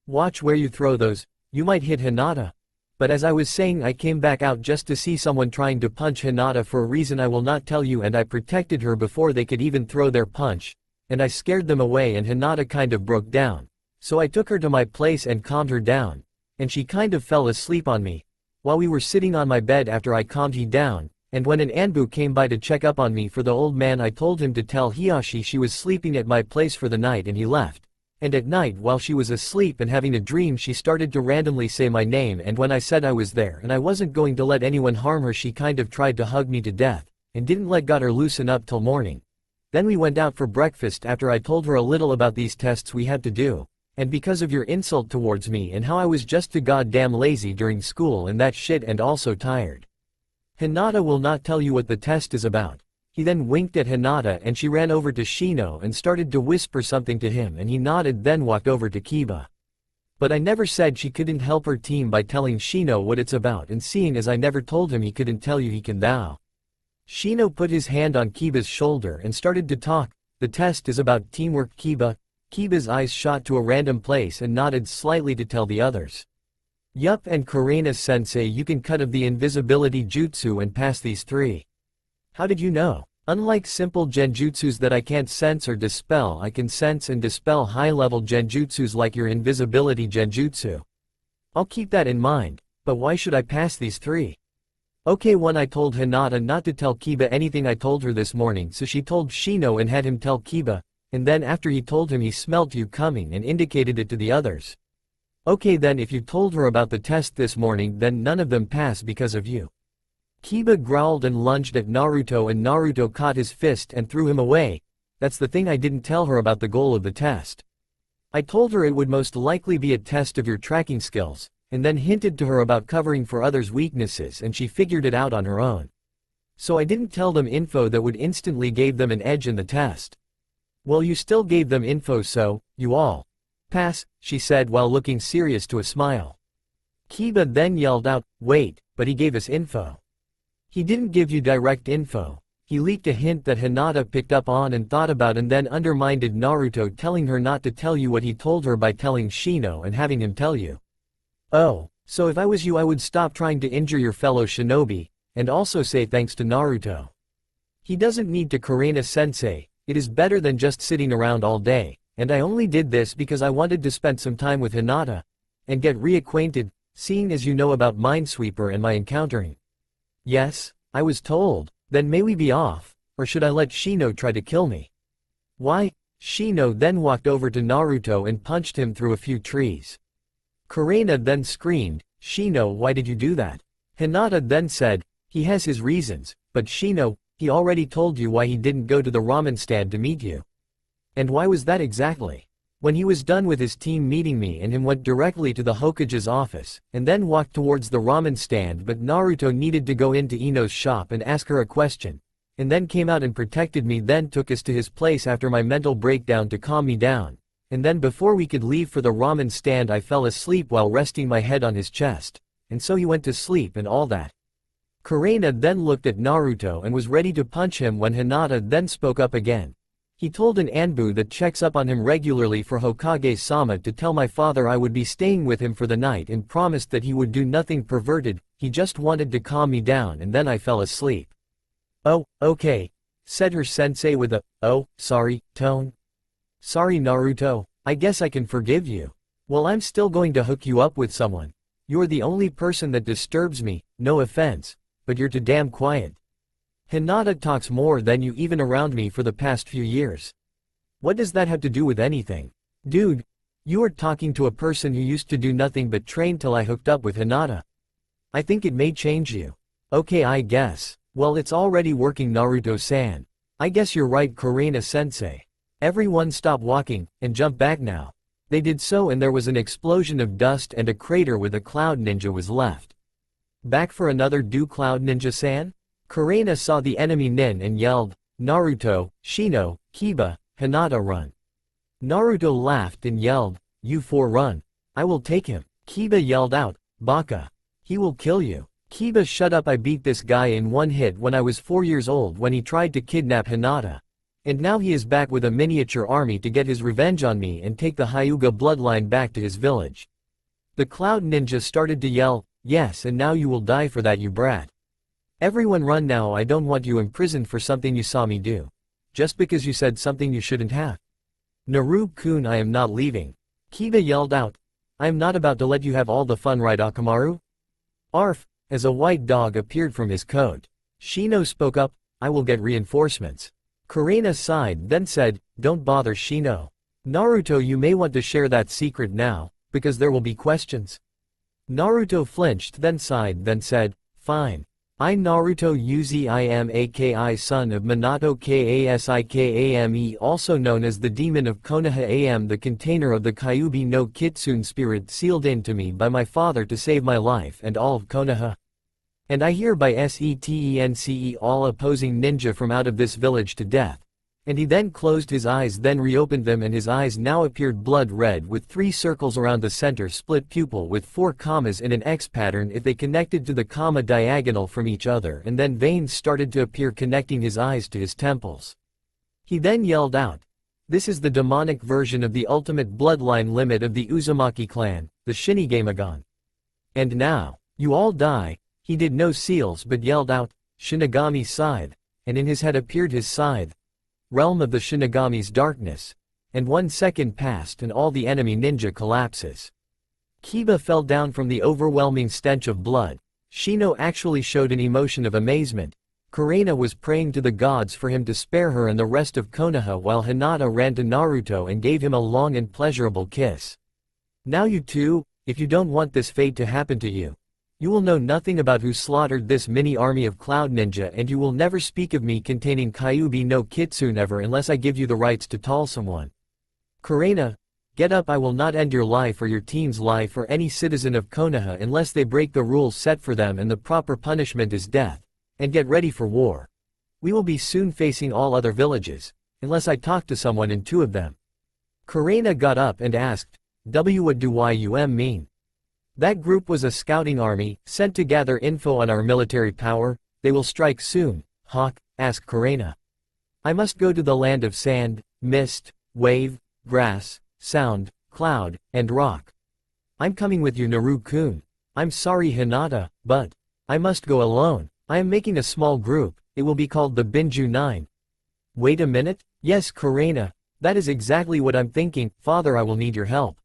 Watch where you throw those, you might hit Hinata. But as I was saying, I came back out just to see someone trying to punch Hinata for a reason I will not tell you, and I protected her before they could even throw their punch. And I scared them away and Hinata kind of broke down. So I took her to my place and calmed her down. And she kind of fell asleep on me. While we were sitting on my bed after I calmed her down, and when an Anbu came by to check up on me for the old man, I told him to tell Hiyashi she was sleeping at my place for the night, and he left. And at night, while she was asleep and having a dream, she started to randomly say my name, and when I said I was there and I wasn't going to let anyone harm her, she kind of tried to hug me to death, and didn't let her loosen up till morning. Then we went out for breakfast after I told her a little about these tests we had to do. And because of your insult towards me and how I was just too goddamn lazy during school and that shit, and also tired. Hinata will not tell you what the test is about. He then winked at Hinata and she ran over to Shino and started to whisper something to him, and he nodded, then walked over to Kiba. But I never said she couldn't help her team by telling Shino what it's about, and seeing as I never told him he couldn't tell you, he can thou. Shino put his hand on Kiba's shoulder and started to talk. The test is about teamwork, Kiba. Kiba's eyes shot to a random place and nodded slightly to tell the others. Yup, and Kurena-sensei, you can cut of the invisibility jutsu and pass these 3. How did you know? Unlike simple genjutsus that I can't sense or dispel, I can sense and dispel high-level genjutsus like your invisibility genjutsu. I'll keep that in mind, but why should I pass these 3? Okay, 1. I told Hinata not to tell Kiba anything I told her this morning, so she told Shino and had him tell Kiba. And then after he told him, he smelt you coming and indicated it to the others. Okay, then if you told her about the test this morning, then none of them pass because of you. Kiba growled and lunged at Naruto, and Naruto caught his fist and threw him away. That's the thing I didn't tell her about the goal of the test. I told her it would most likely be a test of your tracking skills, and then hinted to her about covering for others' weaknesses, and she figured it out on her own. So I didn't tell them info that would instantly give them an edge in the test. Well, you still gave them info, so you all pass, she said while looking serious to a smile. Kiba then yelled out, wait, but he gave us info. He didn't give you direct info. He leaked a hint that Hinata picked up on and thought about, and then undermined Naruto, telling her not to tell you what he told her by telling Shino and having him tell you. Oh, so if I was you, I would stop trying to injure your fellow shinobi, and also say thanks to Naruto. He doesn't need to, Kurena-sensei. It is better than just sitting around all day, and I only did this because I wanted to spend some time with Hinata and get reacquainted, seeing as you know about Minesweeper and my encountering. Yes, I was told. Then may we be off, or should I let Shino try to kill me? Why? Shino then walked over to Naruto and punched him through a few trees. Kurena then screamed, Shino, why did you do that? Hinata then said, he has his reasons, but Shino, he already told you why he didn't go to the ramen stand to meet you. And why was that exactly? When he was done with his team meeting me and him went directly to the Hokage's office, and then walked towards the ramen stand, but Naruto needed to go into Ino's shop and ask her a question, and then came out and protected me, then took us to his place after my mental breakdown to calm me down, and then before we could leave for the ramen stand I fell asleep while resting my head on his chest, and so he went to sleep and all that. Kurena then looked at Naruto and was ready to punch him when Hinata then spoke up again. He told an Anbu that checks up on him regularly for Hokage-sama to tell my father I would be staying with him for the night and promised that he would do nothing perverted, he just wanted to calm me down, and then I fell asleep. Oh, okay, said her sensei with a, oh, sorry, tone. Sorry Naruto, I guess I can forgive you. Well, I'm still going to hook you up with someone. You're the only person that disturbs me, no offense, but you're too damn quiet. Hinata talks more than you even around me for the past few years. What does that have to do with anything? Dude, you are talking to a person who used to do nothing but train till I hooked up with Hinata. I think it may change you. Okay, I guess. Well, it's already working, Naruto-san. I guess you're right, Kurena-sensei. Everyone stop walking, and jump back now. They did so, and there was an explosion of dust and a crater with a Cloud Ninja was left. Back for another do, Cloud Ninja-san? Kurena saw the enemy nin and yelled, Naruto, Shino, Kiba, Hinata, run. Naruto laughed and yelled, You four run. I will take him. Kiba yelled out, Baka. He will kill you. Kiba shut up, I beat this guy in one hit when I was 4 years old when he tried to kidnap Hinata. And now he is back with a miniature army to get his revenge on me and take the Hyuga bloodline back to his village. The Cloud Ninja started to yell, yes, and now you will die for that, you brat. Everyone run now, I don't want you imprisoned for something you saw me do. Just because you said something you shouldn't have. Naru-kun, I am not leaving. Kiba yelled out, I am not about to let you have all the fun, right, Akamaru? Arf, as a white dog appeared from his coat. Shino spoke up, I will get reinforcements. Kurena sighed then said, don't bother Shino. Naruto, you may want to share that secret now, because there will be questions. Naruto flinched then sighed then said, fine. I Naruto Uzumi son of Minato Kasikame, also known as the demon of Konoha, am the container of the Kyuubi no Kitsune spirit sealed into me by my father to save my life and all of Konoha. And I hereby setence all opposing ninja from out of this village to death. And he then closed his eyes then reopened them and his eyes now appeared blood red with 3 circles around the center split pupil with 4 commas in an X pattern if they connected to the comma diagonal from each other, and then veins started to appear connecting his eyes to his temples. He then yelled out, this is the demonic version of the ultimate bloodline limit of the Uzumaki clan, the Shinigami. And now, you all die. He did no seals but yelled out, Shinigami scythe, and in his head appeared his scythe. Realm of the Shinigami's darkness. And 1 second passed and all the enemy ninja collapses. Kiba fell down from the overwhelming stench of blood. Shino actually showed an emotion of amazement. Kurena was praying to the gods for him to spare her and the rest of Konoha, while Hinata ran to Naruto and gave him a long and pleasurable kiss. Now you two, if you don't want this fate to happen to you, you will know nothing about who slaughtered this mini army of Cloud Ninja, and you will never speak of me containing Kyuubi no Kitsune ever unless I give you the rights to tell someone. Kurena, get up, I will not end your life or your team's life or any citizen of Konoha unless they break the rules set for them, and the proper punishment is death. And get ready for war. We will be soon facing all other villages, unless I talk to someone in 2 of them. Kurena got up and asked, what do you mean? That group was a scouting army, sent to gather info on our military power. They will strike soon, Hawk, asked Kurena. I must go to the land of sand, mist, wave, grass, sound, cloud, and rock. I'm coming with you, Naru-kun. I'm sorry, Hinata, but I must go alone. I am making a small group. It will be called the Binju 9. Wait a minute? Yes, Kurena. That is exactly what I'm thinking. Father, I will need your help.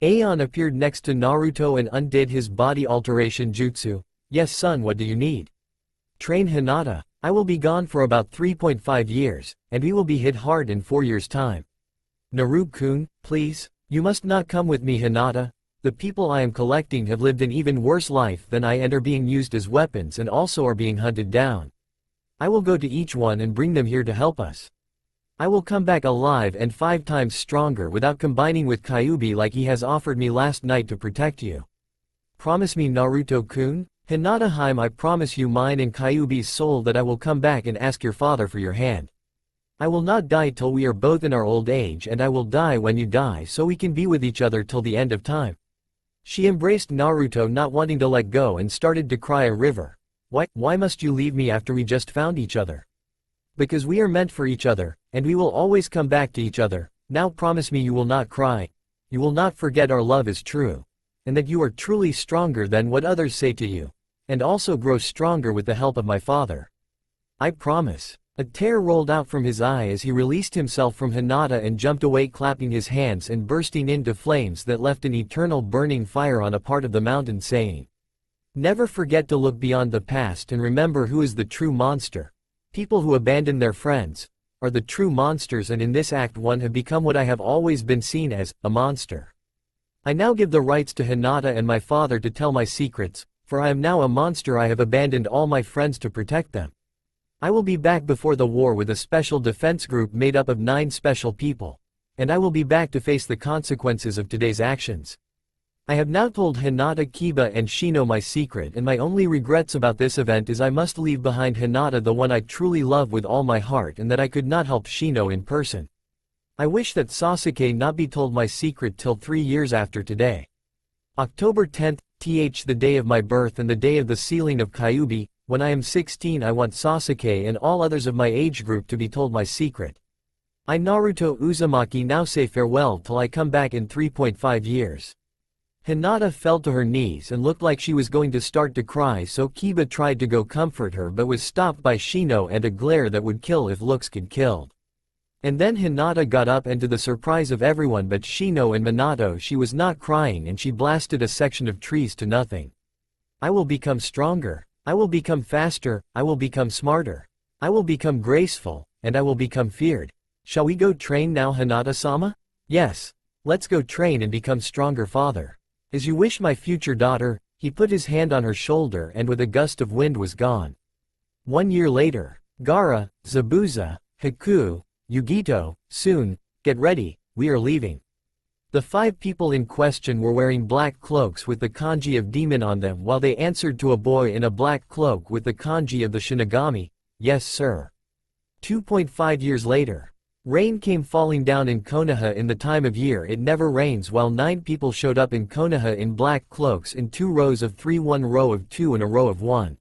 Aeon appeared next to Naruto and undid his body alteration jutsu. Yes son, what do you need? Train Hinata. I will be gone for about 3.5 years, and we will be hit hard in 4 years' time. Naru-kun, please, you must not come with me, Hinata. The people I am collecting have lived an even worse life than I and are being used as weapons and also are being hunted down. I will go to each one and bring them here to help us. I will come back alive and 5 times stronger without combining with Kyuubi like he has offered me last night to protect you. Promise me, Naruto-kun? Hinata-hime, I promise you mine and Kyuubi's soul that I will come back and ask your father for your hand. I will not die till we are both in our old age, and I will die when you die so we can be with each other till the end of time. She embraced Naruto, not wanting to let go, and started to cry a river. Why must you leave me after we just found each other? Because we are meant for each other, and we will always come back to each other. Now promise me you will not cry. You will not forget our love is true. And that you are truly stronger than what others say to you. And also grow stronger with the help of my father. I promise. A tear rolled out from his eye as he released himself from Hinata and jumped away, clapping his hands and bursting into flames that left an eternal burning fire on a part of the mountain, saying, never forget to look beyond the past and remember who is the true monster. People who abandon their friends are the true monsters, and in this Act 1 have become what I have always been seen as, a monster. I now give the rights to Hinata and my father to tell my secrets, for I am now a monster. I have abandoned all my friends to protect them. I will be back before the war with a special defense group made up of 9 special people. And I will be back to face the consequences of today's actions. I have now told Hinata, Kiba and Shino my secret, and my only regrets about this event is I must leave behind Hinata, the one I truly love with all my heart, and that I could not help Shino in person. I wish that Sasuke not be told my secret till 3 years after today. October 10th, the day of my birth and the day of the sealing of Kyuubi. When I am 16 I want Sasuke and all others of my age group to be told my secret. I Naruto Uzumaki now say farewell till I come back in 3.5 years. Hinata fell to her knees and looked like she was going to start to cry, so Kiba tried to go comfort her but was stopped by Shino and a glare that would kill if looks could kill. And then Hinata got up and to the surprise of everyone but Shino and Minato she was not crying and she blasted a section of trees to nothing. I will become stronger. I will become faster, I will become smarter. I will become graceful, and I will become feared. Shall we go train now, Hinata-sama? Yes. Let's go train and become stronger, father. As you wish, my future daughter. He put his hand on her shoulder and with a gust of wind was gone. 1 year later. Gaara, Zabuza, Haku, Yugito, soon, get ready, we are leaving. The 5 people in question were wearing black cloaks with the kanji of demon on them while they answered to a boy in a black cloak with the kanji of the Shinigami, yes sir. 2.5 years later. Rain came falling down in Konoha in the time of year it never rains while 9 people showed up in Konoha in black cloaks in 2 rows of 3, 1 row of 2 and a row of 1.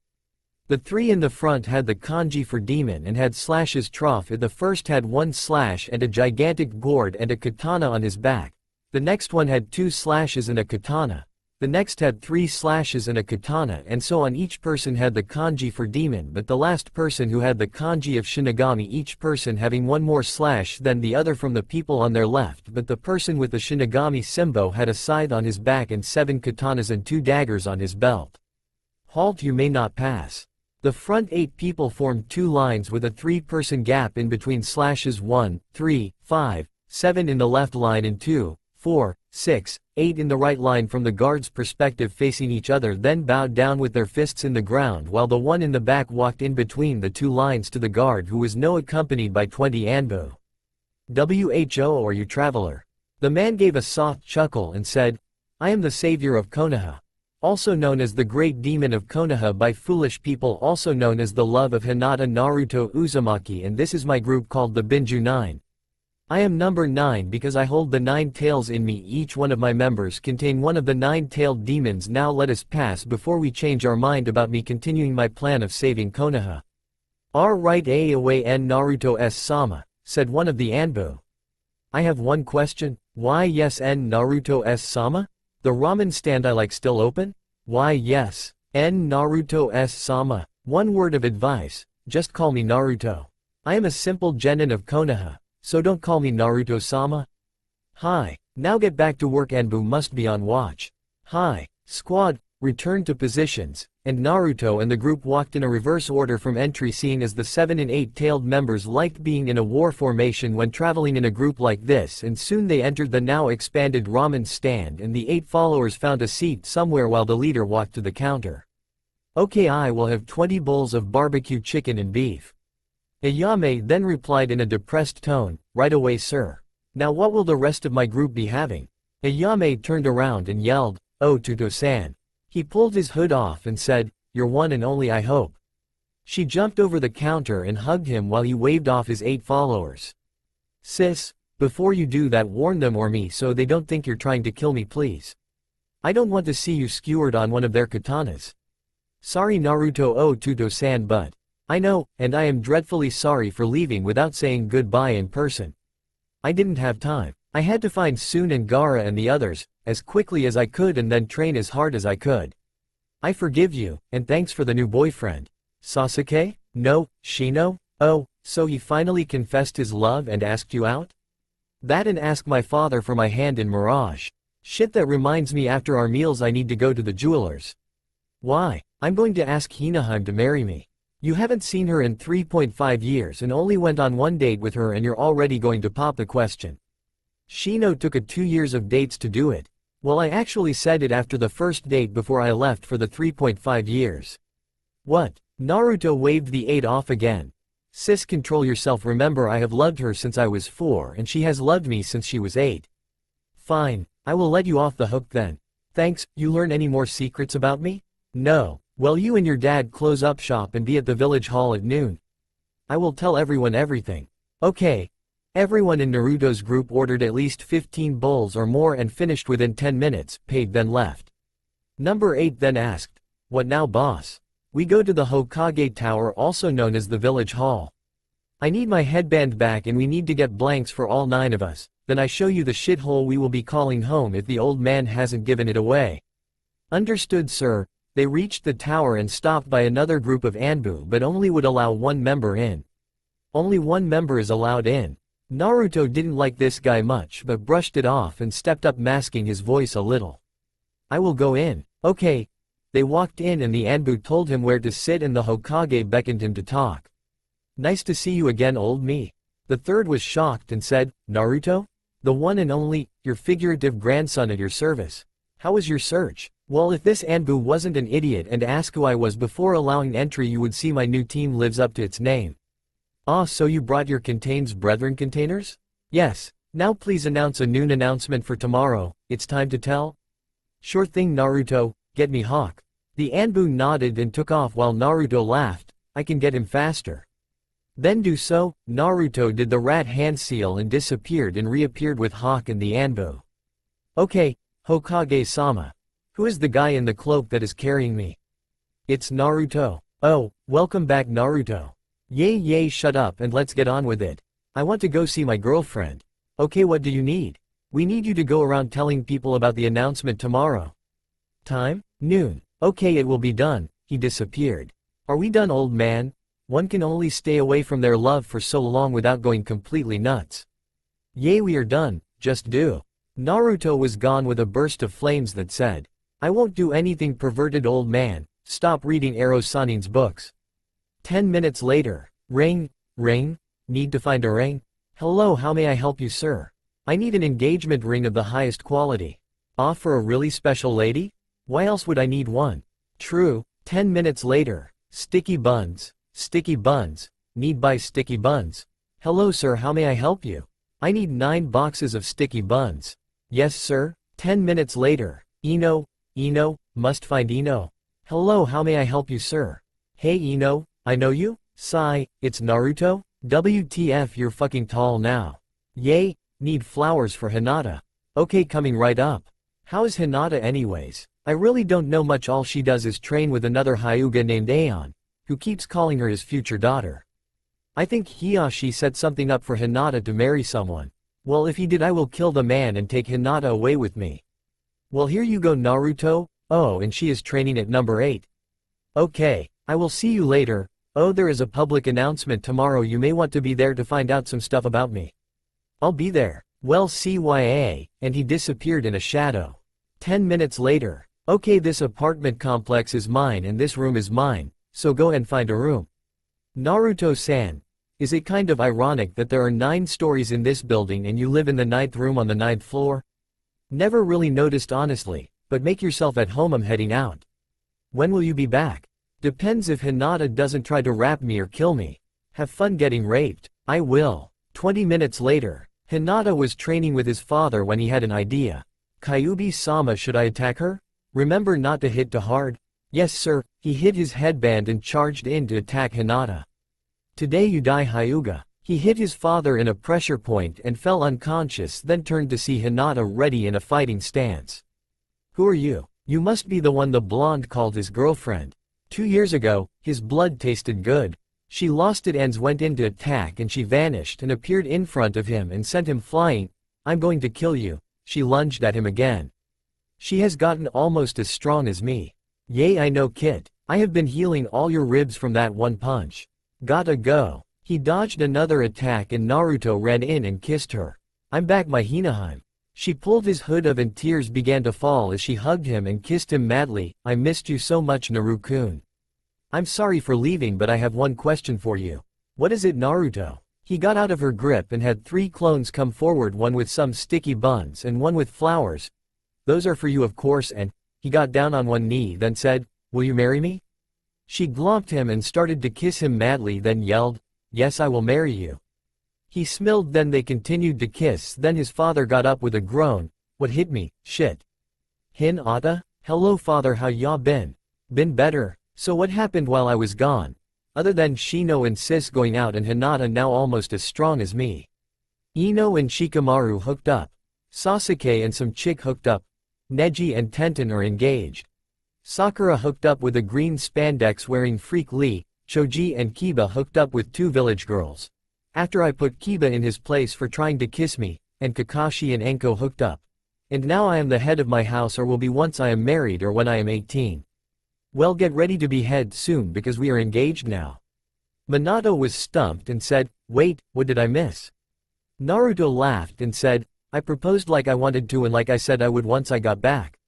The 3 in the front had the kanji for demon and had Slash's trough. The first had 1 slash and a gigantic gourd and a katana on his back. The next one had 2 slashes and a katana. The next had 3 slashes and a katana, and so on. Each person had the kanji for demon, but the last person who had the kanji of Shinigami, each person having 1 more slash than the other from the people on their left, but the person with the Shinigami symbol had a scythe on his back and 7 katanas and 2 daggers on his belt. Halt, you may not pass. The front 8 people formed 2 lines with a 3-person gap in between slashes 1, 3, 5, 7 in the left line and 2, 4, 6, 8 in the right line from the guard's perspective facing each other, then bowed down with their fists in the ground while the one in the back walked in between the 2 lines to the guard who was no accompanied by 20 anbu. Who are you, traveler? The man gave a soft chuckle and said, I am the savior of Konoha. Also known as the Great Demon of Konoha by foolish people, also known as the love of Hinata Naruto Uzumaki, and this is my group called the Binju 9. I am number 9 because I hold the 9 tails in me. Each one of my members contain one of the 9-tailed demons. Now let us pass before we change our mind about me continuing my plan of saving Konoha. Right away N Naruto S-sama, said one of the Anbu. I have one question, why yes N Naruto S-sama? The ramen stand I like still open? Why yes, N Naruto S-sama. One word of advice, just call me Naruto. I am a simple genin of Konoha, so don't call me Naruto-sama. Hi, now get back to work. Anbu must be on watch. Hi, squad, return to positions, and Naruto and the group walked in a reverse order from entry, seeing as the 7 and 8-tailed members liked being in a war formation when traveling in a group like this, and soon they entered the now expanded ramen stand and the 8 followers found a seat somewhere while the leader walked to the counter. Okay, I will have 20 bowls of barbecue chicken and beef. Ayame then replied in a depressed tone, right away sir. Now what will the rest of my group be having? Ayame turned around and yelled, oh Tuto-san. He pulled his hood off and said, your one and only I hope. She jumped over the counter and hugged him while he waved off his 8 followers. Sis, before you do that warn them or me so they don't think you're trying to kill me please. I don't want to see you skewered on one of their katanas. Sorry Naruto oh Tuto-san, but I know, and I am dreadfully sorry for leaving without saying goodbye in person. I didn't have time. I had to find Sun and Gaara and the others, as quickly as I could and then train as hard as I could. I forgive you, and thanks for the new boyfriend. Sasuke? No, Shino? Oh, so he finally confessed his love and asked you out? That and ask my father for my hand in Mirage. Shit, that reminds me, after our meals I need to go to the jewelers. Why? I'm going to ask Hinaheim to marry me. You haven't seen her in 3.5 years and only went on 1 date with her and you're already going to pop the question. Shino took a 2 years of dates to do it. Well, I actually said it after the first date before I left for the 3.5 years. What? Naruto waved the 8 off again. Sis, control yourself, remember I have loved her since I was 4 and she has loved me since she was 8. Fine, I will let you off the hook then. Thanks. You learn any more secrets about me? No. Well, you and your dad close up shop and be at the village hall at noon. I will tell everyone everything. Okay. Everyone in Naruto's group ordered at least 15 bowls or more and finished within 10 minutes, paid then left. Number 8 then asked, "What now, boss?" "We go to the Hokage Tower, also known as the Village Hall. I need my headband back and we need to get blanks for all 9 of us, then I show you the shithole we will be calling home if the old man hasn't given it away." "Understood, sir." They reached the tower and stopped by another group of Anbu but only would allow one member in. Only one member is allowed in. Naruto didn't like this guy much but brushed it off and stepped up, masking his voice a little. "I will go in." "Okay." They walked in and the Anbu told him where to sit and the Hokage beckoned him to talk. "Nice to see you again, old me." The third was shocked and said, "Naruto? The one and only, your figurative grandson at your service. How was your search?" "Well, if this Anbu wasn't an idiot and asked who I was before allowing entry, you would see my new team lives up to its name." "Ah, so you brought your contains brethren containers?" "Yes. Now please announce a noon announcement for tomorrow, it's time to tell." "Sure thing, Naruto, get me Hawk." The Anbu nodded and took off while Naruto laughed, "I can get him faster." "Then do so." Naruto did the rat hand seal and disappeared and reappeared with Hawk and the Anbu. "Okay, Hokage-sama. Who is the guy in the cloak that is carrying me?" "It's Naruto." "Oh, welcome back, Naruto." Yay, shut up and let's get on with it. I want to go see my girlfriend." "Okay, what do you need?" "We need you to go around telling people about the announcement tomorrow." "Time? Noon." "Okay, it will be done." He disappeared. "Are we done, old man?" One can only stay away from their love for so long without going completely nuts. "Yay, we are done, just do." Naruto was gone with a burst of flames that said, "I won't do anything, perverted old man, stop reading Erosanin's books." 10 minutes later. Ring. Need to find a ring? "Hello, how may I help you, sir?" "I need an engagement ring of the highest quality." "Ah, for a really special lady? Why else would I need one?" "True." 10 minutes later. Sticky buns. Need buy sticky buns. "Hello, sir, how may I help you?" "I need 9 boxes of sticky buns." "Yes, sir." 10 minutes later. Ino, must find Ino. "Hello, how may I help you, sir?" "Hey Ino, I know you?" "Sigh, it's Naruto? WTF, you're fucking tall now." "Yay, need flowers for Hinata." "Okay, coming right up." "How is Hinata anyways? I really don't know much, all she does is train with another Hyuga named Aeon, who keeps calling her his future daughter. I think Hiyashi set something up for Hinata to marry someone. Well, if he did, I will kill the man and take Hinata away with me." "Well, here you go, Naruto." "Oh, and she is training at number 8. "Okay, I will see you later." "Oh, there is a public announcement tomorrow, you may want to be there to find out some stuff about me." "I'll be there." "Well, CYA," and he disappeared in a shadow. 10 minutes later. "Okay, this apartment complex is mine and this room is mine, so go and find a room." "Naruto-san, is it kind of ironic that there are 9 stories in this building and you live in the 9th room on the 9th floor? Never really noticed honestly, but make yourself at home, I'm heading out." "When will you be back?" "Depends if Hinata doesn't try to rap me or kill me." "Have fun getting raped." "I will." 20 minutes later. Hinata was training with his father when he had an idea. "Kyuubi-sama, should I attack her? Remember not to hit too hard." "Yes, sir." He hit his headband and charged in to attack Hinata. "Today you die, Hyuga." He hit his father in a pressure point and fell unconscious, then turned to see Hinata ready in a fighting stance. "Who are you?" "You must be the one the blonde called his girlfriend. 2 years ago, his blood tasted good. She lost it and went in to attack and she vanished and appeared in front of him and sent him flying. I'm going to kill you." She lunged at him again. "She has gotten almost as strong as me." "Yay, I know, Kit. I have been healing all your ribs from that one punch. Gotta go." He dodged another attack and Naruto ran in and kissed her. "I'm back, my Hinaheim." She pulled his hood up and tears began to fall as she hugged him and kissed him madly. "I missed you so much, Naru-kun. I'm sorry for leaving, but I have one question for you." "What is it, Naruto?" He got out of her grip and had 3 clones come forward, one with some sticky buns and one with flowers. "Those are for you, of course," and he got down on one knee then said, "Will you marry me?" She glomped him and started to kiss him madly, then yelled, "Yes, I will marry you." He smiled, then they continued to kiss, then his father got up with a groan. "What hit me? Shit." "Hinata? Hello father, how ya been?" "Been better. So what happened while I was gone? Other than Shino and Sis going out and Hinata now almost as strong as me." Ino and Shikamaru hooked up. Sasuke and some chick hooked up. Neji and Tenten are engaged. Sakura hooked up with a green spandex wearing Freak Lee. Choji and Kiba hooked up with 2 village girls. After I put Kiba in his place for trying to kiss me, and Kakashi and Enko hooked up. And now I am the head of my house, or will be once I am married or when I am 18. Well, get ready to be head soon because we are engaged now. Minato was stumped and said, wait, what did I miss? Naruto laughed and said, I proposed like I wanted to and like I said I would once I got back.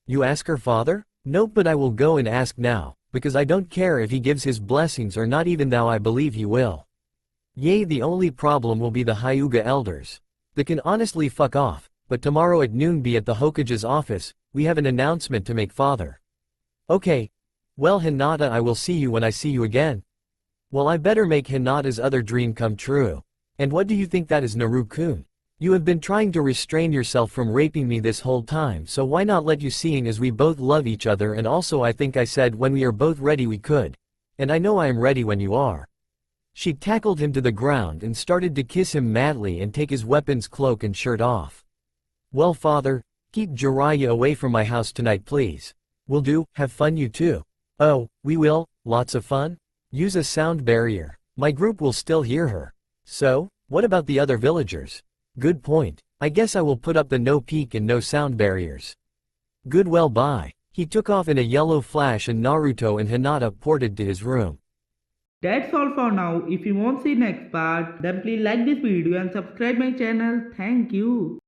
You ask her father? Nope, but I will go and ask now, because I don't care if he gives his blessings or not, even though I believe he will. Yay, the only problem will be the Hyuga elders. They can honestly fuck off, but tomorrow at noon be at the Hokage's office, we have an announcement to make, father. Okay. Well, Hinata, I will see you when I see you again. Well, I better make Hinata's other dream come true. And what do you think that is, Naru-kun? You have been trying to restrain yourself from raping me this whole time, so why not let you, seeing as we both love each other, and also I think I said when we are both ready we could. And I know I am ready when you are. She tackled him to the ground and started to kiss him madly and take his weapon's cloak and shirt off. Well, father, keep Jiraiya away from my house tonight, please. Will do, have fun you too. Oh, we will, lots of fun? Use a sound barrier. My group will still hear her. So, what about the other villagers? Good point. I guess I will put up the no peek and no sound barriers. Good, well, bye. He took off in a yellow flash and Naruto and Hinata ported to his room. That's all for now. If you want to see next part, then please like this video and subscribe my channel. Thank you.